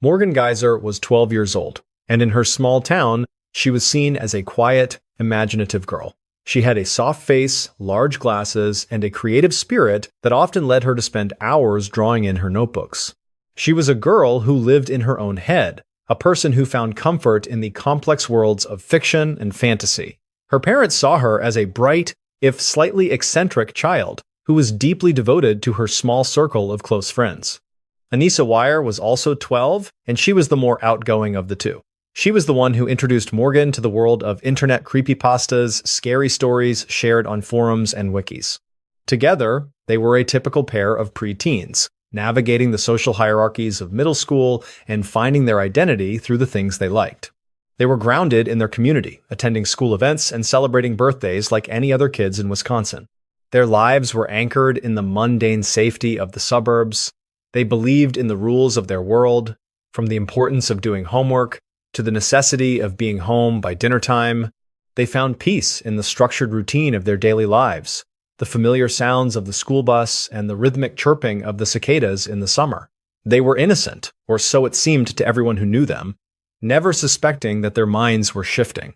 Morgan Geyser was 12 years old, and in her small town, she was seen as a quiet, imaginative girl. She had a soft face, large glasses, and a creative spirit that often led her to spend hours drawing in her notebooks. She was a girl who lived in her own head, a person who found comfort in the complex worlds of fiction and fantasy. Her parents saw her as a bright, if slightly eccentric child, who was deeply devoted to her small circle of close friends. Anissa Weier was also 12, and she was the more outgoing of the two. She was the one who introduced Morgan to the world of internet creepypastas, scary stories shared on forums and wikis. Together, they were a typical pair of preteens, navigating the social hierarchies of middle school and finding their identity through the things they liked. They were grounded in their community, attending school events and celebrating birthdays like any other kids in Wisconsin. Their lives were anchored in the mundane safety of the suburbs. They believed in the rules of their world, from the importance of doing homework to the necessity of being home by dinner time. They found peace in the structured routine of their daily lives, the familiar sounds of the school bus and the rhythmic chirping of the cicadas in the summer. They were innocent, or so it seemed to everyone who knew them, never suspecting that their minds were shifting.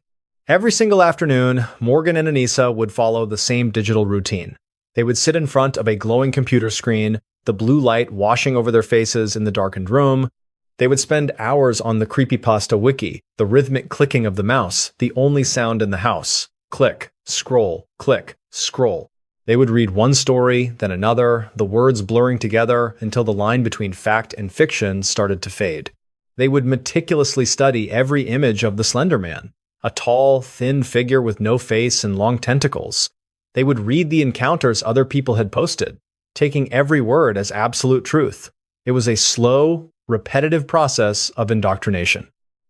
Every single afternoon, Morgan and Anissa would follow the same digital routine. They would sit in front of a glowing computer screen, the blue light washing over their faces in the darkened room. They would spend hours on the creepypasta wiki, the rhythmic clicking of the mouse, the only sound in the house. Click, scroll, click, scroll. They would read one story, then another, the words blurring together until the line between fact and fiction started to fade. They would meticulously study every image of the Slender Man, a tall, thin figure with no face and long tentacles. They would read the encounters other people had posted, taking every word as absolute truth. It was a slow, repetitive process of indoctrination.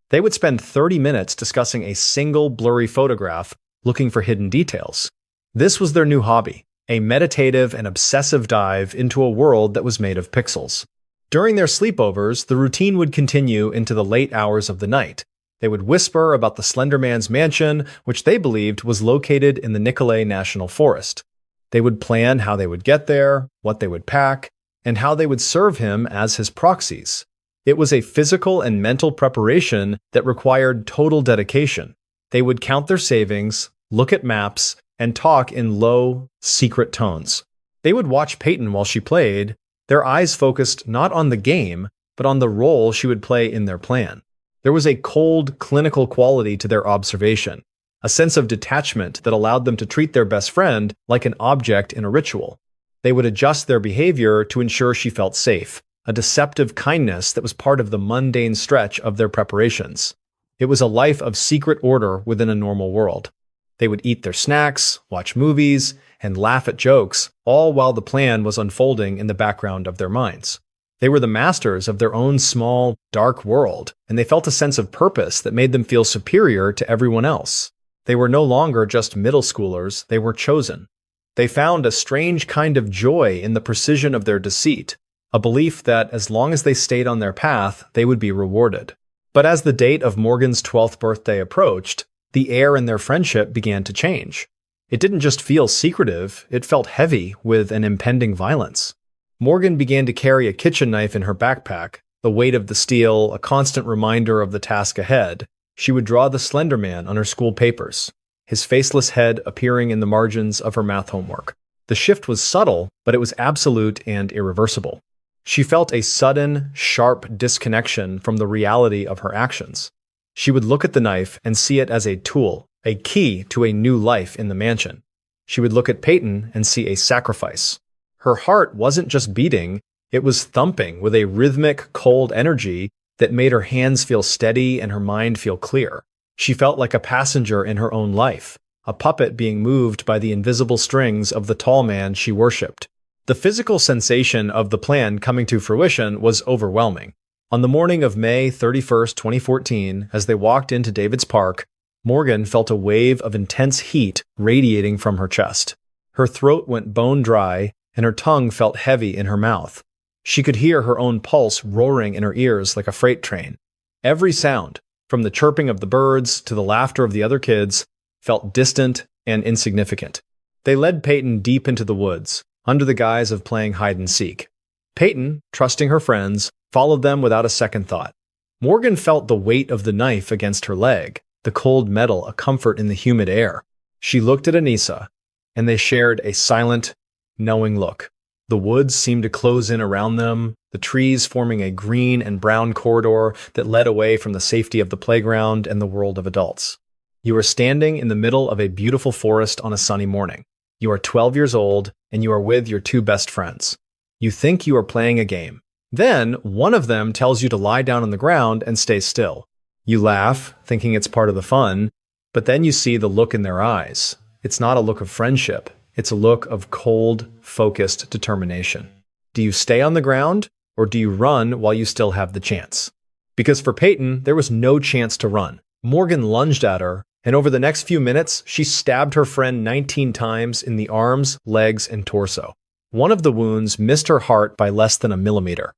They would spend 30 minutes discussing a single blurry photograph, looking for hidden details. This was their new hobby, a meditative and obsessive dive into a world that was made of pixels. During their sleepovers, the routine would continue into the late hours of the night. They would whisper about the Slender Man's mansion, which they believed was located in the Nicolet National Forest. They would plan how they would get there, what they would pack, and how they would serve him as his proxies. It was a physical and mental preparation that required total dedication. They would count their savings, look at maps, and talk in low, secret tones. They would watch Peyton while she played, their eyes focused not on the game, but on the role she would play in their plan. There was a cold, clinical quality to their observation, a sense of detachment that allowed them to treat their best friend like an object in a ritual. They would adjust their behavior to ensure she felt safe, a deceptive kindness that was part of the mundane stretch of their preparations. It was a life of secret order within a normal world. They would eat their snacks, watch movies, and laugh at jokes, all while the plan was unfolding in the background of their minds. They were the masters of their own small, dark world, and they felt a sense of purpose that made them feel superior to everyone else. They were no longer just middle schoolers, they were chosen. They found a strange kind of joy in the precision of their deceit, a belief that as long as they stayed on their path, they would be rewarded. But as the date of Morgan's 12th birthday approached, the air in their friendship began to change. It didn't just feel secretive, it felt heavy with an impending violence. Morgan began to carry a kitchen knife in her backpack, the weight of the steel a constant reminder of the task ahead. She would draw the Slender Man on her school papers, his faceless head appearing in the margins of her math homework. The shift was subtle, but it was absolute and irreversible. She felt a sudden, sharp disconnection from the reality of her actions. She would look at the knife and see it as a tool, a key to a new life in the mansion. She would look at Peyton and see a sacrifice. Her heart wasn't just beating, it was thumping with a rhythmic, cold energy that made her hands feel steady and her mind feel clear. She felt like a passenger in her own life, a puppet being moved by the invisible strings of the tall man she worshipped. The physical sensation of the plan coming to fruition was overwhelming. On the morning of May 31st, 2014, as they walked into David's Park, Morgan felt a wave of intense heat radiating from her chest. Her throat went bone dry, and her tongue felt heavy in her mouth. She could hear her own pulse roaring in her ears like a freight train. Every sound, from the chirping of the birds to the laughter of the other kids, felt distant and insignificant. They led Peyton deep into the woods, under the guise of playing hide-and-seek. Peyton, trusting her friends, followed them without a second thought. Morgan felt the weight of the knife against her leg, the cold metal a comfort in the humid air. She looked at Anissa, and they shared a silent, knowing look. The woods seemed to close in around them, the trees forming a green and brown corridor that led away from the safety of the playground and the world of adults. You are standing in the middle of a beautiful forest on a sunny morning. You are 12 years old, and you are with your two best friends. You think you are playing a game. Then, one of them tells you to lie down on the ground and stay still. You laugh, thinking it's part of the fun, but then you see the look in their eyes. It's not a look of friendship. It's a look of cold, focused determination. Do you stay on the ground, or do you run while you still have the chance? Because for Peyton, there was no chance to run. Morgan lunged at her, and over the next few minutes, she stabbed her friend 19 times in the arms, legs, and torso. One of the wounds missed her heart by less than a millimeter.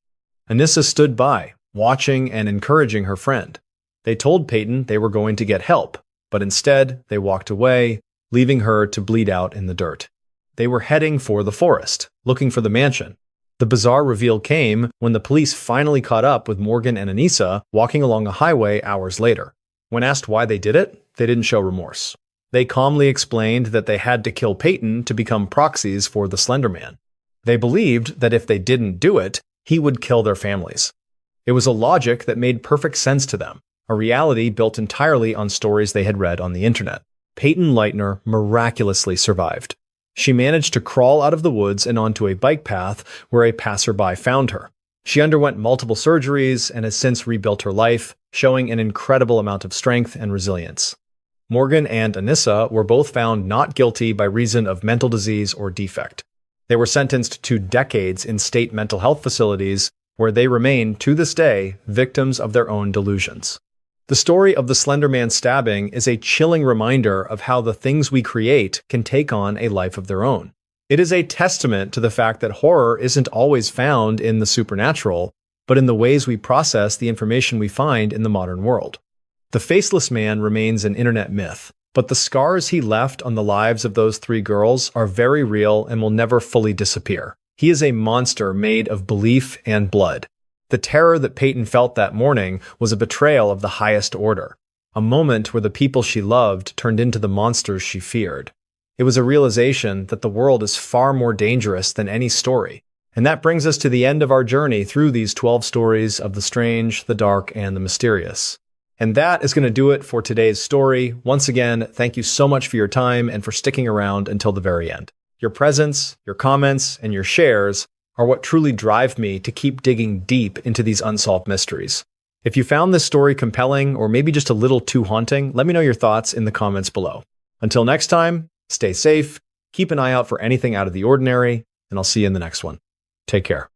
Anissa stood by, watching and encouraging her friend. They told Peyton they were going to get help, but instead, they walked away, leaving her to bleed out in the dirt. They were heading for the forest, looking for the mansion. The bizarre reveal came when the police finally caught up with Morgan and Anissa walking along a highway hours later. When asked why they did it, they didn't show remorse. They calmly explained that they had to kill Peyton to become proxies for the Slender Man. They believed that if they didn't do it, he would kill their families. It was a logic that made perfect sense to them, a reality built entirely on stories they had read on the internet. Peyton Leitner miraculously survived. She managed to crawl out of the woods and onto a bike path where a passerby found her. She underwent multiple surgeries and has since rebuilt her life, showing an incredible amount of strength and resilience. Morgan and Anissa were both found not guilty by reason of mental disease or defect. They were sentenced to decades in state mental health facilities, where they remain, to this day, victims of their own delusions. The story of the Slender Man stabbing is a chilling reminder of how the things we create can take on a life of their own. It is a testament to the fact that horror isn't always found in the supernatural, but in the ways we process the information we find in the modern world. The Faceless Man remains an internet myth, but the scars he left on the lives of those three girls are very real and will never fully disappear. He is a monster made of belief and blood. The terror that Peyton felt that morning was a betrayal of the highest order, a moment where the people she loved turned into the monsters she feared. It was a realization that the world is far more dangerous than any story. And that brings us to the end of our journey through these 12 stories of the strange, the dark, and the mysterious. And that is going to do it for today's story. Once again, thank you so much for your time and for sticking around until the very end. Your presence, your comments, and your shares are what truly drive me to keep digging deep into these unsolved mysteries. If you found this story compelling or maybe just a little too haunting, let me know your thoughts in the comments below. Until next time, stay safe, keep an eye out for anything out of the ordinary, and I'll see you in the next one. Take care.